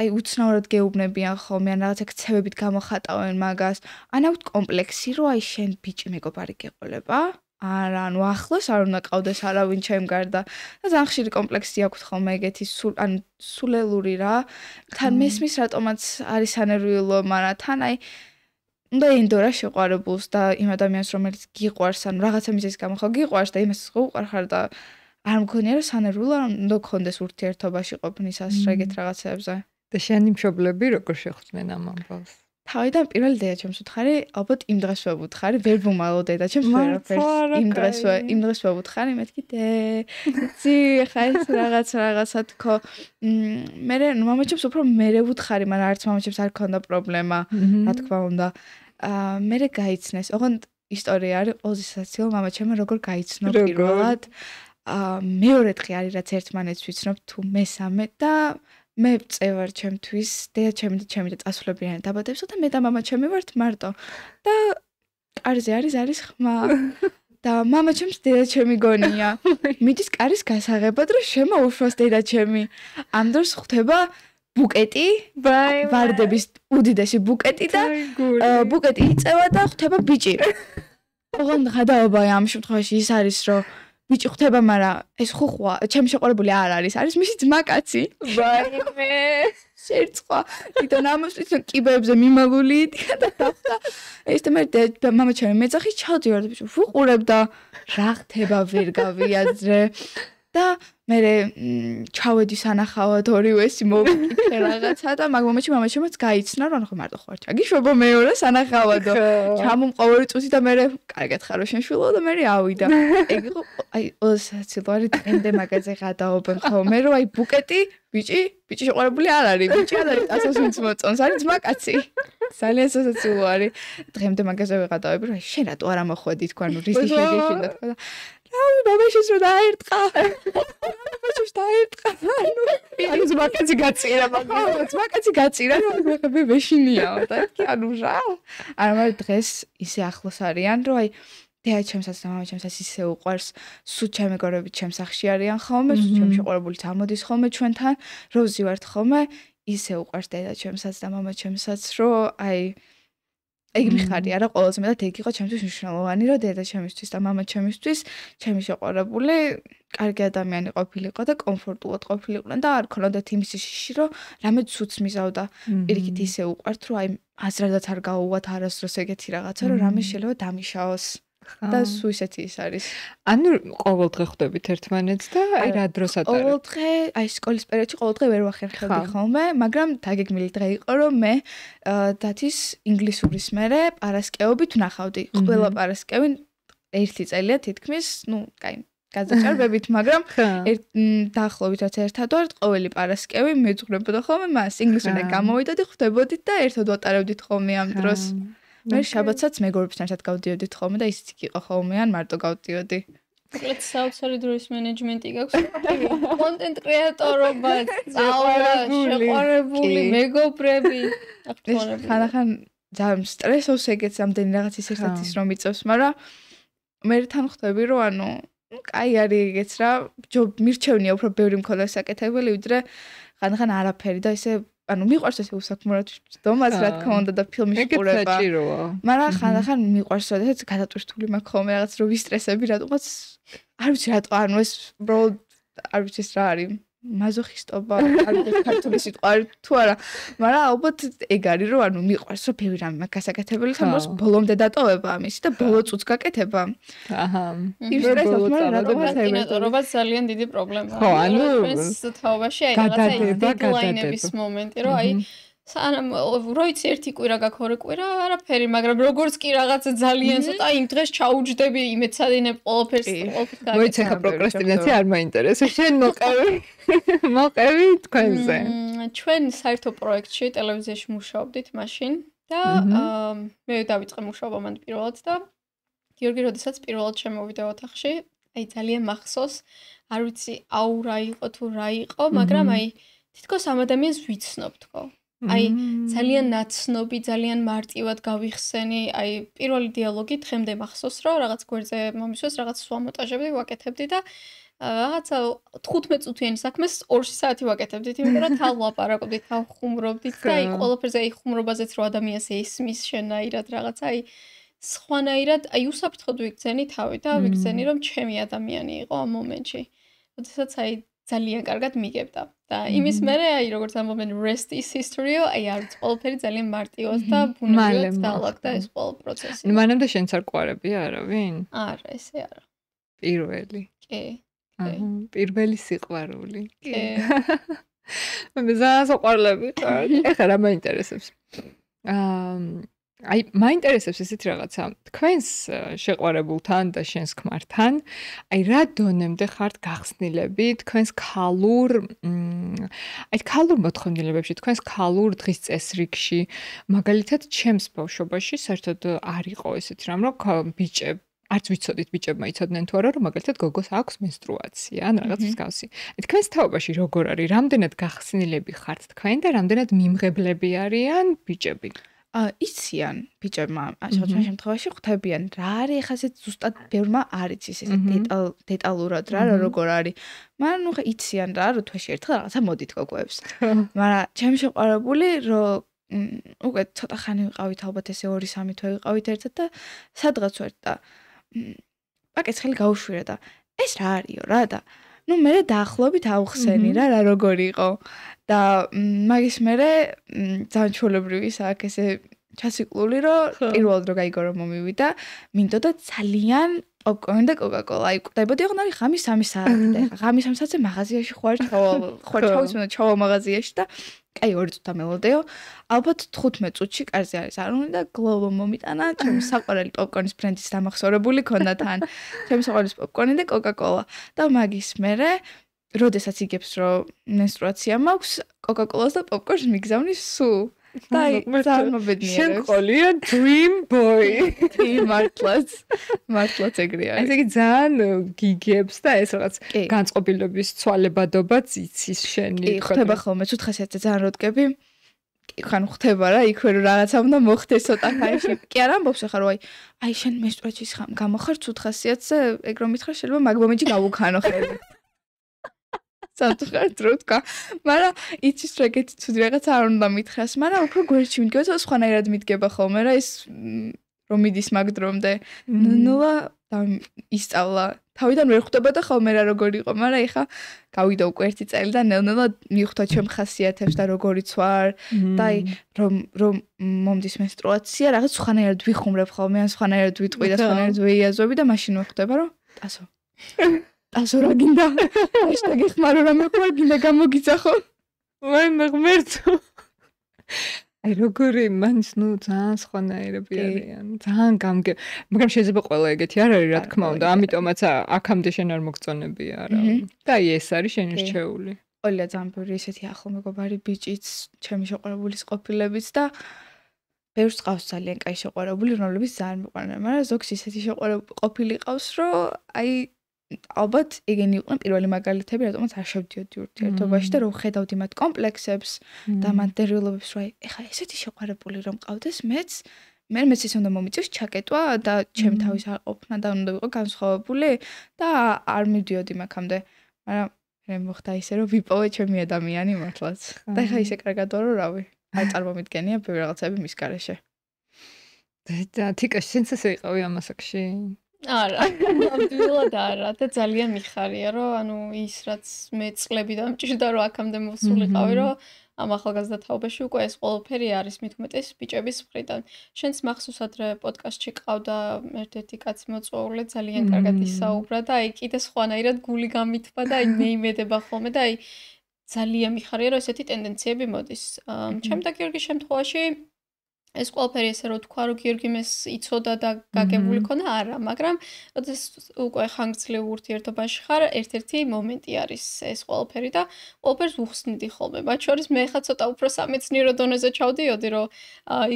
აი უცნაურად გეუბნებიან ხოლმე ან რაღაცა ქცევებით გამოხატავენ მაგას. ან აქვთ კომპლექსი რომ აი შენ ბიჭი მეგობარი გეყოლება. არა, ანუ ახლოს არ უნდა ყავდეს არავინ ჩემ გარდა. და ძალიან ხშირი კომპლექსი აქვთ ხოლმე ეგეთი სულელური რა. თან მესმის რატომაც არის ანერვიულო, მაგრამ თან აი უნდა ენდორა შეყვარებულს და იმ ადამიანს რომელიც გიყვარს ან რაღაცა მიზეზის გამო ხო გიყვარს და იმას ხო უყვარ ხარ და არ მქონია რომ სანერვიულო არ უნდა გქონდეს ურთიერთობაში ყოფნისას ეგეთ რაღაცებზე და შენი მშობლები როგორ შეხვდნენ ამ ამბავს თავიდან პირველი დედაჩემს უთხარი ალბათ იმ დღეს ვუთხარი ვერ ვუმალო დედაჩემს ვერაფერს იმ დღეს ვუთხარი მეთქი ძი ხა ეს რაღაცა თქო მე მამაჩემს უფრო მერე ვუთხარი მაგრამ არც მამაჩემს არ ქონდა პრობლემა რა თქმა უნდა მე გაიცნეს ოღონდ ისტორია არის ყველაზე სასაცილო მამაჩემმა როგორ გაიცნო პირველად მეორე დღე არის რაც ერთმანეთს ვიცნობ თუ მესამე და მე წევარ ჩემთვის დედაჩემი და ჩემი და წასვლებიან დაბადებსა და მე და მამაჩემი ვართ მარტო და კარზე არის ხმა და მამაჩემს დედაჩემი გონია მიდის კარის გასაღებად რომ შემოუშვას დედაჩემი ამ დროს ხვდება ბუკეტი ვარდების უდიდესი ბუკეტი და ბუკეტი იწევა და ხვდება ბიჭი ოღონდ გადაობაა ამ შემთხვევაში ის არის რომ ბიჭი ხვდება, მაგრამ ეს ხუხვა, ჩემი შეყვარებული არ არის მისი ძმაკაცი. ვაიმე, შერწყვა. თვითონ ამოსვლის კიბეებზე მიმალული და დახვდა. ეს და მე მამაჩემი მეძახი ჩავდივარ და ბიჭი ვუყურებ და რა ხდება ვერ გავიაზრე. და მე ჩავედი სანახავად ორივეს მოვიკითხე რაღაცა და მაგ მომენტში მამაჩემაც გაიცნა რომ ხო მარტო ხარ ჩაგიშვება მეორე სანახავადო ჩამომყავარი წუთი და მე კარგად ხარო შენ შვილო და მე ავიდა ეგ იყო აი 20 ლარი დღემდე მაგაზე გადაობენ ხოლმე რომ აი ბუკეტი ბიჭი შეყვარებული არ არის ბიჭი არ არის ასოს ვინც მოწონს არის ძმაკაცი ძალიან სასაცილო არის დღემდე მაგაზე ვეღადავები რომ შენ რატო არ ამოხვედი თქვა ნუ რის შეგეშინდა თქვა აი ბაბაშის რო დაერტყა ბაბაშის დაერტყა ანუ ძმაკაცი გაწირა მაგრამ ძმაკაცი გაწირა რომ მე ვეშინიაო და ანუ რა არა მაგრამ დღეს ისე ახლოს არიან რომ აი დედა ჩემსაც და მამა ჩემსაც ისე უყვარს სულ ჩემი გორები ჩემს სახში არიან ხოლმე სულ ჩემი შეყვარებულიც ამოდის ხოლმე ჩვენთან როზი ვართ ხოლმე ისე უყვარს დედა ჩემსაც და მამა ჩემსაც რომ აი ეგ მიხარი არა ყველაზე მეტად ეგ იყო ჩემთვის მნიშვნელოვანი რომ დედა ჩემისთვის და მამა ჩემისთვის ჩემი შეყვარებული კარგი ადამიანი ყოფილიყო და კომფორტულად ყოფილიყვნენ და არ ქონოდათ იმის შიში რომ რამე ცუც მიზავდა პირიქით ისე უყვართ რომ აი აზრადაც არ გაუვათ არასდროს ეგეთი რაღაცა რომ რამე შეიძლება დამიშაოს და სულ ისეთი ის არის. ანუ ყოველდღე ხვდებით ერთმანეთს და აი რა დროს ატარებთ? ყოველდღე, აი სკოლის პერიოდში ყოველდღე ვერ ვახერხებდი ხოლმე, მაგრამ დაგეგმილი დღე იყო რომ მე დათის ინგლისურის მერე პარასკევობით ვნახავდი. ყველა პარასკევი ერთი წელია თითქმის, ну, კაი გადაჭარბებით, მაგრამ დაახლოებით რაც ერთად ვართ, ყოველი პარასკევი მეძღვრებოდა ხოლმე მას ინგლისურიდან გამოვიდოდი, ხვდებოდით და ერთად ვატარებდით ხოლმე ამ დროს. მე შაბათსაც მეგობრებთან ერთად გავდიოდით ხოლმე და ისიც იყო ხოლმე ან მარტო გავდიოდი. მოკლედ საოცარი დროის მენეჯმენტი გაქვს. კონტენტ კრეატორობა, წავა, შეყვარებული მეგობრები. ხან ძალიან სტრესავს ეგეც ამდენი რაღაცის ერთად ის რომ იწევს, მაგრამ მე თან ხვდები რომ ანუ კაი არის ეგეც რა, მირჩევნია უფრო ბევრი მქონდა საკეთებელი, ვიდრე ხან არაფერი და ისე ანუ მიყვარს ესე უსაქმურად დომას რა თქმა უნდა და ფილმის ყურება. მაგრამ ხან მიყვარს როდესაც გადატვირთული მაქვს ხოლმე რაღაც რომ ვისტრესები რატომაც არ ვიცი რატო ანუ ეს უბრალოდ არ ვიცი ეს რა არის მაზოხისტობა არ ვიცი ქართული სიტყვა არის თუ არა მაგრამ ალბათ ეგ არის რომ ანუ მიყვარს რომ ბევრი რამე მაქვს გასაკეთებელი თამბოს ბოლომდე დატოვება ამისი და ბოლო წუთს გაკეთება. აჰა. ისტრესობს მაგრამ რატომაც კინოტორობა ძალიან დიდი პრობლემაა. ხო, ანუ თაობაში აი რაღაცა დედლაინების მომენტი რომ აი სანამ როიც ერთი კვირა გაქვს ორი კვირა არაფერი მაგრამ როგორც კი რაღაცა ძალიან ცოტა იმ დღეს ჩაუჯდები იმეცადინებ ყველაფერს მოიცა ხა პროკრასტინაცია არ მაინტერესებს შენ მოყევი თქვენზე ჩვენ საერთო პროექტში ტელევიზიაში მუშაობდით მაშინ და მე დავიწყე მუშაობა მან პირველად და გიორგი როდესაც პირველად შემოვიდა ოთახში აი ძალიან მახსოვს არ ვიცი აურა იყო თუ რა იყო მაგრამ აი თითქოს ამ ადამიანს ვიცნობ თქო აი ძალიან ნაცნობი, ძალიან მარტივად გავიხსენი, აი პირველი დიალოგი დღემდე მახსოვს, რომ რაღაც გვერდზე მომისვეს, რაღაც სვა მონტაჟებდი, ვაკეთებდი და რაღაცა 15 წუთიანი საქმეს 2 საათი ვაკეთებდით, იმიტომ რომ თან ლაპარაკობდით, თან ხუმრობდით და აი ყველაფერზე აი ხუმრობაზეც რო ადამიანს ესმის შენაირად რაღაცა აი სხვანაირად აი უსაფრთხოდ ვიგრძენი თავი და ვიგრძენი რომ ჩემი ადამიანი იყო ამ მომენტში. როდესაც აი ძალიან კარგად მიგებდა და იმის მერე აი როგორც ამბობენ rest is history აი არის ყველაფერი ძალიან მარტივად და ბუნებრივად დაალაგდა ეს ყველა პროცესი. ნუ მანამდე შენც არ ყვარებია არავინ? არა, ესე არა. პირველი. კი. პირველი სიყვარული. კი. მე ზასოყვარლები ხარ. ეხლა რა მაინტერესებს? აი მაინტერესებს ესეთ რაღაცა თქვენს შეყვარებულთან და შენს ქმართან აი რა დონემდე ხართ გახსნილები თქვენს ქალურ მოთხოვნილებებში თქვენს ქალურ დღის წესრიგში მაგალითად ჩემს ბავშვობაში საერთოდ არ იყო ესეთი რამ რომ ბიჭები არც ვიცოდით ბიჭებმა იცოდნენ თუ არა რომ მაგალითად გოგოს აქვს მენსტრუაცია ან რაღაც მსგავსი. თქვენს თაობაში როგორ არის? რამდენად გახსნილები ხართ თქვენ და რამდენად მიმღებლები არიან ბიჭები? იციან ბიჭებმა, ასეთმა შემთხვევაში ხვდებიან რა არის ახლა ეს ზუსტად ბევრმა არ იცის ეს დეტალურად რა როგორ არის. მაგრამ ნუ იციან რა რომ თვეში ერთხელ რაღაცა მოდით გოგოებს. მაგრამ ჩემი შეყვარებული რომ უკვე ცოტა ხანი ვიყავით ალბათ ესე 2-3 თვე ვიყავით ერთად და სადღაც ვარ და პაკეცხელი გაუშვირა და ეს რა არისო რა და ნუ მე დაახლოებით ავხსენი რა როგორ იყო და მაგის მერე ძალიან ჩვეულებრივი აქ ესე ჩასიკლული რომ პირველად რო გაიგო რომ მომივიდა, მინდოდა ძალიან პოპკორნი და კოკა-კოლა. აი, კვდებოდი ოღონდ არის ღამის 3 საათი და ეხა ღამის 3 საათზე მაღაზიაში ხوار ჩავა მაღაზიაში და აი 2 წუთა მელოდეო. ალბათ 15 წუთში კარზე არის არუნი და გლოვო მომიტანა, ჩემი საყვარელი პოპკორნის ბრენდის დამახსოვრებული ქონდა თან. ჩემი საყვარელი პოპკორნი და კოკა-კოლა. და მაგის მერე როდესაც იგებს რომ მენსტრუაცია მაქვს, კოკა-კოლას და პოპკორნს მიგზავნის სულ. და ძალიან მობედნიერებს. შენ ყოლია dream boy. მართლაც ეგრეა. ესე იგი ძალიან გიგებს და ეს რაღაც განწყობილების ცვალებადობაც იცის შენი. ხდება ხოლმე, ცუდ ხასიათზე ძალიან როდგები. ხან ხდება რა, იქვე რომ რაღაცა უნდა მოხდეს ცოტა ხანში. კი არ ამბობს ახლა რომ აი შენ მენსტრუაციის გამახარ ცუდ ხასიათზე, ეგ რომ მითხრა შეიძლება მაგ მომენტში გავუქანო ხელი. საერთოდ რო თქვა, მაგრამ იცის რა ეგეთი ცუდი რაღაცა არ უნდა მითხრას, მაგრამ უფრო გვერდში მიდგება, თორე სხვანაირად მიდგება ხოლმე რა ის რომ მიდის მაგ დრომდე. ნულა და ისწავლა. თავიდან ვერ ხვდებოდა ხოლმე რა როგორ იყო, მაგრამ ეხა გავიდა უკვე 1 წელი და ნელ-ნელა მიხვდა ჩემ ხასიათებს და როგორიც ვარ და აი რომ მომდის მენსტრუაცია, რაღაც სხვანაირად ვიხუმრებ ხოლმე, ან სხვანაირად ვიტყვი და სხვანაირად ვეიაზვები და მაშინ ვხვდება რომ ასო რა გინდა? ჰაშტაგი ხმარო რა მეყვარ გინდა გამოგიძახო. მე ღმერთო. აი როგორი მაინც ნუ ძალიან სხვანაირები არიან. ძალიან გამგე. მაგრამ შეიძლება ყველა ეგეთი არ არის რა თქმა უნდა. ამიტომაც აქამდე შენ არ მოგწონებია რა. და აი ეს არის შენი რჩეული. ყოლია ძალიან ბევრი ესეთი ახლო მეგობარი ბიჭიც, ჩემი შეყვარებულის ყოფილებიც და ბევრს ყავს ძალიან კაი შეყვარებული, რომლებიც ძალიან მიყვარენ, მაგრამ ზოგს ისეთი ყოფილი ყავს, რომ აი ალბათ ეგენი იყვნენ პირველი მაგალითები, რატომაც არ შევდიოდი ურთიერთობაში და რომ ხედავდი მათ კომპლექსებს და მათ დერილობებს, რომ ეხა ესეთი შეყვარებული რომ მყავდეს, მეც ის უნდა მომიწევს ჩაკეტვა და ჩემი თავის არ ყოფნა და უნდა ვიყო განსხვავებული და არ მივდიოდი მაგამდე. მაგრამ მე მოხდა ისე, რომ ვიპოვე ჩემი ადამიანი მართლაც. და ეხა ისე კარგადო რომ რავი, არ წარმომიდგენია ბევრი რაღაცები მის გარეშე. და თიკა შენც ესე იყავი ამ ასაკში? არა, ნამდვილად არა და ძალიან მიხარია რომ ანუ ის რაც მე წლები დამჭირდა რომ აქამდე მოსულიყავი რომ ამ ახალგაზრდა თაობაში უკვე ეს ყველაფერი არის მით უმეტეს ბიჭების მხრიდან. შენც მახსოვს ადრე პოდკასტში ყავდა ერთ-ერთი კაცი მოწვეული ძალიან კარგად ისაუბრა და აი კიდე სხვანაირად გული გამithვა და აი მე იმედება ხოლმე და აი ძალიან მიხარია რომ ესეთი ტენდენციები მოდის. ჩემ და გიორგის შემთხვევაში ეს ყველაფერი ესე რომ თქვა რომ გიორგი მეს იცოდა და გაგებული ქონა არა, მაგრამ როდესაც უკვე ხანგრძლივ ურთიერთობაში ხარ, ერთ-ერთი მომენტი არის ეს ყველაფერი და ყველაფერს უხსნიდი ხოლმე. მათ შორის მე ხა ცოტა უფრო სამეცნიერო დონეზე ჩავდიოდი, რომ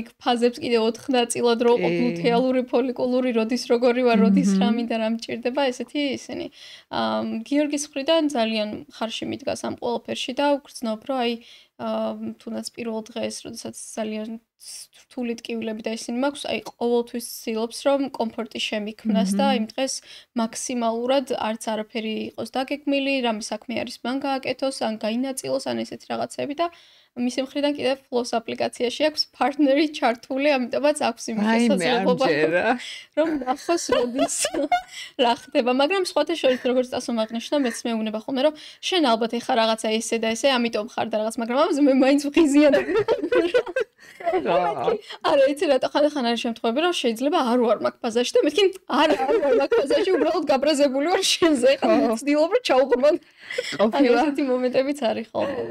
იქ ფაზებს კიდე 4 ნაწილად რო ყოფილ თეალური, ფოლიკულური, როდის როგორი ვარ, როდის რა მინდა რა მჭირდება, ესეთი ისინი. გიორგის მხრიდან ძალიან ხარში მიდგას ამ ყველაფერში და ვგრძნობ, რომ აი თუნდაც პირველ დღეს, როდესაც ძალიან რთული ტკივილები და ისინი მაქვს, აი ყოველთვის ცდილობს, რომ კომფორტი შემიქმნას და იმ დღეს მაქსიმალურად არც არაფერი იყოს დაგეგმილი, რამე საქმე არის მან გააკეთოს, ან გაინაწილოს, ან ესეთი რაღაცები და მისი მხრიდან კიდევ ფლოს აპლიკაციაში აქვს პარტნერი ჩართული, ამიტომაც აქვს იმის შესაძლებლობა რომ ნახოს როდის რა ხდება, მაგრამ სხვათა შორის როგორც წასო მაგნიშნა, მეც მეუბნება ხოლმე რომ შენ ალბათ ეხა რაღაცა ესე და ესე, ამიტომ ხარ და რაღაც, მაგრამ ამაზე მე მაინც ვღიზიანებ. არა, იცი რატო ხან არის შემთხვევები, რომ შეიძლება არ ვარ მაგ ფაზაში და მეთქი არა, არ ვარ მაგ ფაზაში, უბრალოდ გაბრაზებული ვარ შენზე, ხა ვცდილობ რომ ჩაუყრმო. ყოფილა ესეთი მომენტებიც არის ხოლმე.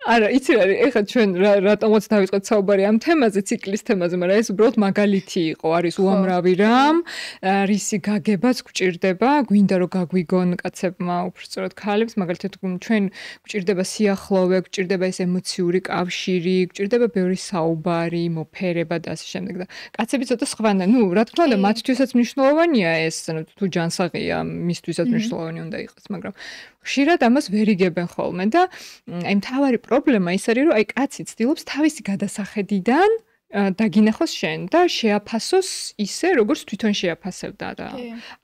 არა, იცი რა, ეხლა ჩვენ რატომაც დავიწყეთ საუბარი ამ თემაზე, ციკლის თემაზე, მაგრამ ეს უბრალოდ მაგალითი იყო, არის უამრავი რამ, რისი გაგებაც გვჭირდება, გვინდა რომ გაგვიგონ კაცებმა, უბრალოდ ქალებს, მაგალითად ჩვენ გვჭირდება სიახლოვე, გვჭირდება ეს ემოციური კავშირი, გვჭირდება ბევრი საუბარი, მოფერება და ასე შემდეგ და კაცები ცოტა სხვანაირად, ნუ რა თქმა უნდა, მათთვისაც მნიშვნელოვანია ეს, თუ ჯანსაღია, მისთვისაც მნიშვნელოვანი უნდა იყოს, მაგრამ ხშირად ამას ვერ იგებენ ხოლმე და აი მთავარი პრობლემა ის არის, რომ აი კაცი ცდილობს თავისი გადასახედიდან დაგინახოს შენ და შეაფასოს ისე, როგორც თვითონ შეაფასებდა და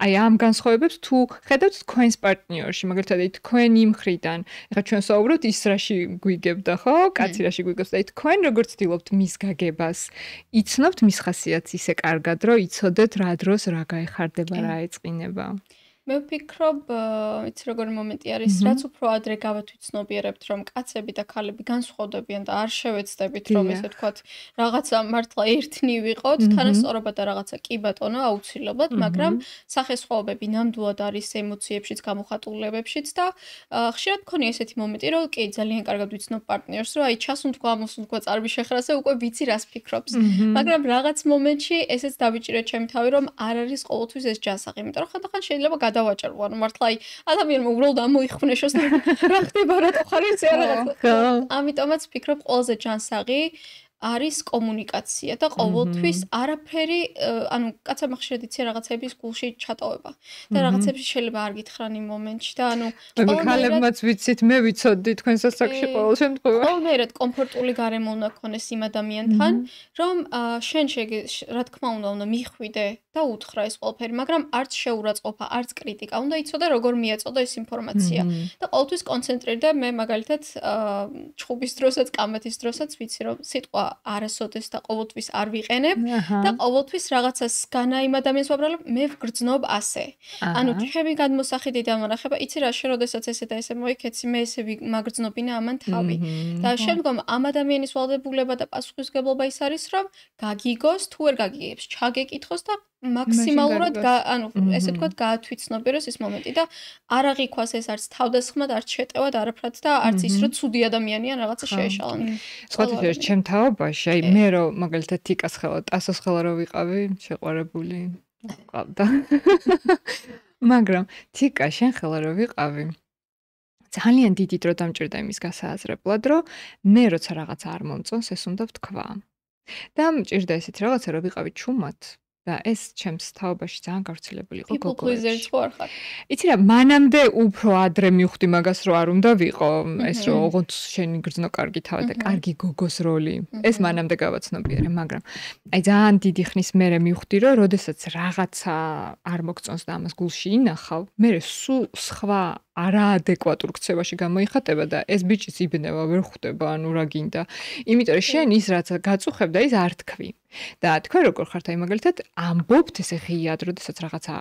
აი ამ განსხვავებებს თუ ხედავთ თქვენს პარტნიორში, მაგალითად აი თქვენი მხრიდან, ეხლა ჩვენ საუბრობთ ის რაში გვიგებდა, ხო? კაცი რაში გვიგებს და აი თქვენ როგორც ცდილობთ მის გაგებას, იცნობთ მის ხასიათს ისე კარგად, რომ იცოდეთ რა დროს რა გაეხარდება, რა ეწყინება. მე ვფიქრობ, იცი როგორი მომენტი არის, რაც უფრო ადრე გავათვითცნობიერებთ, რომ კაცები და ქალები განსხვავდებიან და არ შევეცდებით, რომ ესე ვთქვათ, რაღაცა მართლა ერთნი ვიყოთ, თანასწორობა და რაღაცა კი ბატონო, აუცილებლად, მაგრამ სახესხვაობები ნამდვილად არის ემოციებშიც, გამოხატულებებშიც და ხშირად მქონია ესეთი მომენტი, რომ კი ძალიან კარგად ვიცნობ პარტნიორს, რომ აი ჩასუნთქვა, ამოსუნთქვა, წარბი შეხრაზე უკვე ვიცი რას ფიქრობს. მაგრამ რაღაც მომენტში ესეც დავიჭირე ჩემი თავი, რომ არ არის ყოველთვის ეს ჯანსაღი, იმიტომ რომ ხანდახან შეიძლება გადავაჭარო, ანუ მართლა აი ადამიანმა უბრალოდ ამოიხვნეშოს და რა ხდება, რატო ხარ ესე რაღაცა. ამიტომაც ვფიქრობ, ყველაზე ჯანსაღი არის კომუნიკაცია და ყოველთვის არაფერი, ანუ კაცებმა ხშირად იცი რაღაცების გულში ჩატოვება და რაღაცებში შეიძლება არ გითხრან იმ მომენტში და ანუ ქალებმაც ვიცით, მე ვიცოდი თქვენ სასაკში ყოველ შემთხვევაში. ყოველდღიურად კომფორტული გარემო უნდა გქონდეს იმ ადამიანთან, რომ შენ რა თქმა უნდა მიხვიდე და უთხრა ეს ყველაფერი, მაგრამ არც შეურაცხყოფა, არც კრიტიკა, უნდა იცოდე როგორ მიეწოდა ეს ინფორმაცია და ყოველთვის კონცენტრირდე მე მაგალითად ჩხუბის დროსაც, კამათის დროსაც ვიცი რომ სიტყვა არასოდეს და ყოველთვის არ ვიყენებ და ყოველთვის რაღაცას განა იმ ადამიანს ვაბრალებ, მე ვგრძნობ ასე. ანუ ჩემი გადმოსახედი და მონახება, იცი რა შეროდესაც ესე და ესე მოიქეცი, მე ესე მაგრძნობინა ამან თავი. და შემდგომ ამ ადამიანის ვალდებულება და პასუხისმგებლობა ის არის, რომ გაგიგოს, თუ ვერ გაგიგებს, ჩაგეკითხოს და მაქსიმალურად ანუ ესე ვთქვათ გაათვითცნობიეროს ეს მომენტი და არ აღიქვას ეს არც თავდასხმად, არც შეტევად, არაფრად და არც ის რომ ცუდი ადამიანია რაღაცა შეეშალონ. სხვათაშორის ჩემ თაობაში, აი მე რომ მაგალითად თიკას ხელა, ტასოს ხელა რო ვიყავი, შეყვარებული ყავდა. მაგრამ თიკა შენ ხელა რო ვიყავი, ძალიან დიდი დრო დამჭირდა იმის გასააზრებლად, რომ მე როცა რაღაცა არ მომწონს, ეს უნდა ვთქვა. და მჭირდა ესეთ რაღაცა რო ვიყავი ჩუმად. და ეს ჩემს თაობაში ძალიან გავრცელებული იყო გოგოებში. იცი რა, მანამდე უფრო ადრე მივხვდი მაგას, რომ არ უნდა ვიყო ეს რომ ოღონდ შენი გრძნო კარგი თავი და კარგი გოგოს როლი. ეს მანამდე გავაცნობიერე, მაგრამ აი ძალიან დიდი ხნის მერე მივხვდი, რომ როდესაც რაღაცა არ მოგწონს და ამას გულში ინახავ, მე სულ სხვა არაადეკვატურ ქცევაში გამოიხატება და ეს ბიჭის იბნევა ვერ ხვდება, ანუ რა გინდა. იმიტომ რომ შენ ის რაც გაწუხებ და ის არ თქვი. და თქვენ როგორ ხართ აი მაგალითად ამბობთ ესე ღიად, როდესაც რაღაცა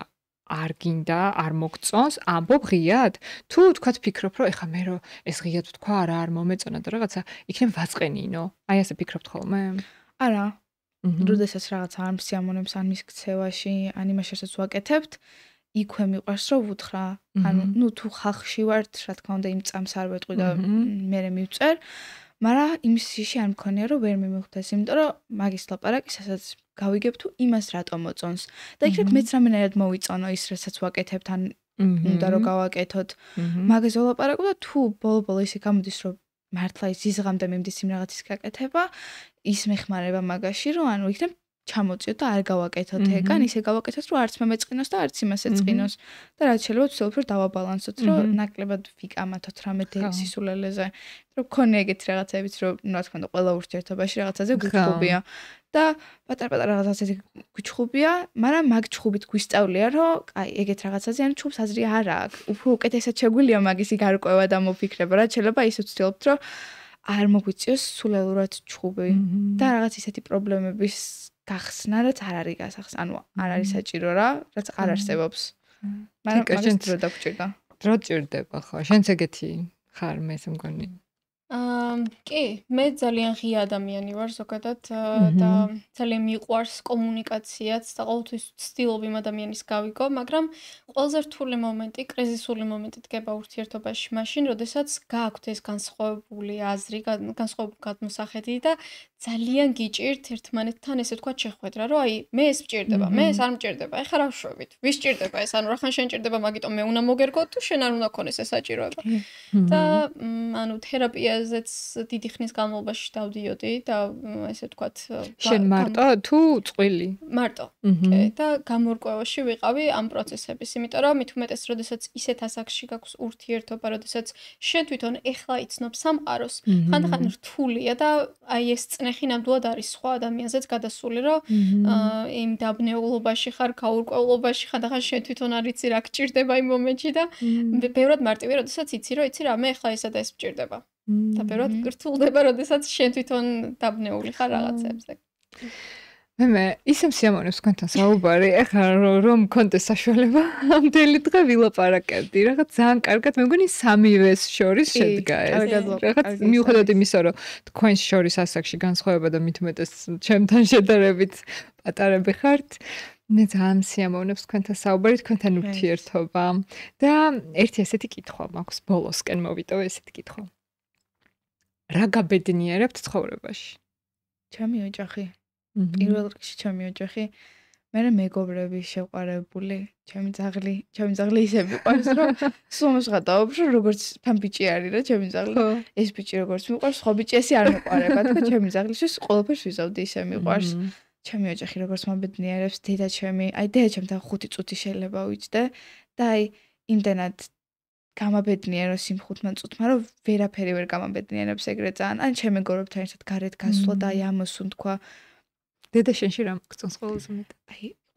არ გინდა, არ მოგწონს, ამბობ ღიად? თუ თქვათ ფიქრობ, რომ ეხა მე რომ ეს ღიად ვთქვა, არ მომეწონა და რაღაცა, იქნებ ვაწყენინო. აი ასე ფიქრობთ ხოლმე? არა. როდესაც რაღაცა არ მსიამოვნებს ან მის ქცევაში, ან იმაშასაც ვაკეთებთ, იქვე მიყვარს რომ ვუთხრა. ანუ თუ ხალხში ვართ, რა თქმა უნდა იმ წამს არ ვეტყვი და მე მივწერ. მაგრამ იმის შიში არ მქონია რომ ვერ მიმხვდეს, იმიტომ რომ მაგის ლაპარაკისასაც გავიგებ თუ იმას რატომ მოწონს. და იქნებ მეც რამენერად მოვიწონო ის, რასაც ვაკეთებთ, ან უნდა რომ გავაკეთოთ. მაგაზე ვლაპარაკობ და თუ ბოლო-ბოლო ისე გამოდის, რომ მართლა ის ზიზღამდე მიმდის იმ რაღაცის გაკეთება, ის მეხმარება მაგაში, რომ ანუ იქნებ ჩამოწიოთ და არ გავაკეთოთ ეგან, ისე გავაკეთოთ, რომ არც მე მეწყინოს და არც იმას ეწყინოს. და რაც შეიძლება ვცდილობ დავაბალანსოთ, რომ ნაკლებად ვიკამათოთ რამე სისულელეზე. რომ ქონია ეგეთი რაღაცებიც, რომ რა თქმა უნდა, ყველა ურთიერთობაში რაღაცაზე გვიჩხუბია. და პატარ-პატარ რაღაცაზე გვიჩხუბია, მაგრამ მაგ ჩხუბით გვისწავლია, რომ აი ეგეთ რაღაცაზე ან ჩხუბს აზრი არ აქვს. უფრო უკეთესად შეგვიძლია მაგისი გარკვევა და მოფიქრება, რაც შეიძლება ისე ვცდილობთ, რომ არ მოგვიწიოს სულელურად ჩხუბი და რაღაც ისეთი პრობლემების გახსნა, რაც არ არის გასახსნა, ანუ არ არის საჭირო რა, რაც არ არსებობს. მაგრამ მაგას დრო დაგჭირდა. დრო ჭირდება ხო? შენც ეგეთი ხარ, მე მგონი. კი, მე ძალიან ღია ადამიანი ვარ ზოგადად და ძალიან მიყვარს კომუნიკაციაც და ყოველთვის ვცდილობ იმ ადამიანის გავიგო, მაგრამ ყველაზე რთული მომენტი, კრიზისული მომენტი დგება ურთიერთობაში მაშინ, როდესაც გააქვთ ეს განსხვავებული აზრი, განსხვავებული გადმოსახედი და ძალიან გიჭირთ ერთმანეთთან ესე თქვა შეხვედრა, რომ აი მე ეს მჭირდება, მე ეს არ მჭირდება. ეხლა რა ვშვებით? ვის მჭირდება ეს? ანუ რახან შენ მჭირდება, მაგიტომ მე უნდა მოგერგო თუ შენ არ უნდა ქონეს ეს საჭიროება. და ანუ თერაპიაზეც დიდი ხნის განმავლობაში დავდიოდი და ესე ვთქვათ შენ მარტო თუ წყვილი? მარტო. კი, და გამორკვევაში ვიყავი ამ პროცესების, იმიტომ რომ მით უმეტეს, როდესაც ისეთ ასაკში გაქვს ურთიერთობა, როდესაც შენ თვითონ ეხლა იცნობ სამყაროს, ხანდახან რთულია და აი ეს წნეხი ნამდვილად არის სხვა ადამიანზეც გადასული, რომ იმ დაბნეულობაში ხარ, გაურკვევლობაში, ხანდახან შენ თვითონ არ იცი რა გჭირდება იმ მომენტში და ბევრად მარტივია, როდესაც იცი, რომ იცი რა, მე ეხლა ესა და ეს მჭირდება. და ბევრად რთულდება, როდესაც შენ თვითონ დაბნეული ხარ რაღაცებზე. მე ისე მსიამოვნებს თქვენთან საუბარი, ეხლა რომ მქონდეს საშუალება ამდელი დღე ვილაპარაკებდი, რაღაც ძალიან კარგად, მე მგონი სამივეს შორის შედგა ეს. რაღაც მიუხედავად იმისა, რომ თქვენს შორის ასაკში განსხვავება და მით უმეტეს ჩემთან შედარებით პატარები ხართ, მე ძალიან მსიამოვნებს თქვენთან საუბარი, თქვენთან ურთიერთობა და ერთი ესეთი კითხვა მაქვს, ბოლოსკენ მოვიტოვე ესეთი კითხვა. რა გაბედნიერებთ ცხოვრებაში? ჩემი ოჯახი. პირველ რიგში ჩემი ოჯახი, მე მეგობრები შეყვარებული, ჩემი ძაღლი ისე მიყვარს, რომ სულ მოსღადაობ, რომ როგორც თან ბიჭი არის რა, ჩემი ძაღლი. ეს ბიჭი როგორც მიყვარს, სხვა ბიჭი ესე არ მიყვარება, და ჩემი ძაღლისთვის ყველაფერს ვიზავდი, ისე მიყვარს. ჩემი ოჯახი როგორც მაბედნიერებს, დედა ჩემთან 5 წუთი შეიძლება ვიჯდე და იმდენად გამაბედნიეროს იმ 5 წუთმა, რომ ვერაფერი ვერ გამაბედნიერებს ეგრე ძალიან. ან ჩემი მეგობრებთან ერთად გარეთ გასვლა და ამას უთქვა დედა შენში რა მოგწონს ყველაზე მეტად?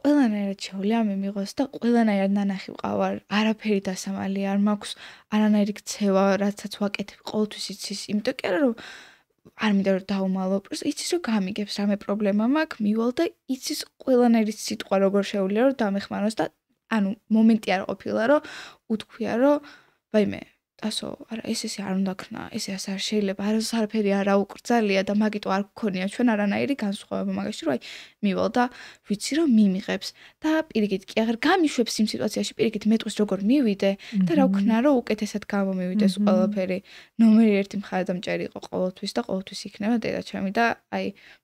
ყველანაირად შეუძლია მიმიღოს და ყველანაირად ნანახი ვყავარ, არაფერი დასამალი არ მაქვს, არანაირი ქცევა, რაცაც ვაკეთებ, ყოველთვის იცის, იმიტომ კი არა რომ არ მინდა რომ დაუმალო, პროს იცის რომ გამიგებს რამე პრობლემა მაქვს, მივალ და იცის ყველანაირი სიტყვა როგორ შეუძლია რომ დამეხმაროს და ანუ მომენტი არ ყოფილა რომ უთქვია რომ ვაიმე ასო, არა ესე არ უნდა ქნა, ესე არ შეიძლება, არაფერი არ აუკრძალია და მაგიტო არ გქონია ჩვენ არანაირი განსხვავება მაგაში, რომ მივალ და ვიცი რომ მიმიღებს და პირიქით კი აღარ გამიშვებს იმ სიტუაციაში, პირიქით მეტყვის როგორ მივიდე და რა ვქნა რომ უკეთესად გამომივიდეს ყველაფერი. ნომერი 1 მხარდამჭერი იყო ყოველთვის და ყოველთვის იქნება დედაჩემი და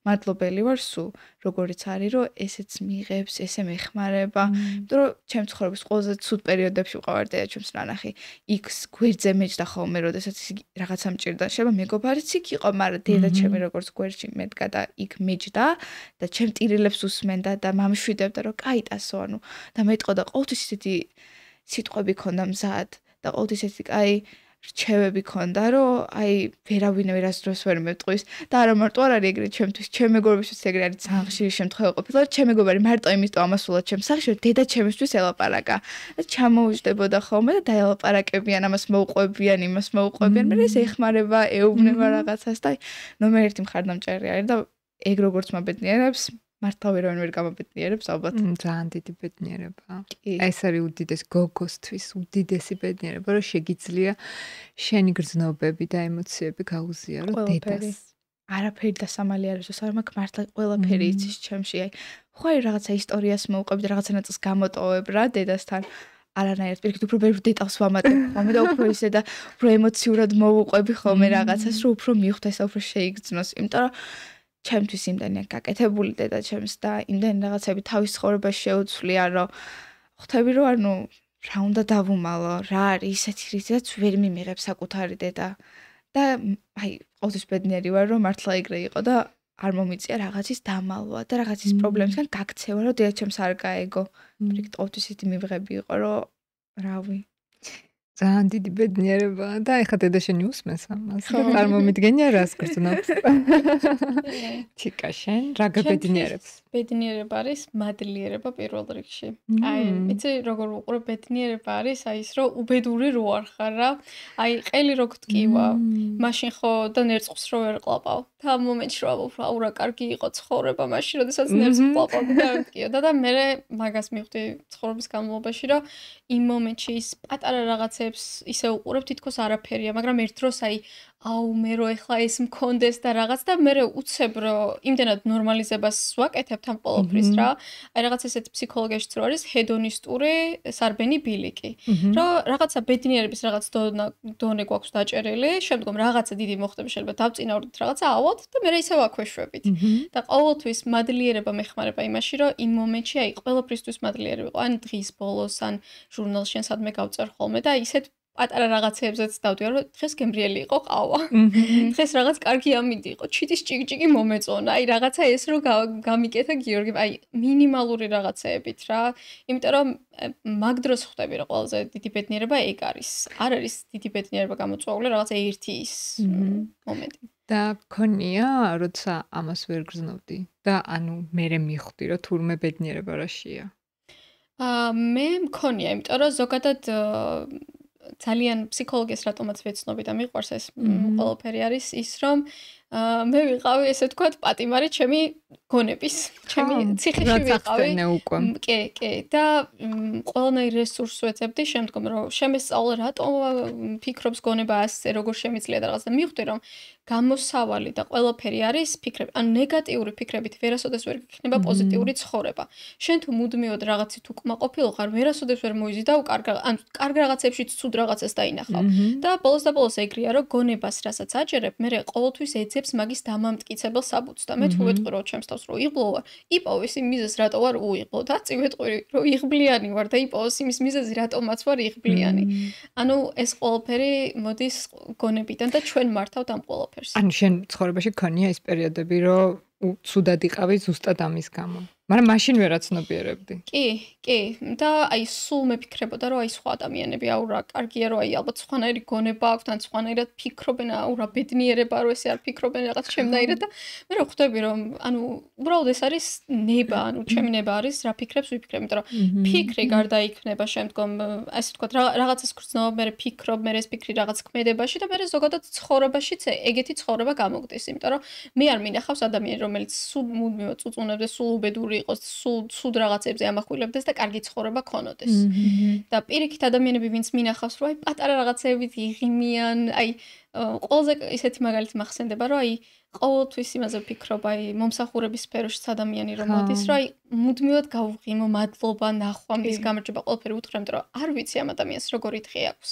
მადლობელი ვარ სულ, როგორიც არის რომ ესეც მიიღებს, ესე მეხმარება, იმიტომ რომ ჩემ ცხოვრების ყველაზე ცუდ პერიოდებში ვყავარ დედაჩემს ნანახი. იქ გვერდზე მეჯდა ხოლმე, როდესაც რაღაცა მჭირდა. შეიძლება მეგობარიც იქ იყო, მაგრამ დედაჩემი როგორც გვერდში მედგა და იქ მეჯდა და ჩემ ტირილებს უსმენდა და მამშვიდებდა რომ კაი ტასო, ანუ და მეტყო და ყოველთვის ისეთი სიტყვები ქონდა მზად და ყოველთვის ესეთი კაი რჩევები ქონდა, რომ ვერავინ ვერას დროს ვერ მეტყვის და არა მარტო არ არის ეგრე ჩემთვის, ჩემ მეგობრებისთვის ეგრე არის ძალიან ხშირი შემთხვევა ყოფილა, რომ ჩემ მეგობარი მარტო იმის ამასულად ჩემს სახში, რომ დედა ჩემისთვის ელაპარაკა და ჩამოუждდებოდა ხოლმე და დაელაპარაკებიან, ამას მოუყვებიან, იმას მოუყვებიან, მე ეს ეხმარება, ეუბნება რაღაცას და ნომერ 1 მხარდამჭერი არის და ეგ როგორც მაბედნიერებს მართლა ვერავინ ვერ გამაბედნიერებს ალბათ. ძალიან დიდი ბედნიერება. ეს არის უდიდეს გოგოსთვის უდიდესი ბედნიერება, რომ შეგიძლია შენი გრძნობები და ემოციები გაუზიარო დედას. არაფერი დასამალი არ არის, არ მაქვს მართლა ყველაფერი იცის ჩემში. ხო რაღაცა ისტორიას მოვუყვები და რაღაცა ნაწილს გამოტოვებ რა დედასთან. არანაირად პირიქით უფრო ბევრ დეტალს ვამატებ ხოლმე და უფრო ისე და უფრო ემოციურად მოვუყვები ხოლმე რაღაცას, რომ უფრო მიხვდეს და უფრო შეიგრძნოს, იმიტომ რომ ჩემთვის იმდენია გაკეთებული დედაჩემს და იმდენი რაღაცები თავის ცხოვრებაში შეუცვლია, რომ ხვდები რომ ანუ რა უნდა დავუმალო, რა არის ისეთი რიცაც ვერ მიმიღებს საკუთარი დედა და ყოველთვის ბედნიერი ვარ რომ მართლა ეგრე იყო და არ მომიწია რაღაცის დამალვა და რაღაცის პრობლემისგან გაქცევა, რომ დედაჩემს არ გაეგო. პირიქით ყოველთვის ისეთი მივღები იყო, რომ რავი ძალიან დიდი ბედნიერება და ეხლა დედა შენი უსმენს ამას. წარმომიდგენია რას გრძნობს. თიკა შენ რა გაბედნიერებს? ბედნიერება არის მადლიერება პირველ რიგში. იცი როგორ უყურე ბედნიერება არის ის რომ უბედური რო არ ხარ რა. ყელი რო გტკივა, მაშინ ხო და ნერწყვს რო ვერ ყლაპავ. და მომენტში რო აურა კარგი იყო ცხოვრება, მაშინ როდესაც ნერწყვს ყლაპავ და მტკიოდა და მე მაგას მივხვდი ცხოვრების განმავლობაში რომ იმ მომენტში ის პატარა რაღაცებს ისე უყურებ თითქოს არაფერია, მაგრამ ერთ დროს მე რო ეხლა ეს მქონდეს და რაღაც და მე უცებ რომ იმდენად ნორმალიზებას ვაკეთებ ამ ყოველფრის რა. რაღაც ესეთ ფსიქოლოგიაში რო არის ჰედონისტური სარბენი ბილიკი. რომ რაღაცა ბედნიერების რაღაც დონე გვაქვს დაჭერილი, შემდგომ რაღაცა დიდი მოხდება, შეიძლება დავწინაურდეთ რაღაცა ავად და მე ისევ აქვეშვებით. და ყოველთვის მადლიერება მეხმარება იმაში, რომ იმ მომენტში ყველაფრისთვის მადლიერი ვიყო. ან დღის ბოლოს, ან ჟურნალში ან სადმე გავწერ ხოლმე და ისეთ პატარა რაღაცებზეც დავდივარ, რომ დღეს გემრიელი იყო ყავა. დღეს რაღაც კარგი ამინდი იყო, ჩიტის ჭიკჭიკი მომეწონა. რაღაცა ეს რო გამიკეთა გიორგი, მინიმალური რაღაცეებით რა. იმიტომ რომ მაგ დროს ხვდები რომ ყველაზე დიდი ბედნიერება ეგ არის. არ არის დიდი ბედნიერება გამოწვეული რაღაცა ერთი ის მომენტი. და გქონია, როცა ამას ვერ გრძნობდი და ანუ მე მიხვდი რომ თურმე ბედნიერება რაშია. მე მქონია, იმიტომ რომ ზოგადად ძალიან ფსიქოლოგიას რატომაც ვეცნობი და მიყვარს ეს ყველაფერი არის ის რომ მე ვიყავი ესე ვთქვათ პატიმარი ჩემი გონების, ჩემი ციხეში ვიყავი. კი, და ყველანაირ რესურსს ვეცებდი შემდგომ რომ შემესწავლე რატომ ფიქრობს გონება ასე როგორ შემიძლია და რაღაცა მივხვდი რომ გამოსავალი და ყველაფერი არის ფიქრები. ანუ ნეგატიური ფიქრებით ვერასოდეს ვერ გიქნება პოზიტიური ცხოვრება. შენ თუ მუდმივად რაღაცით უკმაყოფილოხარ, ვერასოდეს ვერ მოიზიდავ კარგ რაღაცებში ცუდ რაღაცას დაინახავ. და ბოლოს და ბოლოს ეგრეა რომ გონებას რასაც აჯერებ, მე ყოველთვის ეძებს მაგის დამამტკიცებელ საბუთს და მე თუ ვეტყვი რომ ჩემს თავს რომ იღბლოვა, იპოვეს იმ მიზეზს რატო ვარ უიღბლო და წივეტყვი რომ იღბლიანი ვარ და იპოვეს იმის მიზეზი რატომაც ვარ იღბლიანი. ანუ ეს ყველაფერი მოდის გონებიდან და ჩვენ მართავთ ამ ყველაფერს. ანუ შენ ცხოვრებაში გქონია ეს პერიოდები, რომ ცუდად იყავი ზუსტად ამის გამო. მაგრამ მაშინ ვერაცნობიერებდი. კი, და აი სულ მეფიქრებოდა რომ აი სხვა ადამიანები აუ რა კარგია რომ აი ალბათ სხვანაირი გონება აქვთ ან სხვანაირად ფიქრობენ აუ რა ბედნიერება რომ ესე არ ფიქრობენ რაღაც ჩემნაირად და მე რა ხვდები რომ ანუ უბრალოდ ეს არის ნება, ანუ ჩემი ნება არის რა ფიქრებს ვიფიქრებ, იმიტომ რომ ფიქრი გარდაიქმნება შემდგომ ასე ვთქვათ რაღაცას გრძნობ, მე ფიქრობ, მე ეს ფიქრი რაღაც ქმედებაში და მე ზოგადად ცხოვრებაშიც ეგეთი ცხოვრება გამოგდის, იმიტომ რომ მე არ მინახავს ადამიანი რომელიც სულ მუდმივად წუწუნებს და სულ უბედური იყოს სულ რაღაცებზე ამახვილებდეს და კარგი ცხოვრება ქონოდეს. და პირიქით ადამიანები ვინც მინახავს რომ აი პატარა რაღაცებით იღიმიან, აი ყველაზე ისეთი მაგალითი მახსენდება რომ აი ყოველთვის იმაზე ვფიქრობ აი მომსახურების სფეროშიც ადამიანი რომ მოდის რომ აი მუდმივად გავუღიმო მადლობა ნახვამდის გამარჯობა ყველაფერი უთხრა იმიტომ რომ არ ვიცი ამ ადამიანს როგორი დღე აქვს.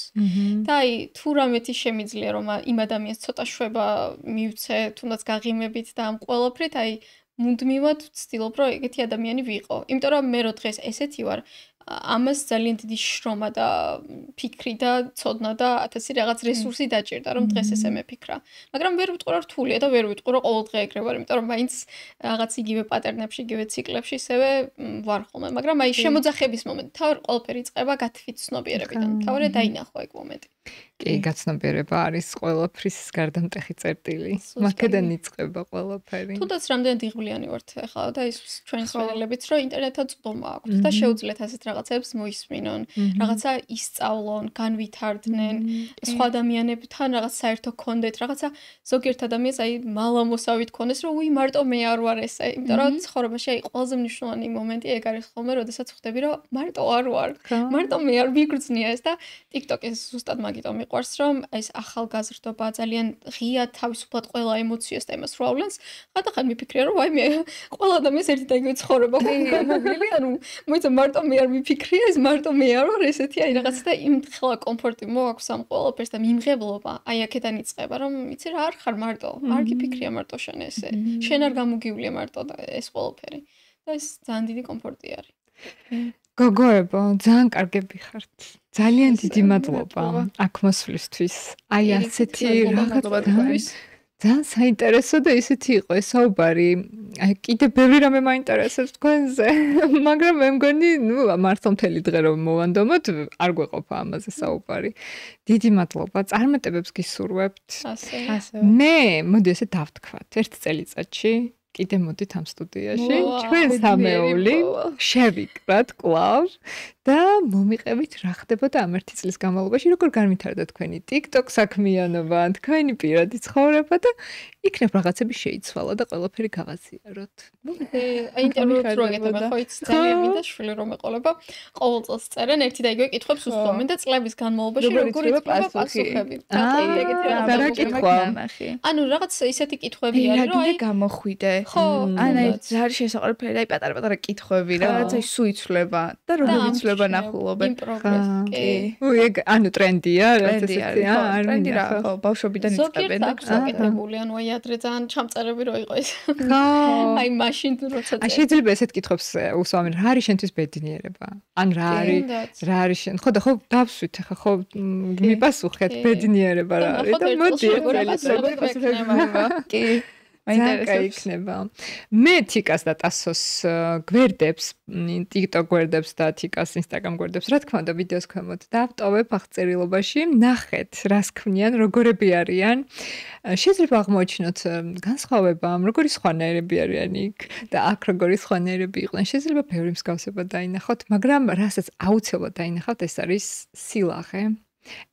და აი თუ რამეთი შემიძლია რომ იმ ადამიანს ცოტა შვება მივცე თუნდაც გაღიმებით და ამ ყველაფრით აი მუდმივად ვცდილობ რომ ეგეთი ადამიანი ვიყო. იმიტომ რომ მე რო დღეს ესეთი ვარ ამას ძალიან დიდი შრომა და ფიქრი და ცოდნა და 1000 რაღაც რესურსი დაჭირდა რომ დღეს ესე მეფიქრა. მაგრამ ვერ ვიტყვი რომ რთულია და ვერ ვიტყვი რომ ყოველ დღე ეგრე ვარ, იმიტომ რომ მაინც რაღაც იგივე პატერნებში, იგივე ციკლებში ისევე ვარ ხოლმე. მაგრამ აი შემოძახების მომენტი, თავი ყველაფერი იწყება გათვით ცნობიერებიდან. თავი დაინახო ეგ მომენტი. კი, გაცნობიერება არის ყველაფრის გარდამტეხი წერტილი. მაქედან იწყება ყველაფერი. თუნდაც რამდენად იღბლიანი ვართ ახლა და ის ჩვენ სვენელებიც რომ ინტერნეტად წვდომა აქვს და შეუძლიათ ასეთ რაღაცებს მოისმინონ, რაღაცა ისწავლონ, განვითარდნენ, სხვა ადამიანებთან რაღაც საერთო კონდეთ, რაღაცა ზოგიერთ ადამიანს აი მალამოსავით კონდეს რომ უი მარტო მე არ ვარ ესე, იმიტომ რომ ცხოვრებაში აი ყველაზე მნიშვნელოვანი მომენტი ეგ არის ხოლმე, როდესაც ხვდები რომ მარტო არ ვარ, მარტო მე არ მიგრძნია ეს და TikTok-ის ზუსტად მაგიტომ მიყვარს რომ ეს ახალგაზრდობა ძალიან ღია თავისუფლად ყველა ემოციას და იმას რავლენს. ხანდახან მიფიქრია რომ აი მე ყველა ადამიანს ერთი და იგივე ცხოვრება გამომილი, ანუ მოიცა მარტო მე არ მიფიქრია, ეს მარტო მე არ ვარ ესეთი აი რაღაცა და იმ ხელა კომფორტი მოაქვს ამ ყველაფერს და მიმღებლობა აი აქედან იწყება რომ იცი რა არ ხარ მარტო, არ გიფიქრია მარტო შენ ესე. შენ არ გამოგივლია მარტო და ეს ყველაფერი. და ეს ძალიან დიდი კომფორტი არის. გოგოებო, ძალიან კარგები ხართ. ძალიან დიდი მადლობა აქ მოსვლისთვის. აი ასეთი რაღაცა ძალიან საინტერესო და ისეთი იყო ეს საუბარი. აი კიდე ბევრი რამე მაინტერესებს თქვენზე, მაგრამ მე მგონი, მართლა მთელი დღე რომ მოვანდომოთ, არ გვეყოფა ამაზე საუბარი. დიდი მადლობა. წარმატებებს გისურვებთ. ასე. მე მოდი ესე დავთქვათ, ერთ წელიწადში კიდე მოდით ამ სტუდიაში, ჩვენ სამეული შევიკრათ კლავ და მომიყევით რა ხდებოდა ამ ერთი წლის განმავლობაში, როგორ განვითარდა თქვენი TikTok საქმიანობა, თქვენი პირადი ცხოვრება და იქნებ რაღაცები შეიცვალა და ყველაფერი გავაზიაროთ. აი ინტერვიუს რო აკეთებ, ხო იცი ძალიან მინდა შვილი რომ ეყოლება. ყოველ წელს წერენ ერთი და იგივე კითხვებს უსვამენ და წლების განმავლობაში როგორ იწყება პასუხები. რა კითხვა? ანუ რაღაც ისეთი კითხვები არის, რომ აი გამოხვიდე. ხო, აი რა არის შესაძლებელი, აი პატარა-პატარა კითხვები, რაღაცა იცვლება და როგორ იცვლება ნახულობენ. კი. ანუ ტრენდია, ტრენდი რა, ხო, ბავშვობიდან იწყებენ და გაკეთებული, ანუ აი ადრე ძალიან ჩამწერები რო იყო ეს. ხო. აი მაშინ როცა აი შეიძლება ესეთ კითხვებს უსვამენ, რა არის შენთვის ბედნიერება? ან რა არის შენ? ხო და ხო დავსვით ახლა ხო მიპასუხეთ ბედნიერება რა არის და მოდი კი. იქნება. მე თიკას და ტასოს გვერდებს, TikTok გვერდებს და თიკას Instagram გვერდებს, რა თქმა უნდა, ვიდეოს ქვემოთ დავტოვებ აღწერილობაში, ნახეთ, რას ქმნიან, როგორები არიან. შეიძლება აღმოაჩინოთ განსხვავება, როგორი სხვანაირები არიან იქ და აქ როგორი სხვანაირები იყვნენ. შეიძლება ბევრი მსგავსება დაინახოთ, მაგრამ რასაც აუცილებლად დაინახავთ, ეს არის სილაღე.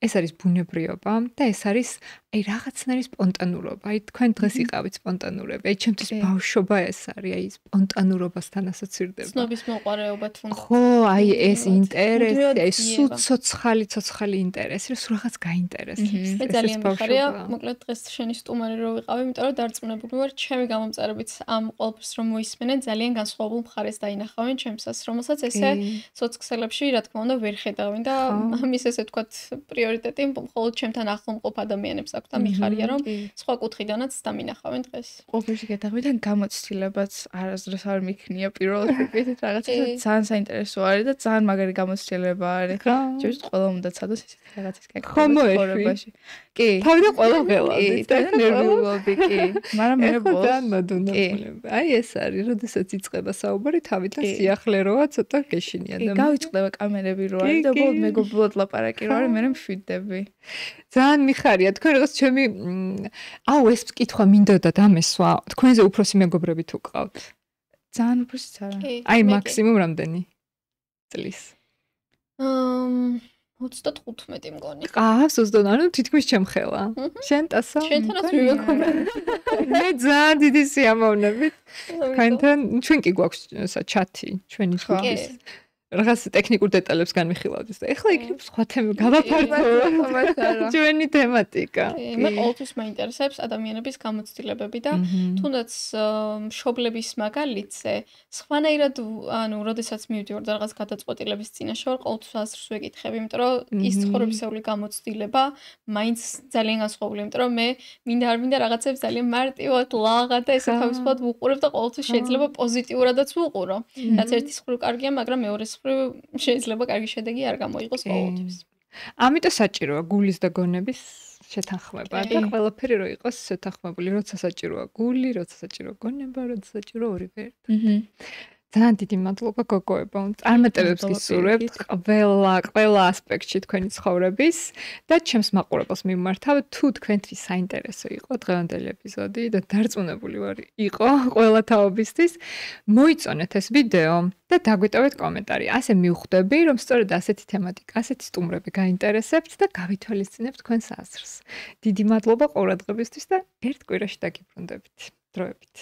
ეს არის ბუნებრიობა და ეს არის აი რაღაცნაირი სპონტანურობა. აი თქვენ დღეს იყავით სპონტანურები. აი ჩემთვის ბავშვობა ეს არის, აი სპონტანურობასთან ასოცირდება. ცნობის მოყარეობა თუნდაც. ხო, აი ეს ინტერესი, აი სულ ცოცხალი ინტერესი, რომ სულ რაღაც გაინტერესებს. მე ძალიან მიხარია, მოკლედ დღეს შენი სტუმარი რო ვიყავი, იმიტომ რომ დარწმუნებული ვარ, ჩემი გამომწერებით ამ ყველაფერს რომ მოისმენენ, ძალიან განსხვავებულ მხარეს დაინახავენ ჩემსას, რომელსაც ესე სოციქსელებში, რა თქმა უნდა, ვერ ხედავენ და ამის ესე ვთქვათ, პრიორიტეტი მხოლოდ ჩემთან ახლომყოფ ადამიანებს აქვს და მიხარია, რომ სხვა კუთხიდანაც დამინახავენ დღეს. ყოფილი გადაგვიდან გამოცდილებაც არასდროს არ მიქნია პირველ რიგით, რაღაცა ძალიან საინტერესო არის და ძალიან მაგარი გამოცდილება არის. ჩემთვის ყველა უნდა ცადოს ესეთი რაღაცის გაკეთებაში. კი. თავიდან ყველა ღელავდი და ნერვიულობდი, კი. მაგრამ მე ბოლოს აი ეს არის, როდესაც იწყება საუბარი, თავიდან სიახლე როა ცოტა გეშინია და გავიწყდება კამერები რო არის და უბრალოდ მეგობრულად ლაპარაკი რო არის, მე მშვიდდები. ძალიან მიხარია, თქვენ რაღაც ჩემი აუ ეს კითხვა მინდოდა დამესვა, თქვენზე უფროსი მეგობრები თუ გყავთ? ძალიან უფროსიც არა. აი მაქსიმუმ რამდენი წლის? 35 მგონი. ყავს 20, ანუ თითქმის ჩემხელა. შენ ტასო? შენთანაც მივეკომე. მე ძალიან დიდი სიამოვნებით. თქვენთან ჩვენ კი გვაქვს ჩათი, ჩვენი ჯგუფის. რაღაც ტექნიკურ დეტალებს განვიხილავთ და ეხლა იქნება სხვა თემა გავაფართოვოთ. ჩვენი თემატიკა. მე ყოველთვის მაინტერესებს ადამიანების გამოცდილებები და თუნდაც მშობლების მაგალითზე სხვანაირად ანუ როდესაც მივდივარ და რაღაც გადაწყვეტილების წინაშე ვარ, ყოველთვის აზრს ვეკითხები, იმიტომ რომ ის ცხოვრებისეული გამოცდილება მაინც ძალიან განსხვავებული, იმიტომ რომ მე მინდა არ მინდა რაღაცებს ძალიან მარტივად, ლაღად და ესე თავისუფლად ვუყურებ და ყოველთვის შეიძლება პოზიტიურადაც ვუყურო. რაც ერთი მხრივ კარგია, მაგრამ მეორე შეიძლება კარგი შედეგი არ გამოიღოს ყოველთვის. ამიტომ საჭიროა გულის და გონების შეთანხმება და ყველაფერი რო იყოს შეთანხმებული, როცა საჭიროა გული, როცა საჭიროა გონება, როცა საჭიროა ორივე ერთად. ძალიან დიდი მადლობა გოგოებო. წარმატებებს გისურვებთ ყველა ასპექტში თქვენი ცხოვრების და ჩემს მაყურებელს მიმართავ, თუ თქვენთვის საინტერესო იყო დღევანდელი ეპიზოდი და დარწმუნებული ვარ იყო ყველა თაობისთვის, მოიწონეთ ეს ვიდეო და დაგვიტოვეთ კომენტარი. ასე მივხვდები, რომ სწორედ ასეთი თემატიკა, ასეთი სტუმრები გაინტერესებთ და გავითვალისწინებთ თქვენს აზრს. დიდი მადლობა ყურადღებისთვის და ერთ კვირაში დაგიბრუნდებით. დროებით.